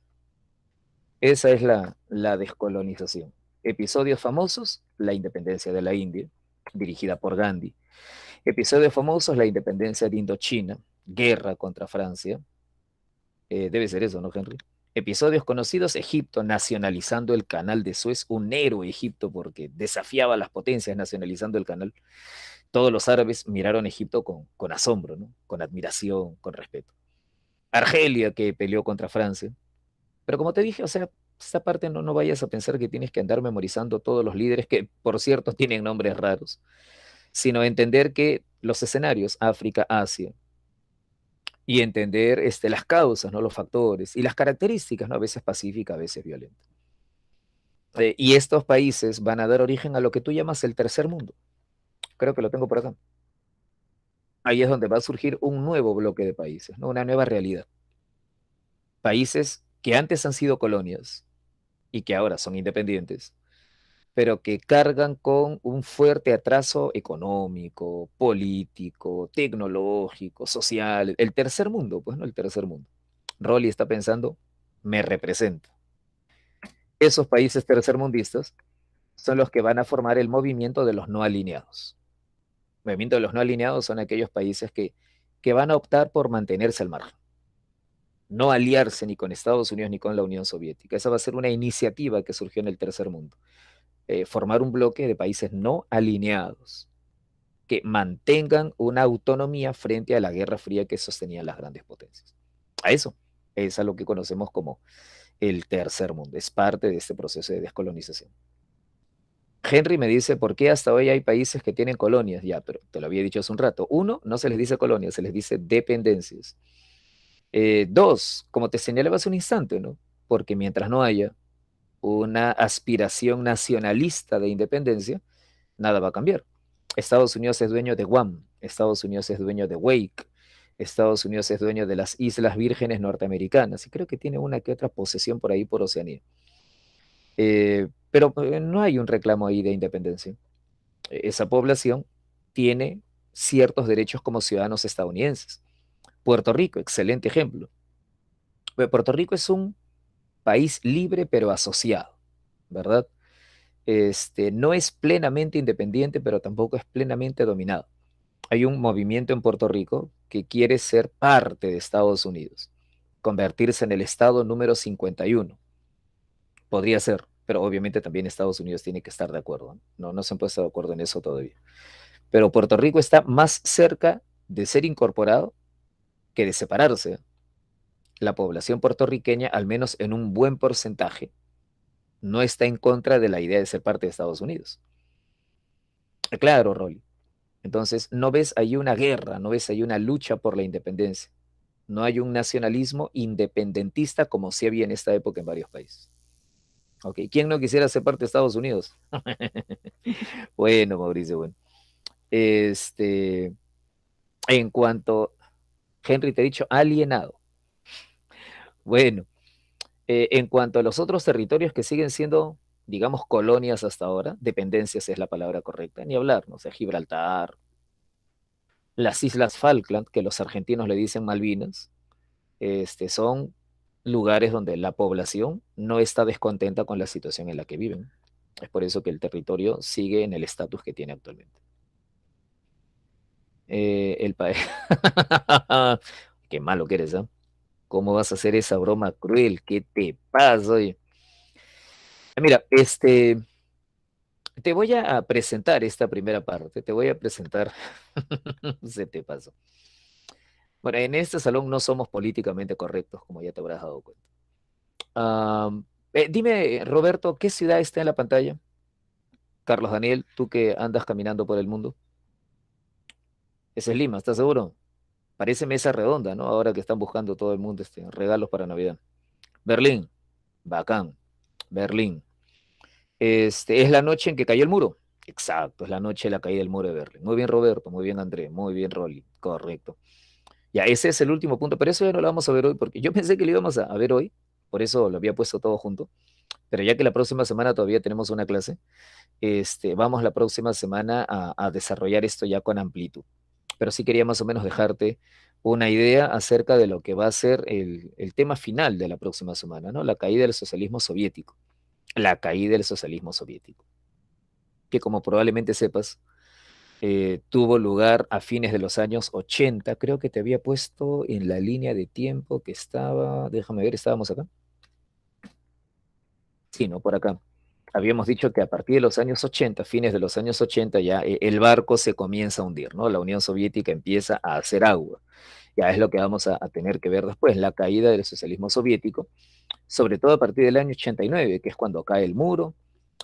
esa es la descolonización. Episodios famosos, la independencia de la India, dirigida por Gandhi. Episodios famosos, la independencia de Indochina, guerra contra Francia. Debe ser eso, ¿no, Henry? Episodios conocidos: Egipto nacionalizando el canal de Suez, un héroe Egipto porque desafiaba a las potencias nacionalizando el canal. Todos los árabes miraron a Egipto con asombro, ¿no? Con admiración, con respeto. Argelia, que peleó contra Francia. Pero como te dije, o sea, esta parte no vayas a pensar que tienes que andar memorizando todos los líderes, que por cierto tienen nombres raros, sino entender que los escenarios, África, Asia, y entender las causas, ¿no? Los factores y las características, ¿no? A veces pacífica, a veces violenta. Y estos países van a dar origen a lo que tú llamas el tercer mundo. Creo que lo tengo por acá. Ahí es donde va a surgir un nuevo bloque de países, ¿no? Una nueva realidad. Países que antes han sido colonias y que ahora son independientes, pero que cargan con un fuerte atraso económico, político, tecnológico, social. El tercer mundo, pues, ¿no? El tercer mundo. Rolly está pensando, me representa. Esos países tercermundistas son los que van a formar el movimiento de los no alineados. El movimiento de los no alineados son aquellos países que van a optar por mantenerse al margen, no aliarse ni con Estados Unidos ni con la Unión Soviética. Esa va a ser una iniciativa que surgió en el tercer mundo. Formar un bloque de países no alineados que mantengan una autonomía frente a la Guerra Fría que sostenían las grandes potencias. A eso es a lo que conocemos como el tercer mundo. Es parte de este proceso de descolonización. Henry me dice, ¿por qué hasta hoy hay países que tienen colonias? Ya, pero te lo había dicho hace un rato. Uno, no se les dice colonias, se les dice dependencias. Dos, como te señalaba hace un instante, ¿no? Porque mientras no haya una aspiración nacionalista de independencia, nada va a cambiar. Estados Unidos es dueño de Guam, Estados Unidos es dueño de Wake, Estados Unidos es dueño de las Islas Vírgenes norteamericanas y creo que tiene una que otra posesión por ahí por Oceanía. Pero no hay un reclamo ahí de independencia. Esa población tiene ciertos derechos como ciudadanos estadounidenses. Puerto Rico, excelente ejemplo. Puerto Rico es un país libre pero asociado, ¿verdad? No es plenamente independiente, pero tampoco es plenamente dominado. Hay un movimiento en Puerto Rico que quiere ser parte de Estados Unidos, convertirse en el estado número 51. Podría ser, pero obviamente también Estados Unidos tiene que estar de acuerdo. No se han puesto de acuerdo en eso todavía. Pero Puerto Rico está más cerca de ser incorporado que de separarse. La población puertorriqueña, al menos en un buen porcentaje, no está en contra de la idea de ser parte de Estados Unidos. Claro, Rolly. Entonces, no ves ahí una guerra, no ves ahí una lucha por la independencia. No hay un nacionalismo independentista como sí había en esta época en varios países. Ok, ¿quién no quisiera ser parte de Estados Unidos? Bueno, Mauricio, bueno. En cuanto, Henry, te he dicho alienado. Bueno, en cuanto a los otros territorios que siguen siendo, digamos, colonias hasta ahora, dependencias es la palabra correcta, ni hablar, ¿no? O sea, Gibraltar, las Islas Falkland, que los argentinos le dicen Malvinas, son lugares donde la población no está descontenta con la situación en la que viven. Es por eso que el territorio sigue en el estatus que tiene actualmente. El país. Qué malo que eres, ¿eh? ¿Cómo vas a hacer esa broma cruel? ¿Qué te pasa? Oye? Mira, te voy a presentar esta primera parte. Te voy a presentar. Se te pasó. Bueno, en este salón no somos políticamente correctos, como ya te habrás dado cuenta. Dime, Roberto, ¿qué ciudad está en la pantalla? Carlos Daniel, tú que andas caminando por el mundo. Esa es Lima, ¿estás seguro? Parece mesa redonda, ¿no? Ahora que están buscando todo el mundo regalos para Navidad. Berlín, bacán. Berlín. Es la noche en que cayó el muro. Exacto, es la noche de la caída del muro de Berlín. Muy bien, Roberto, muy bien, André, muy bien, Rolly. Correcto. Ya, ese es el último punto, pero eso ya no lo vamos a ver hoy, porque yo pensé que lo íbamos a ver hoy, por eso lo había puesto todo junto. Pero ya que la próxima semana todavía tenemos una clase, vamos la próxima semana a desarrollar esto ya con amplitud. Pero sí quería más o menos dejarte una idea acerca de lo que va a ser el tema final de la próxima semana, ¿no? La caída del socialismo soviético. La caída del socialismo soviético. Que como probablemente sepas, tuvo lugar a fines de los años 80. Creo que te había puesto en la línea de tiempo que estaba, déjame ver, estábamos acá. Sí, ¿no? Por acá. Habíamos dicho que a partir de los años 80, fines de los años 80, ya el barco se comienza a hundir, ¿no? La Unión Soviética empieza a hacer agua. Ya es lo que vamos a tener que ver después, la caída del socialismo soviético, sobre todo a partir del año 89, que es cuando cae el muro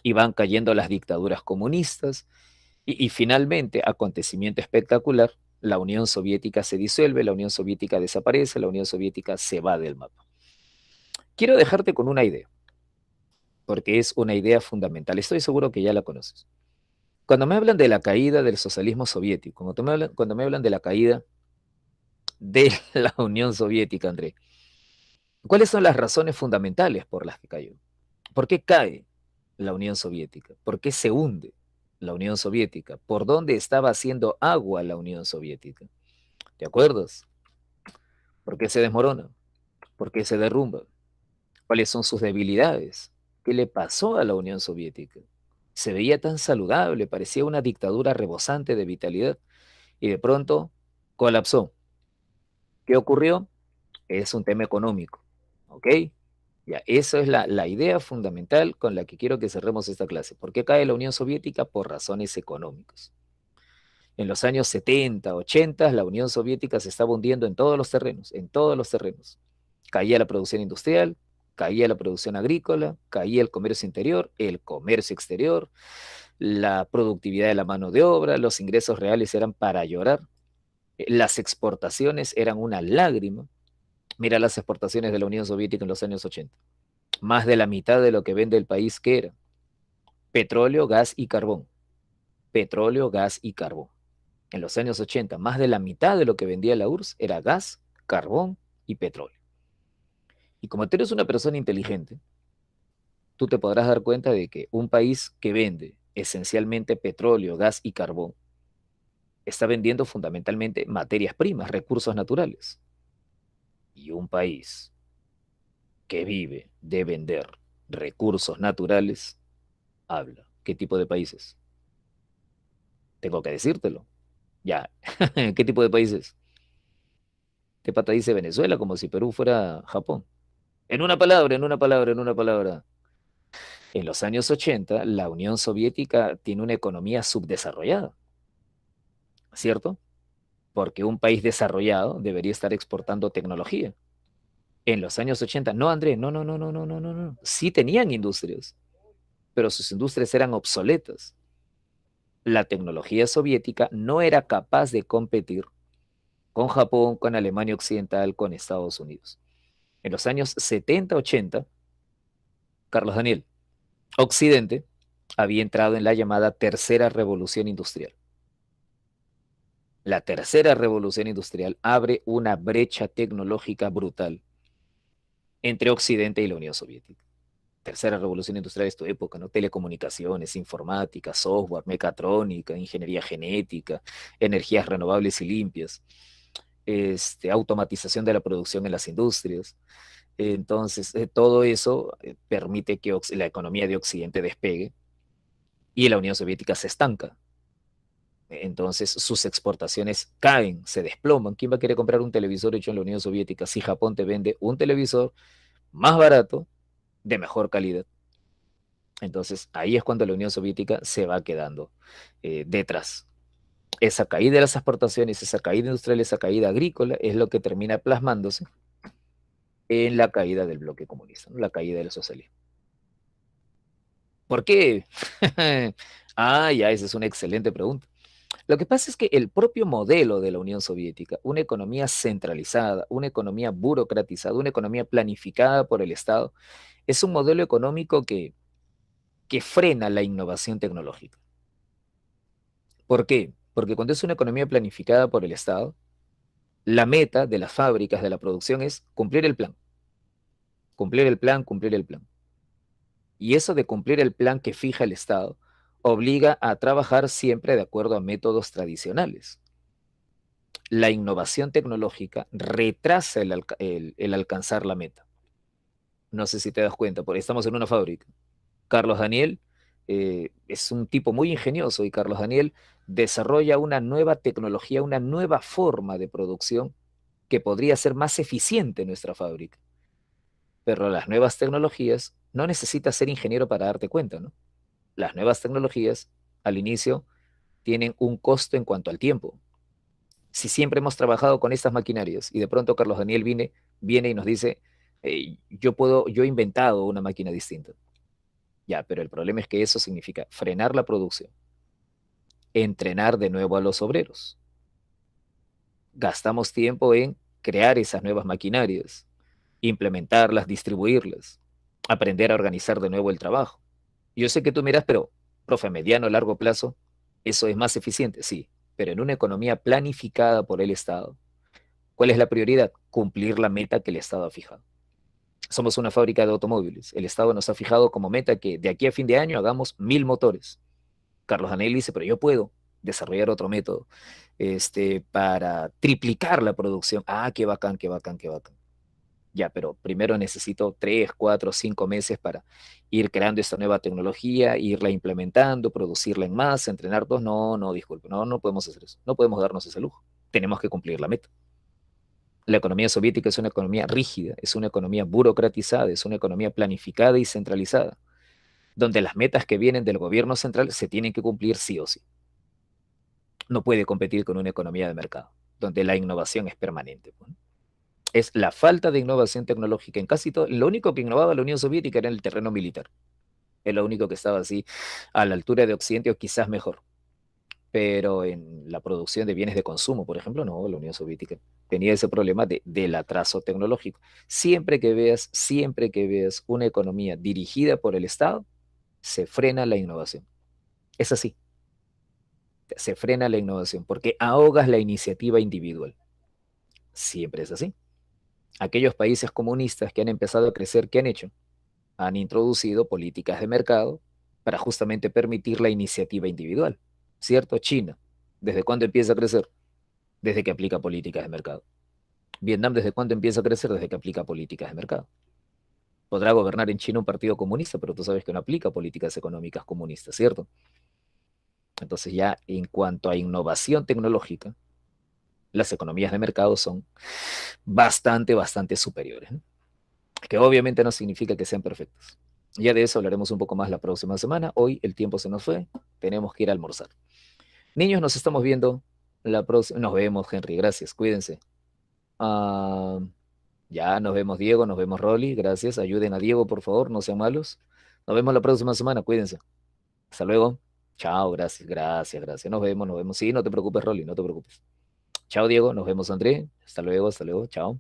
y van cayendo las dictaduras comunistas. Y finalmente, acontecimiento espectacular, la Unión Soviética se disuelve, la Unión Soviética desaparece, la Unión Soviética se va del mapa. Quiero dejarte con una idea, porque es una idea fundamental. Estoy seguro que ya la conoces. Cuando me hablan de la caída del socialismo soviético, cuando me hablan de la caída de la Unión Soviética, André, ¿cuáles son las razones fundamentales por las que cayó? ¿Por qué cae la Unión Soviética? ¿Por qué se hunde la Unión Soviética? ¿Por dónde estaba haciendo agua la Unión Soviética? ¿Te acuerdas? ¿Por qué se desmorona? ¿Por qué se derrumba? ¿Cuáles son sus debilidades? ¿Qué le pasó a la Unión Soviética? Se veía tan saludable, parecía una dictadura rebosante de vitalidad y de pronto colapsó. ¿Qué ocurrió? Es un tema económico, ¿ok? Ya, esa es la idea fundamental con la que quiero que cerremos esta clase. ¿Por qué cae la Unión Soviética? Por razones económicas. En los años 70, 80, la Unión Soviética se estaba hundiendo en todos los terrenos, en todos los terrenos. Caía la producción industrial, caía la producción agrícola, caía el comercio interior, el comercio exterior, la productividad de la mano de obra, los ingresos reales eran para llorar, las exportaciones eran una lágrima. Mira las exportaciones de la Unión Soviética en los años 80. Más de la mitad de lo que vende el país, ¿qué era? Petróleo, gas y carbón. Petróleo, gas y carbón. En los años 80, más de la mitad de lo que vendía la URSS era gas, carbón y petróleo. Y como tú eres una persona inteligente, tú te podrás dar cuenta de que un país que vende esencialmente petróleo, gas y carbón está vendiendo fundamentalmente materias primas, recursos naturales. Y un país que vive de vender recursos naturales, habla. ¿Qué tipo de países? Tengo que decírtelo. Ya, ¿qué tipo de países? Este pata dice Venezuela como si Perú fuera Japón. En una palabra, en una palabra, en una palabra. En los años 80, la Unión Soviética tiene una economía subdesarrollada, ¿cierto? Porque un país desarrollado debería estar exportando tecnología. En los años 80, no, Andrés, no, no, no, no, no, no, no, no. Sí tenían industrias, pero sus industrias eran obsoletas. La tecnología soviética no era capaz de competir con Japón, con Alemania Occidental, con Estados Unidos. En los años 70, 80, Carlos Daniel, Occidente había entrado en la llamada tercera revolución industrial. La tercera revolución industrial abre una brecha tecnológica brutal entre Occidente y la Unión Soviética. Tercera revolución industrial es tu época, ¿no? Telecomunicaciones, informática, software, mecatrónica, ingeniería genética, energías renovables y limpias, automatización de la producción en las industrias. Entonces, todo eso permite que la economía de Occidente despegue y la Unión Soviética se estanca. Entonces sus exportaciones caen, se desploman. ¿Quién va a querer comprar un televisor hecho en la Unión Soviética si Japón te vende un televisor más barato, de mejor calidad? Entonces ahí es cuando la Unión Soviética se va quedando detrás. Esa caída de las exportaciones, esa caída industrial, esa caída agrícola es lo que termina plasmándose en la caída del bloque comunista, ¿no? La caída del socialismo. ¿Por qué? Ya, esa es una excelente pregunta. Lo que pasa es que el propio modelo de la Unión Soviética, una economía centralizada, una economía burocratizada, una economía planificada por el Estado, es un modelo económico que frena la innovación tecnológica. ¿Por qué? Porque cuando es una economía planificada por el Estado, la meta de las fábricas, de la producción es cumplir el plan, cumplir el plan, cumplir el plan. Y eso de cumplir el plan que fija el Estado obliga a trabajar siempre de acuerdo a métodos tradicionales. La innovación tecnológica retrasa el alcanzar la meta. No sé si te das cuenta, porque estamos en una fábrica. Carlos Daniel es un tipo muy ingenioso y Carlos Daniel desarrolla una nueva tecnología, una nueva forma de producción que podría ser más eficiente en nuestra fábrica. Pero las nuevas tecnologías no necesitas ser ingeniero para darte cuenta, ¿no? Las nuevas tecnologías al inicio tienen un costo en cuanto al tiempo. Si siempre hemos trabajado con estas maquinarias y de pronto Carlos Daniel viene y nos dice, yo he inventado una máquina distinta. Ya, pero el problema es que eso significa frenar la producción, entrenar de nuevo a los obreros. Gastamos tiempo en crear esas nuevas maquinarias, implementarlas, distribuirlas, aprender a organizar de nuevo el trabajo. Yo sé que tú miras, pero, profe, a mediano o largo plazo, ¿eso es más eficiente? Sí, pero en una economía planificada por el Estado, ¿cuál es la prioridad? Cumplir la meta que el Estado ha fijado. Somos una fábrica de automóviles. El Estado nos ha fijado como meta que de aquí a fin de año hagamos 1000 motores. Carlos Anel dice, pero yo puedo desarrollar otro método para triplicar la producción. Ah, qué bacán, qué bacán, qué bacán. Ya, pero primero necesito 3, 4, 5 meses para ir creando esta nueva tecnología, irla implementando, producirla en masa, entrenar todos. No, no, disculpe, no, no podemos hacer eso. No podemos darnos ese lujo. Tenemos que cumplir la meta. La economía soviética es una economía rígida, es una economía burocratizada, es una economía planificada y centralizada, donde las metas que vienen del gobierno central se tienen que cumplir sí o sí. No puede competir con una economía de mercado, donde la innovación es permanente, pues. Es la falta de innovación tecnológica en casi todo. Lo único que innovaba la Unión Soviética era en el terreno militar. Es lo único que estaba así a la altura de Occidente o quizás mejor. Pero en la producción de bienes de consumo, por ejemplo, no, la Unión Soviética tenía ese problema del atraso tecnológico. Siempre que veas una economía dirigida por el Estado, se frena la innovación. Es así, se frena la innovación porque ahogas la iniciativa individual. Siempre es así. Aquellos países comunistas que han empezado a crecer, ¿qué han hecho? Han introducido políticas de mercado para justamente permitir la iniciativa individual, ¿cierto? China, ¿desde cuándo empieza a crecer? Desde que aplica políticas de mercado. Vietnam, ¿desde cuándo empieza a crecer? Desde que aplica políticas de mercado. Podrá gobernar en China un partido comunista, pero tú sabes que no aplica políticas económicas comunistas, ¿cierto? Entonces ya en cuanto a innovación tecnológica, las economías de mercado son bastante superiores, ¿no? Que obviamente no significa que sean perfectas. Ya de eso hablaremos un poco más la próxima semana. Hoy el tiempo se nos fue, tenemos que ir a almorzar. Niños, nos estamos viendo la próxima. Nos vemos, Henry, gracias, cuídense. Ah, ya, nos vemos, Diego, nos vemos, Rolly, gracias. Ayuden a Diego, por favor, no sean malos. Nos vemos la próxima semana, cuídense. Hasta luego. Chao, gracias, gracias, gracias. Nos vemos, nos vemos. Sí, no te preocupes, Rolly, no te preocupes. Chao, Diego, nos vemos, André. Hasta luego, chao.